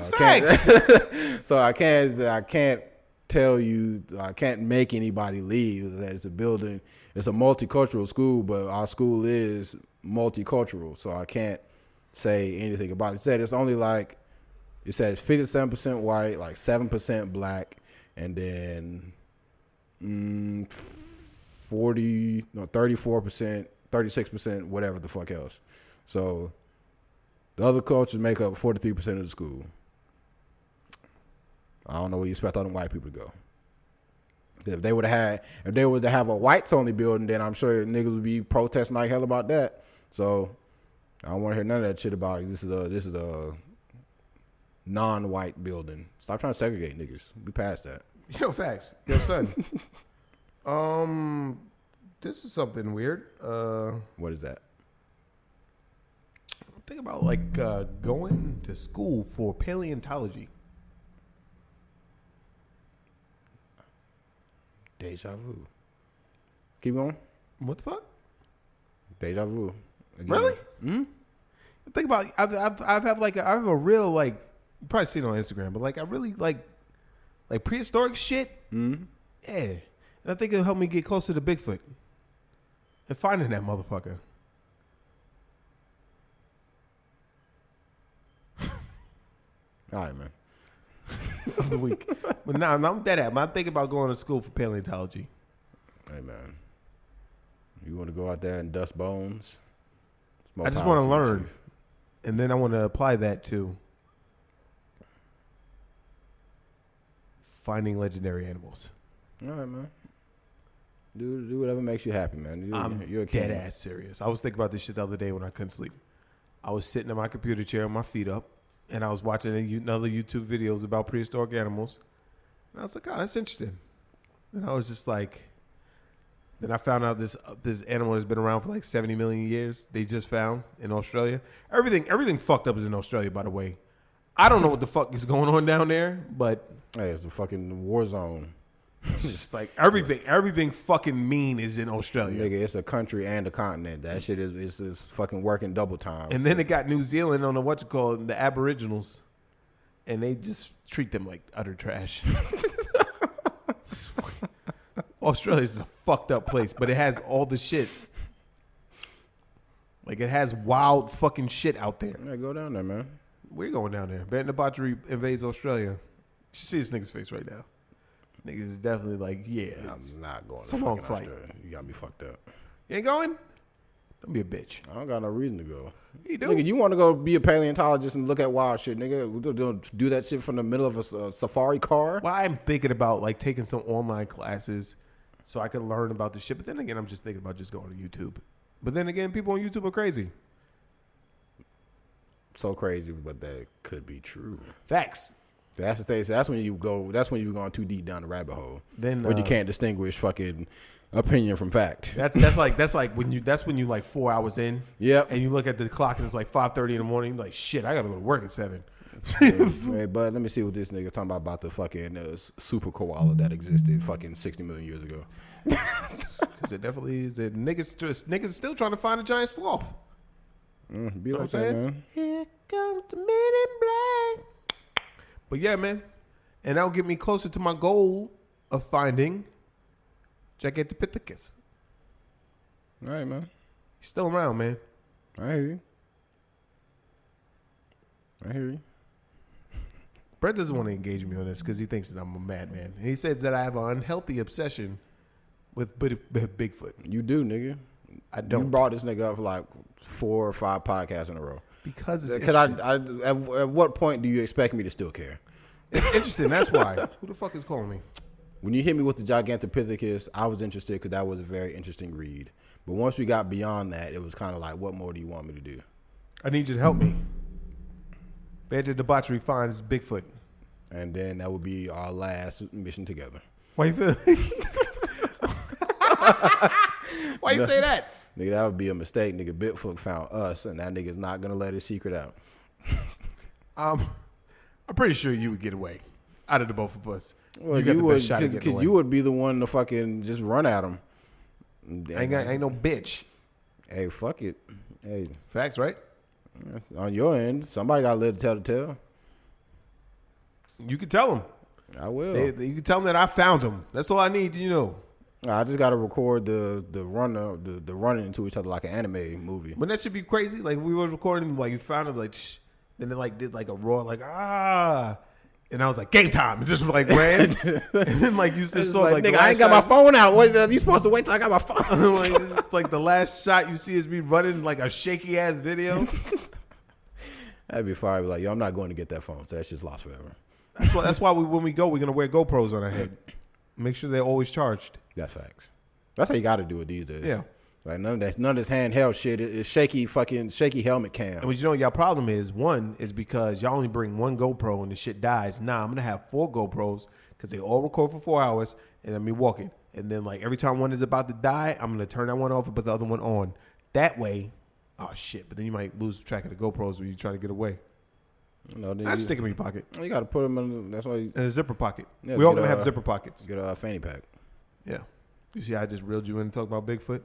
so I can't tell you, I can't make anybody leave. That it's a building, it's a multicultural school, but our school is multicultural, so I can't say anything about it. It said it's only like, it said it's 57% white, like 7% black, and then 34%, 36%, whatever the fuck else. So the other cultures make up 43% of the school. I don't know where you expect all them white people to go. If they were to have a whites only building, then I'm sure niggas would be protesting like hell about that. So I don't want to hear none of that shit about this is a non-white building. Stop trying to segregate niggas. We past that. Yo, facts. Yo, son. This is something weird. What is that? Think about like going to school for paleontology. Deja vu. Keep going. What the fuck? Deja vu. Again. Really? Hmm. Think about. I have a real like. You probably seen it on Instagram, but like I really like prehistoric shit. Mm-hmm. Yeah, and I think it'll help me get closer to Bigfoot and finding that motherfucker. All right, man. Of the week. But now I'm dead at. I'm thinking about going to school for paleontology. Hey, man. You want to go out there and dust bones? I just want to learn, and then I want to apply that to finding legendary animals. All right, man. Do whatever makes you happy, man. You're a dead king. ass serious. I was thinking about this shit the other day when I couldn't sleep. I was sitting in my computer chair with my feet up, and I was watching another YouTube videos about prehistoric animals. And I was like, oh, that's interesting. And I was just like, then I found out this animal has been around for like 70 million years. They just found in Australia. Everything fucked up is in Australia, by the way. I don't know what the fuck is going on down there, but Hey, it's a fucking war zone. it's like everything fucking mean is in Australia. Nigga, it's a country and a continent. That shit is fucking working double time. And then it got New Zealand on the Aboriginals, and they just treat them like utter trash. Australia is a fucked up place, but it has all the shits. Like it has wild fucking shit out there. Yeah, go down there, man. We're going down there. Banter Debauchery invades Australia. You should see this nigga's face right now. Niggas is definitely like, yeah. I'm not going It's to a long fucking flight. Australia. You got me fucked up. You ain't going? Don't be a bitch. I don't got no reason to go. You do. Nigga, you want to go be a paleontologist and look at wild shit, nigga? We don't do that shit from the middle of a safari car? Well, I'm thinking about like taking some online classes so I can learn about the shit. But then again, I'm just thinking about just going to YouTube. But then again, people on YouTube are crazy. So crazy, but that could be true. Facts. That's the thing. So that's when you go. That's when you're going too deep down the rabbit hole. Then when you can't distinguish fucking opinion from fact. That's like when you like 4 hours in. Yep. And you look at the clock and it's like 5:30 in the morning. You're like, shit, I gotta go to work at 7. Hey, bud, let me see what this nigga talking about the fucking super koala that existed fucking 60 million years ago. Because it definitely is. Niggas still trying to find a giant sloth. Be You know like what I'm that, saying? man. Here comes the men in black. But yeah, man. And that'll get me closer to my goal of finding Gigantopithecus. All right, man. He's still around, man. I hear you. I hear you. Brett doesn't want to engage me on this because he thinks that I'm a madman. He says that I have an unhealthy obsession with Bigfoot. You do, nigga. I don't. You brought this nigga up for like 4 or 5 podcasts in a row. Because it's Because interesting. at what point do you expect me to still care? It's interesting. That's why. Who the fuck is calling me? When you hit me with the Gigantopithecus, I was interested because that was a very interesting read. But once we got beyond that, it was kind of like, what more do you want me to do? I need you to help me. Banter Debauchery finds Bigfoot. And then that would be our last mission together. Why you feel? Why you say that? Nigga, that would be a mistake. Nigga, Bigfoot found us, and that nigga's not going to let his secret out. I'm pretty sure you would get away out of the both of us. Well, you got the would, best shot at getting because away. you would be the one to fucking just run at him. Ain't no bitch. Hey, fuck it. Hey, Facts, right? on your end, somebody got to live to tell the tale. You can tell them. I will. You can tell them that I found them. That's all I need to know. I just got to record the running into each other like an anime movie. But that should be crazy. Like we were recording, like you found it, like then they like did like a roar, like and I was like game time. It just like ran, and then like you just saw like nigga, I ain't got my phone out. What are you supposed to wait till I got my phone? like the last shot you see is me running like a shaky ass video. That'd be fire. Like, yo, I'm not going to get that phone, so that's just lost forever. That's why when we go, we're gonna wear GoPros on our head. Make sure they're always charged. That's facts. That's how you got to do it these days. Yeah. Like none of this handheld shit is shaky helmet cam. But you know what y'all problem is? One is because y'all only bring one GoPro and the shit dies. Nah, I'm gonna have 4 GoPros because they all record for 4 hours and then me walking. And then like every time one is about to die, I'm gonna turn that one off and put the other one on. That way, oh shit! But then you might lose track of the GoPros when you try to get away. Then I stick them in your pocket. You got to put them in. That's why. In a zipper pocket. Yeah, we all gonna have zipper pockets. Get a fanny pack. Yeah. You see, I just reeled you in and talk about Bigfoot.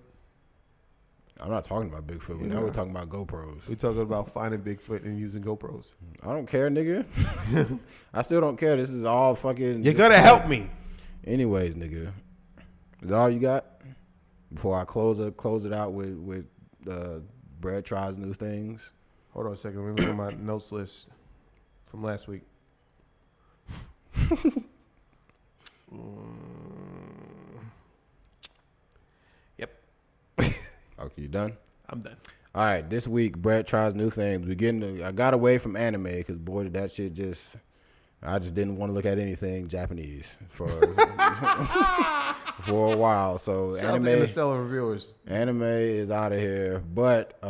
I'm not talking about Bigfoot. Now we're talking about GoPros. We're talking about finding Bigfoot and using GoPros. I don't care, nigga. I still don't care. This is all fucking. You're gonna help me. Anyways, nigga, is that all you got? Before I close it out with Brad tries new things. Hold on a second. Let me look at my notes list from last week. Yep. Okay, you done? I'm done. All right, this week Brett tries new things. I got away from anime because boy, did that shit I just didn't want to look at anything Japanese for for a while. So Shout out to Interstellar reviewers. Anime is out of here. But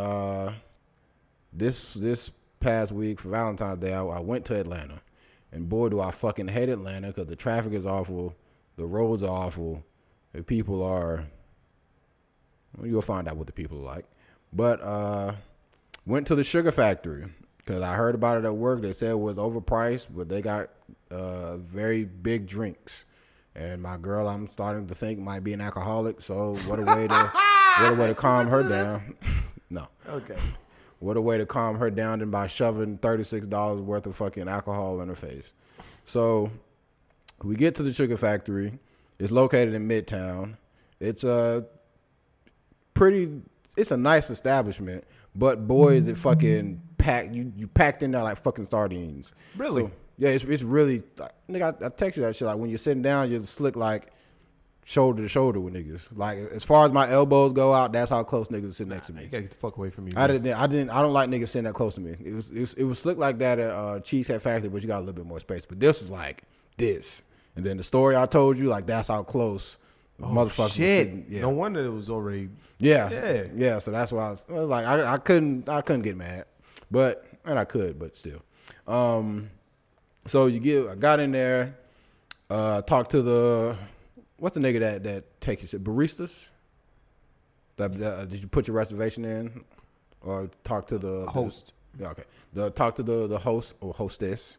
this past week for Valentine's Day, I went to Atlanta, and boy, do I fucking hate Atlanta because the traffic is awful, the roads are awful, the people are. Well, you'll find out what the people are like. But went to the sugar factory because I heard about it at work. They said it was overpriced, but they got very big drinks. And my girl, I'm starting to think, might be an alcoholic. So what a way to calm her down. No. Okay. What a way to calm her down than by shoving $36 worth of fucking alcohol in her face. So we get to the sugar factory. It's located in Midtown. It's it's a nice establishment, but boy, is it fucking packed. You packed in there like fucking sardines. Really? So, yeah, it's really, nigga, I text you that shit. Like when you're sitting down, you're slick like shoulder to shoulder with niggas. Like as far as my elbows go out, that's how close niggas sit next to me. You gotta get the fuck away from me. I don't like niggas sitting that close to me. It was slick like that at Cheesecake Factory, but you got a little bit more space. But this is like this. And then the story I told you, like that's how close motherfuckers shit. were sitting. Yeah. No wonder it was already. Yeah. So that's why I was like, I couldn't get mad, and I could, but still. So I got in there, talked to the, what's the nigga that take your shit? Baristas? Did you put your reservation in, or talk to the Host? Yeah, okay. Talk to the host or hostess,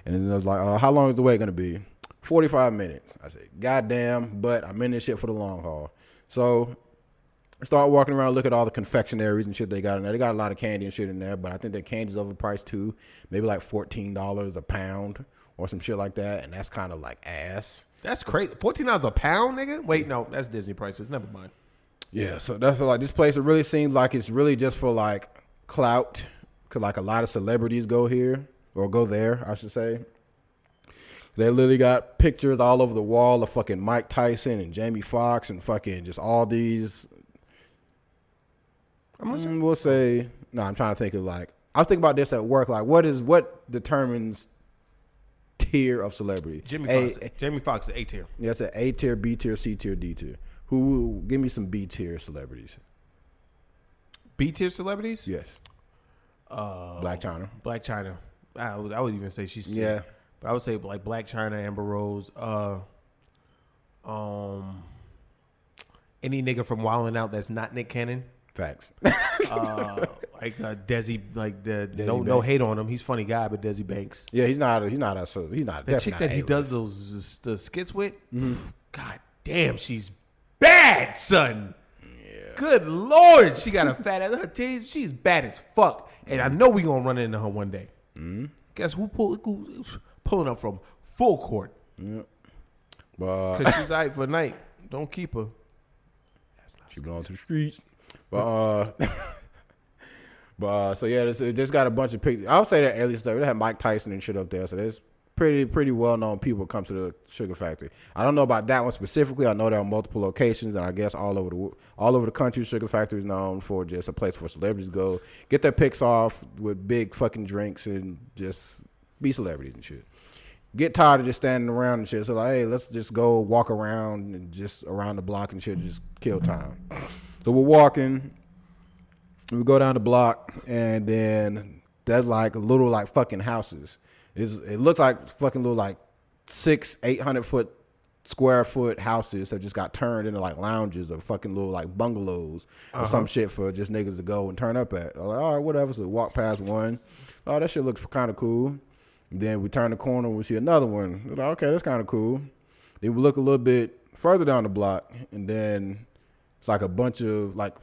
and then I was like, how long is the wait gonna be? 45 minutes. I said, goddamn, but I'm in this shit for the long haul. So I start walking around, look at all the confectionaries and shit they got in there. They got a lot of candy and shit in there, but I think their candy's overpriced too. Maybe like $14 a pound or some shit like that, and that's kind of like ass. That's crazy. $14 a pound, nigga? Wait, no, that's Disney prices. Never mind. Yeah, so that's like this place. It really seems like it's really just for like clout, because like a lot of celebrities go here or go there, I should say. They literally got pictures all over the wall of fucking Mike Tyson and Jamie Foxx and fucking just all these. We'll say, I'm trying to think of like, I was thinking about this at work. Like, what determines tier of celebrity? Jamie Foxx is A tier. Yeah, it's an A tier, B tier, C tier, D tier. Give me some B tier celebrities. B tier celebrities? Yes. Black China. Black China. I would even say she's C. Yeah. But I would say like Black China, Amber Rose, any nigga from Wildin' Out that's not Nick Cannon. Facts. Like Desi, like no hate on him. He's a funny guy, but Desi Banks. Yeah, he's not. The chick that he does those the skits with. Mm-hmm. God damn, she's bad, son. Good Lord, she got a fat ass. Her titties, she's bad as fuck. And I know we gonna run into her one day. Guess who pulling up from full court? Because she's all right for a night. Don't keep her. She belongs to the streets. But so yeah, this got a bunch of pictures. I would say that alien stuff. They had Mike Tyson and shit up there. So there's pretty well known people come to the Sugar Factory. I don't know about that one specifically. I know there are multiple locations, and I guess all over the country, Sugar Factory is known for just a place for celebrities to go get their pics off with big fucking drinks and just be celebrities and shit. Get tired of just standing around and shit. So like, hey, let's just go walk around and just around the block and shit, and just kill time. So we're walking. We go down the block, and then there's like little like fucking houses. It looks like fucking little like 600-800 foot square foot houses that just got turned into like lounges or fucking little like bungalows or some shit for just niggas to go and turn up at. I'm like, all right, whatever. So we walk past one. Oh, that shit looks kind of cool. And then we turn the corner and we see another one. We're like, okay, that's kind of cool. Then we look a little bit further down the block, and then it's like a bunch of like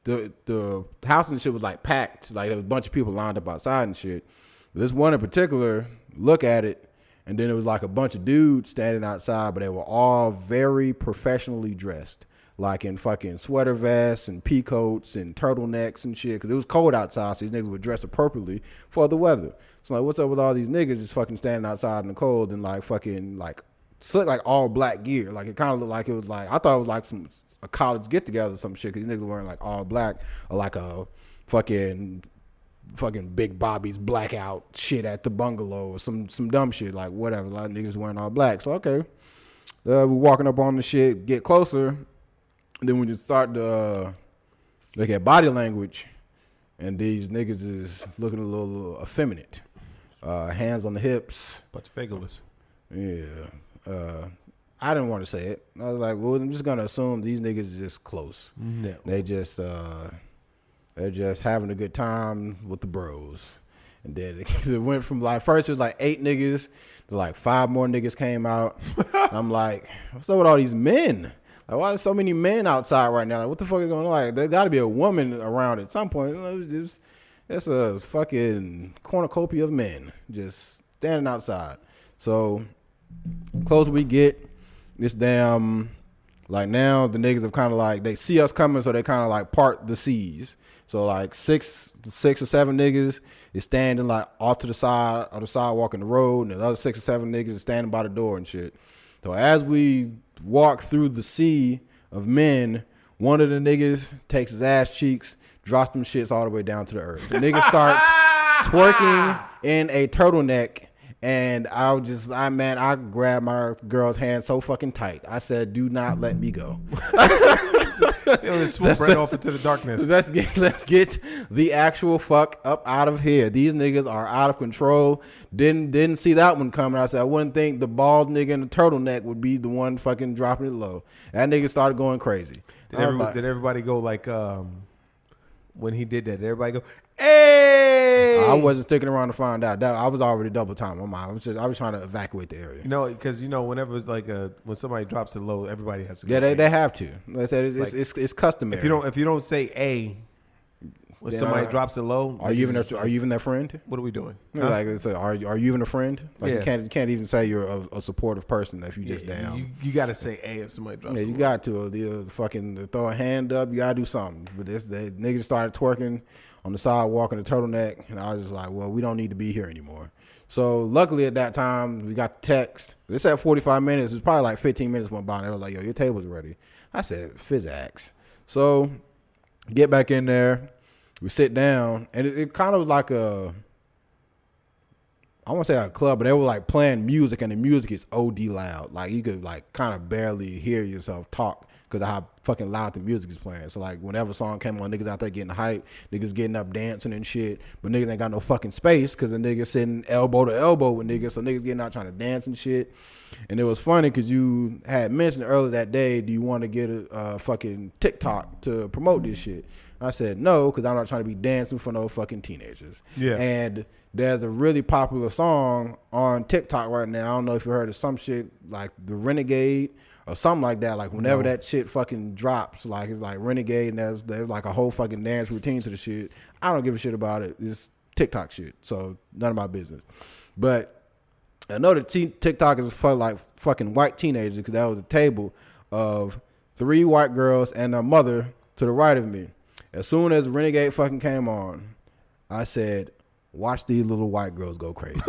the house and shit was like packed. Like there was a bunch of people lined up outside and shit. But this one in particular, look at it, and then it was like a bunch of dudes standing outside, but they were all very professionally dressed, like in fucking sweater vests and pea coats and turtlenecks and shit, because it was cold outside, so these niggas were dressed appropriately for the weather. So like, what's up with all these niggas just fucking standing outside in the cold and like fucking like all black gear? Like it kind of looked like it was like, I thought it was like a college get together or some shit, because these niggas were wearing like all black or like a fucking Big Bobby's blackout shit at the bungalow or some dumb shit, like whatever. A lot of niggas wearing all black. So okay, we're walking up on the shit, get closer, and then we just start to look at body language, and these niggas is looking a little effeminate. Hands on the hips. Bunch of fakeless. Yeah. I didn't want to say it. I was like, well, I'm just gonna assume these niggas are just close. No. They're just having a good time with the bros. And then it went from like, first it was like 8 niggas to like 5 more niggas came out. I'm like, what's up with all these men? Like, why are so many men outside right now? Like, what the fuck is going on? Like, there got to be a woman around at some point. It's a fucking cornucopia of men just standing outside. So, closer we get, this damn, like now the niggas have kind of like, they see us coming, so they kind of like part the seas. So like 6 or 7 niggas is standing like off to the side of the sidewalk in the road, and the other 6 or 7 niggas is standing by the door and shit. So as we walk through the sea of men, one of the niggas takes his ass cheeks, drops them shits all the way down to the earth. The nigga starts twerking in a turtleneck, and I grabbed my girl's hand so fucking tight. I said, do not let me go. It swoop right off into the darkness. Let's get the actual fuck up out of here. These niggas are out of control. Didn't see that one coming. I said I wouldn't think the bald nigga in the turtleneck would be the one fucking dropping it low. That nigga started going crazy. Did everybody go like when he did that? Did everybody go, hey? I wasn't sticking around to find out. I was already double time on mine. I was trying to evacuate the area. Because whenever it's like when somebody drops it low, everybody has to go. Yeah, they have to. Like I said, it's customary. If you don't say a when somebody drops it low, are you even their friend? What are we doing? Huh? Like I said, are you even a friend? Like you can't even say you're a supportive person if you just down. You got to say a if somebody drops. Yeah, you got to fucking throw a hand up. You gotta do something. But the niggas started twerking on the sidewalk in the turtleneck, and I was just like, well, we don't need to be here anymore. So luckily at that time we got the text. They said 45 minutes. It's probably like 15 minutes went by, and they were like, yo, your table's ready. I said, physics. So get back in there. We sit down, and it kind of was like I want to say a club, but they were like playing music, and the music is OD loud. Like you could like kind of barely hear yourself talk because of how fucking loud the music is playing. So like whenever a song came on, niggas out there getting hype, niggas getting up dancing and shit, but niggas ain't got no fucking space because the niggas sitting elbow to elbow with niggas, so niggas getting out trying to dance and shit. And it was funny because you had mentioned earlier that day, do you want to get a fucking TikTok to promote this shit? I said no, because I'm not trying to be dancing for no fucking teenagers. Yeah. And there's a really popular song on TikTok right now. I don't know if you heard of some shit like The Renegade or something like that. Like whenever that shit fucking drops, like it's like Renegade, and there's like a whole fucking dance routine to the shit. I don't give a shit about it. It's TikTok shit, so none of my business. But I know that TikTok is for like fucking white teenagers, because that was a table of 3 white girls and their mother to the right of me. As soon as Renegade fucking came on, I said, watch these little white girls go crazy.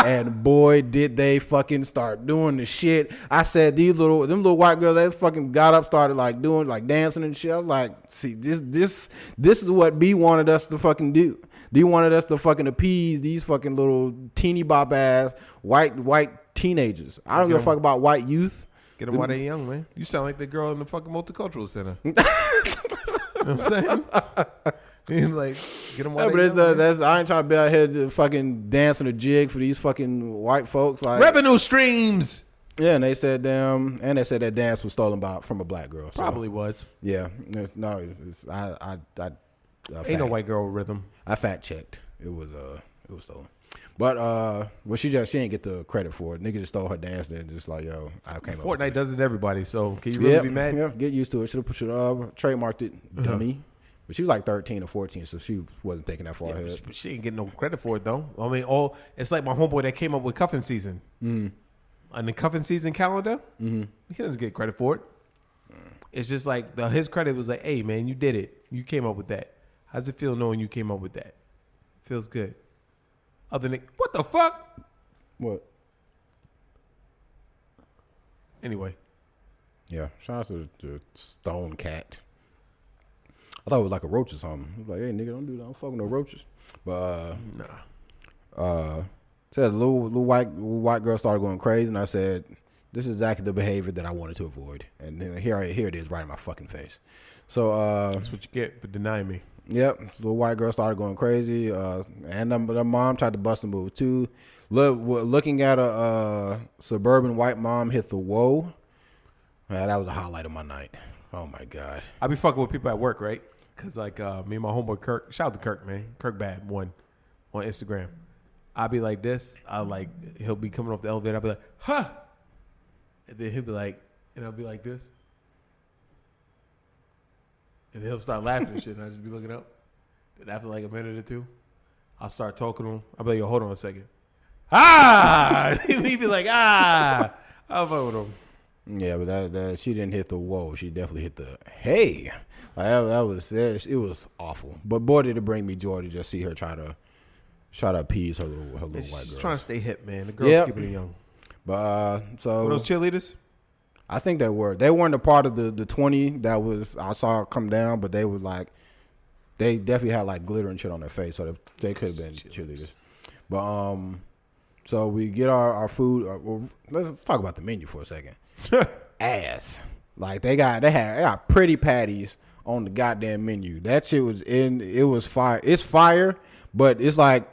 And boy, did they fucking start doing the shit. I said, them little white girls, they fucking got up, started like doing, like dancing and shit. I was like, see, this is what B wanted us to fucking do. D wanted us to fucking appease these fucking little teeny bop ass white teenagers. I don't give a fuck about white youth. Get them while they young, man. You sound like the girl in the fucking multicultural center. You know what I'm saying? Like, get them while they young. That's I ain't trying to be out here to fucking dancing a jig for these fucking white folks. Like revenue streams. Yeah, and they said that dance was stolen from a black girl. So. Probably was. Yeah, no, I ain't no white girl rhythm. I fact checked. It was stolen. But well, she didn't get the credit for it. Nigga just stole her dance and just like, yo, I came up. Fortnite does it to everybody, so can you really be mad? Yeah, get used to it. Should have trademarked it, dummy. But she was like 13 or 14, so she wasn't thinking that far ahead. But she ain't getting no credit for it though. I mean, it's like my homeboy that came up with cuffing season. On the cuffing season calendar, he doesn't get credit for it. It's just like his credit was like, hey man, you did it. You came up with that. How's it feel knowing you came up with that? Feels good. Other than what the fuck? What? Anyway. Yeah, shout out to the Stone Cat. I thought it was like a roach or something. I was like, hey nigga, don't do that. Don't fuck with no roaches. But said the little white girl started going crazy, and I said, this is exactly the behavior that I wanted to avoid. And then here it is right in my fucking face. So that's what you get for denying me. Yep, the little white girl started going crazy, and the mom tried to bust a move too. Looking at a suburban white mom hit the whoa. That was a highlight of my night. Oh my god! I be fucking with people at work, right? Cause like me and my homeboy Kirk, shout out to Kirk, man, Kirk Bad one on Instagram. I be like this. He'll be coming off the elevator. I'll be like, huh, and then he'll be like, and I'll be like this. And then he'll start laughing and shit, and I'll just be looking up. Then after like a minute or two, I'll start talking to him. I'll be like, yo, hold on a second. He'll be like, I'll fuck with him. Yeah, but that she didn't hit the whoa. She definitely hit the hey. Like it was awful. But boy, did it bring me joy to just see her try to appease her little white girl. She's trying to stay hip, man. The girl's keeping it young. But so were those cheerleaders? I think they weren't a part of the 20 that was I saw come down, but they was like they definitely had like glitter and shit on their face, so they could have been cheerleaders. But so we get our food. Let's talk about the menu for a second. Ass. Like they got pretty patties on the goddamn menu. That shit it was fire. It's fire, but it's like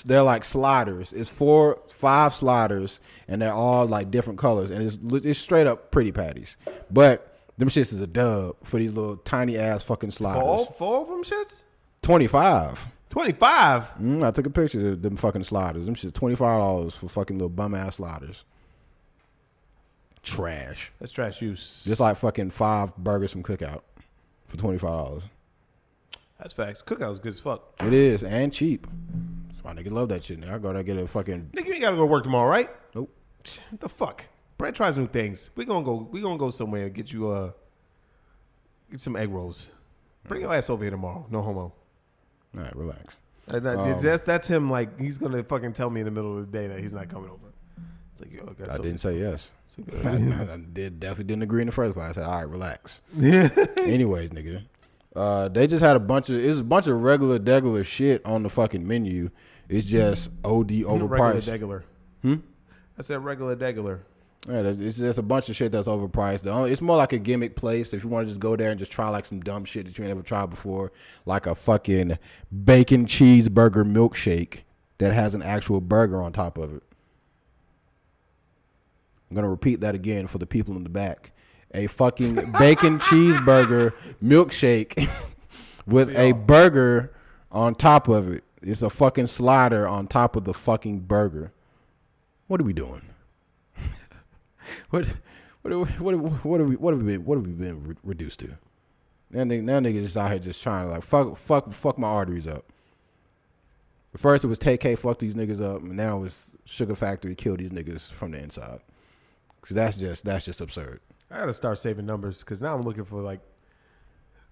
they're like sliders. It's 4-5 sliders, and they're all like different colors, and it's straight up pretty patties. But them shits is a dub for these little tiny ass fucking sliders. Four of them shits? 25. 25? I took a picture of them fucking sliders. Them shits $25 for fucking little bum ass sliders. Trash. That's trash use. Just like fucking 5 burgers from Cookout for $25. That's facts. Cookout is good as fuck. It is, and cheap. That's why niggas love that shit. I go there get a fucking. Nigga, you ain't gotta go to work tomorrow, right? Nope. What the fuck? Brett tries new things. We gonna go somewhere and get you get some egg rolls. Bring your ass over here tomorrow. No homo. All right, relax. That's him. Like he's gonna fucking tell me in the middle of the day that he's not coming over. It's like, yo, I didn't say yes. I definitely didn't agree in the first place. I said, all right, relax. Anyways, nigga. They just had a bunch of regular degular shit on the fucking menu. It's just OD overpriced. Regular I said regular degular. Yeah, it's just a bunch of shit that's overpriced. It's more like a gimmick place. If you want to just go there and just try like some dumb shit that you ain't ever tried before, like a fucking bacon cheeseburger milkshake that has an actual burger on top of it. I'm going to repeat that again for the people in the back. A fucking bacon cheeseburger milkshake with a burger on top of it. It's a fucking slider on top of the fucking burger. What are we doing? What What have we been reduced to? Now niggas just out here just trying to like fuck my arteries up. First it was TK fuck these niggas up, and now it's Sugar Factory kill these niggas from the inside. Cause that's just absurd. I gotta start saving numbers because now I'm looking for like.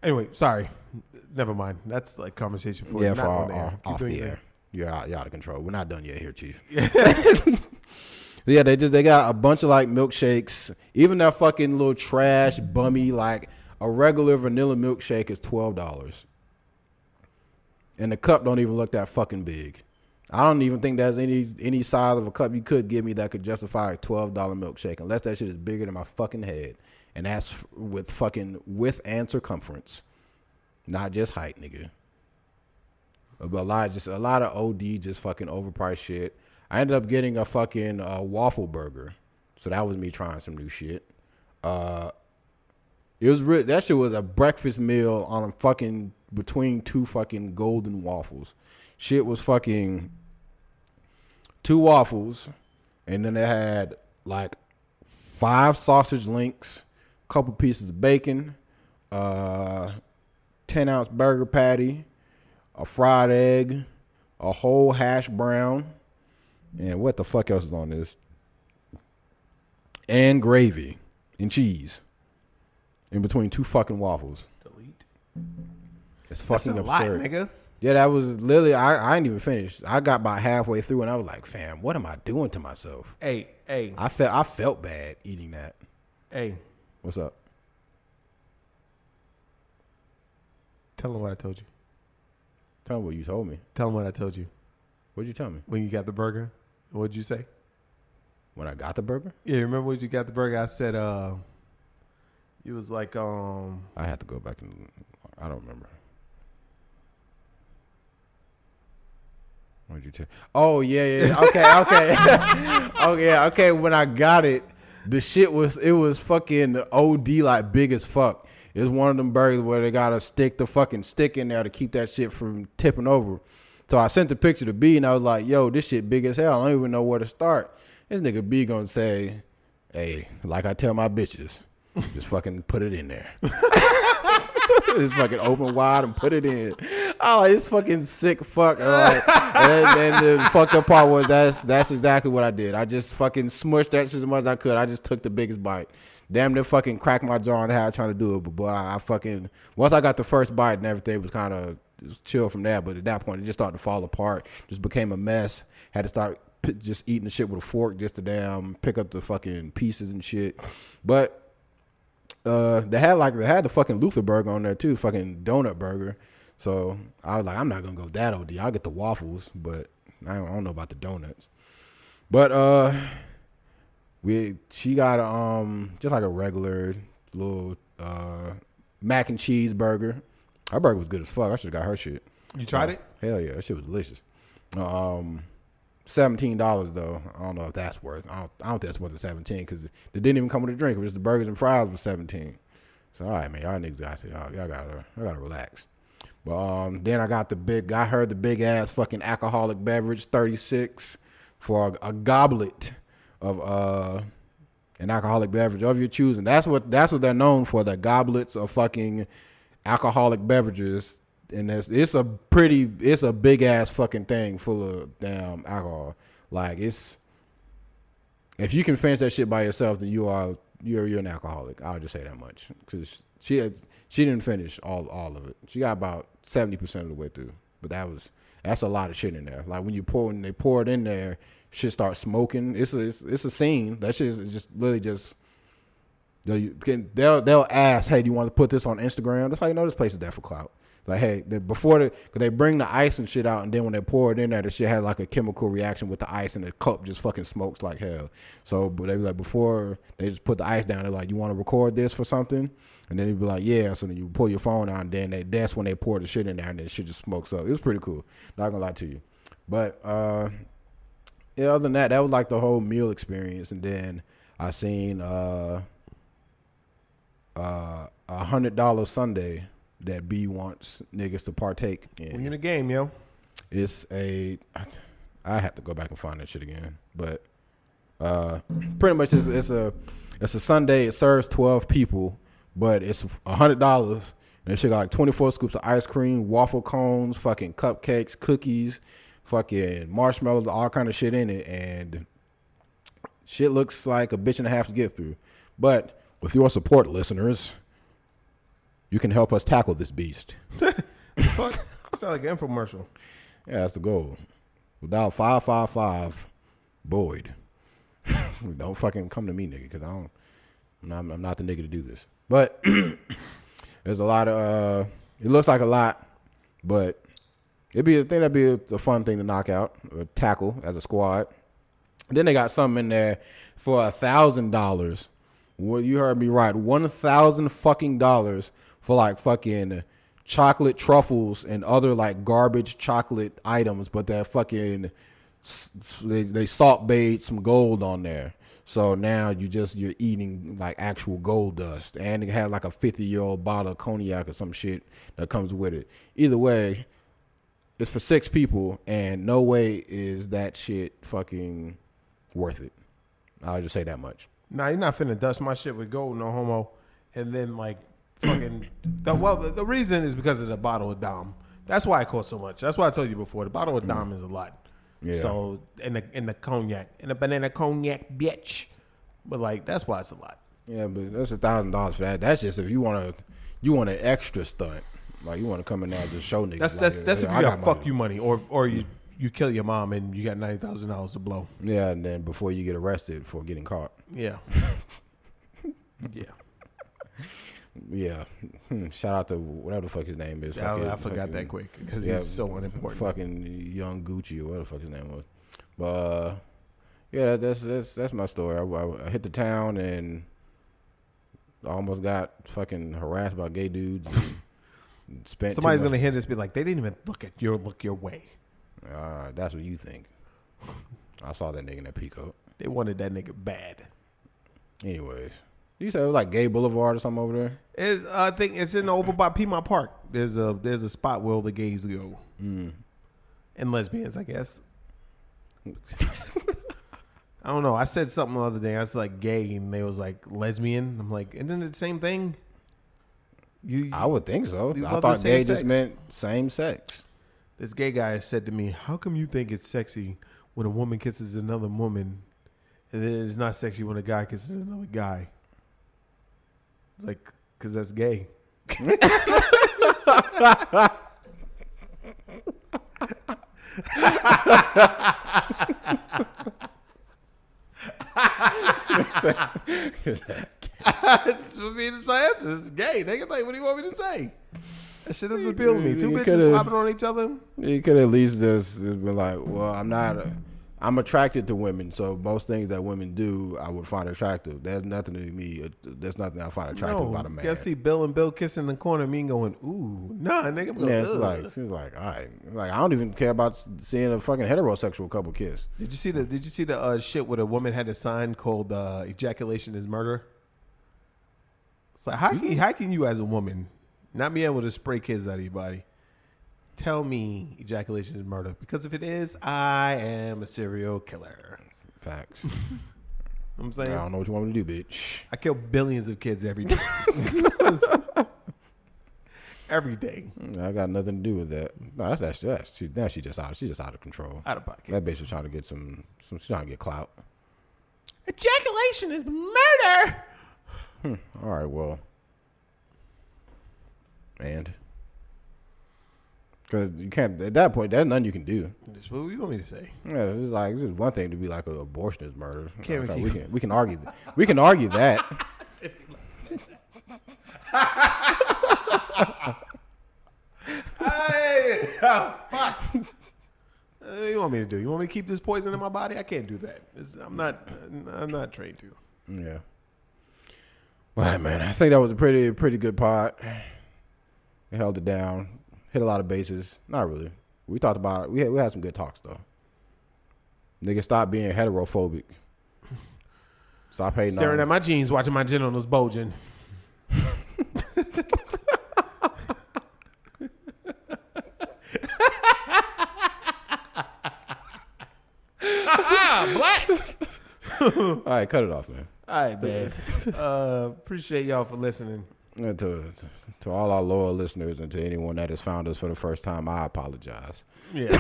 Anyway, sorry, never mind. That's like conversation for Yeah, not for on the air. off the air. You're out of control. We're not done yet here, Chief. Yeah, they got a bunch of like milkshakes. Even that fucking little trash bummy like a regular vanilla milkshake is $12, and the cup don't even look that fucking big. I don't even think there's any size of a cup you could give me that could justify a $12 milkshake unless that shit is bigger than my fucking head, and that's with fucking width and circumference, not just height, nigga. But a lot of OD just fucking overpriced shit. I ended up getting a fucking waffle burger, so that was me trying some new shit. It was that shit was a breakfast meal on a fucking between two fucking golden waffles. Shit was fucking 2 waffles, and then they had like 5 sausage links, couple pieces of bacon, 10-ounce burger patty, a fried egg, a whole hash brown, and what the fuck else is on this? And gravy and cheese in between 2 fucking waffles. Delete. It's fucking That's a absurd. lot, nigga. Yeah, that was literally, I ain't even finished. I got about halfway through and I was like, fam, what am I doing to myself? Hey. I felt bad eating that. Hey. What's up? Tell them what I told you. Tell me what you told me. Tell them what I told you. What'd you tell me? When you got the burger, what'd you say? When I got the burger? Yeah, remember when you got the burger? I said, it was like, I had to go back and, I don't remember. What'd you tell? Oh, yeah. Okay. Okay. When I got it, the shit was fucking OD like big as fuck. It was one of them burgers where they gotta stick the fucking stick in there to keep that shit from tipping over. So I sent the picture to B and I was like, yo, this shit big as hell. I don't even know where to start. This nigga B gonna say, hey, like I tell my bitches, just fucking put it in there. Just fucking open wide and put it in. Oh, it's fucking sick fuck. And the fucked up part was that's exactly what I did. I just fucking smushed that shit as much as I could. I just took the biggest bite. Damn near fucking cracked my jaw on how I trying to do it. But boy, I fucking, once I got the first bite and everything was kind of chill from there. But at that point, it just started to fall apart. Just became a mess. Had to start just eating the shit with a fork just to damn pick up the fucking pieces and shit. But they had the fucking Luther burger on there too, fucking donut burger. So I was like, I'm not gonna go that OD. I'll get the waffles, but I don't know about the donuts. But she got just like a regular little mac and cheese burger. Her burger was good as fuck. I should have got her shit. you tried it? Hell yeah, that shit was delicious. $17 though. I don't know if that's worth. I don't think that's worth the $17 because it didn't even come with a drink. It was the burgers and fries was $17. So all right, man, y'all niggas y'all gotta relax. But then I got I heard the big ass fucking alcoholic beverage 36 for a goblet of an alcoholic beverage of your choosing. That's what they're known for. The goblets of fucking alcoholic beverages. And it's a big ass fucking thing full of damn alcohol. Like if you can finish that shit by yourself, then you're an alcoholic. I'll just say that much because she didn't finish all of it. She got about 70% of the way through, but that's a lot of shit in there. Like when they pour it in there, shit starts smoking. It's a scene. That shit is just literally just. They'll ask, hey, do you want to put this on Instagram? That's how you know this place is there for clout. Like, hey, cause they bring the ice and shit out, and then when they pour it in there, the shit has like a chemical reaction with the ice, and the cup just fucking smokes like hell. So, but they be like, before they just put the ice down, they're like, you want to record this for something? And then they'd be like, yeah. So then you pull your phone out, and then that's when they pour the shit in there, and then the shit just smokes up. It was pretty cool. Not gonna lie to you. But, yeah, other than that was like the whole meal experience. And then I seen, $100 Sunday that B wants niggas to partake in. When you're in the game, yo. It's I have to go back and find that shit again, but pretty much it's It's a Sunday. It serves 12 people, but it's $100. And she got like 24 scoops of ice cream, waffle cones, fucking cupcakes, cookies, fucking marshmallows, all kind of shit in it. And shit looks like a bitch and a half to get through. But with your support, listeners, you can help us tackle this beast. Fuck. Sound like an infomercial. Yeah, that's the goal. Without 555 Boyd. Don't fucking come to me, nigga, because I'm not the nigga to do this. But there's a lot of it looks like a lot, but that'd be a fun thing to knock out or tackle as a squad. And then they got something in there for $1,000. Well, you heard me right, $1,000 fucking dollars for like fucking chocolate truffles and other like garbage chocolate items, but they're fucking they salt bathed some gold on there. So now you're eating like actual gold dust, and it had like a 50-year-old bottle of cognac or some shit that comes with it. Either way, it's for 6 people, and no way is that shit fucking worth it. I'll just say that much. Nah, you're not finna dust my shit with gold, no homo. And then like fucking the reason is because of the bottle of Dom. That's why it costs so much. That's why I told you before. The bottle of Dom is a lot. Yeah. So and the cognac and the banana cognac bitch, but like that's why it's a lot. Yeah, but that's $1,000 for that. That's just if you want an extra stunt, like you want to come in there and just show niggas. That's like, if you I got fuck money. you money or you kill your mom and you got $90,000 to blow. Yeah, and then before you get arrested for getting caught. Yeah. Yeah. Yeah. Shout out to whatever the fuck his name is. I forgot that quick because he's so unimportant. Fucking Young Gucci or whatever the fuck his name was. But yeah, that's my story. I hit the town and I almost got fucking harassed by gay dudes. And spent Somebody's gonna hear this, be like, they didn't even look your way. That's what you think. I saw that nigga in that peacoat. They wanted that nigga bad. Anyways, you said it was like Gay Boulevard or something over there. I think it's over by Piedmont Park. There's a spot where all the gays go, and lesbians, I guess. I don't know. I said something the other day. I was like gay, and they was like lesbian. I'm like, isn't it the same thing? I would think so. You I love thought the same gay just sex. meant same sex. This gay guy said to me, "How come you think it's sexy when a woman kisses another woman, and then it's not sexy when a guy kisses another guy?" It's like, because that's gay. It's my answer. It's gay. Nigga, like, what do you want me to say? That shit doesn't appeal to me. Two bitches slopping on each other. You could at least just been like, well, I'm attracted to women, so most things that women do, I would find attractive. There's nothing to me. There's nothing I find attractive about a man. You see Bill and Bill kissing in the corner, me going, ooh, nah, nigga. I'm going, yeah, she's like, all right. Like, I don't even care about seeing a fucking heterosexual couple kiss. Did you see the shit where the woman had a sign called "Ejaculation is murder"? It's like, how can you as a woman not be able to spray kids out of your body? Tell me ejaculation is murder. Because if it is, I am a serial killer. Facts. I'm saying, I don't know what you want me to do, bitch. I kill billions of kids every day. Every day. I got nothing to do with that. No, she's just out of control. Out of pocket. That bitch is trying to get some she's trying to get clout. Ejaculation is murder. All right, well. And because you can't at that point, there's nothing you can do. That's what you want me to say. Yeah, this is one thing to be like an abortion is murder. Can't We can argue. We can argue that. Hey, oh, fuck. What you want me to do? You want me to keep this poison in my body? I can't do that. I'm not trained to. Yeah. All right, man. I think that was a pretty good pod. We held it down. Hit a lot of bases. Not really. We talked about it. We had some good talks though. Nigga, stop being heterophobic. Stop hating. Staring at my jeans, watching my genitals bulging. Blacks. All right, cut it off, man. right, man. Appreciate y'all for listening. And to all our loyal listeners and to anyone that has found us for the first time, I apologize. Yeah.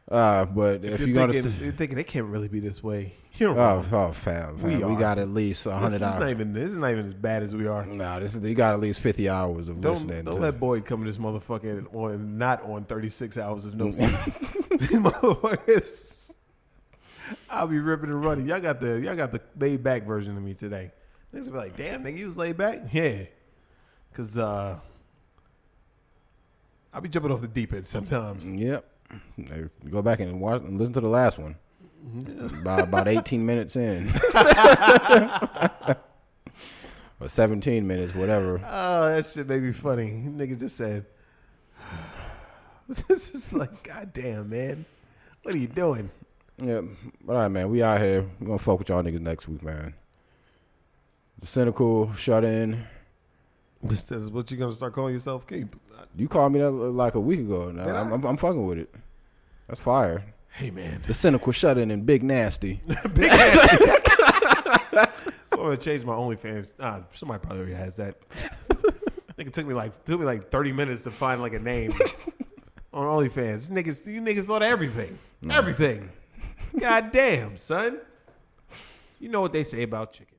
But if you're gonna, you're thinking it can't really be this way. You're fam, we got at least 100 hours. This is not even as bad as we are. Nah, you got at least 50 hours of listening. Don't let Boyd come to this motherfucker not on 36 hours of no sleep. Motherfuckers, I'll be ripping and running. Y'all got the laid back version of me today. Niggas be like, damn, nigga, you was laid back? Yeah. Cause I'll be jumping off the deep end sometimes. Yep. Go back and watch and listen to the last one. About 18 minutes in. Or 17 minutes, whatever. Oh, that shit made me funny. Nigga just said, this is like, goddamn, man. What are you doing? Yeah. All right, man. We out here. We're going to fuck with y'all niggas next week, man. The Cynical, Shut In. This is what you going to start calling yourself? You called me that like a week ago. Now I'm fucking with it. That's fire. Hey, man. The Cynical, Shut In, and Big Nasty. Big Nasty. So I'm going to change my OnlyFans. Somebody probably already has that. I think it took me like 30 minutes to find like a name on OnlyFans. You niggas thought of everything. No. Everything. God damn, son. You know what they say about chicken.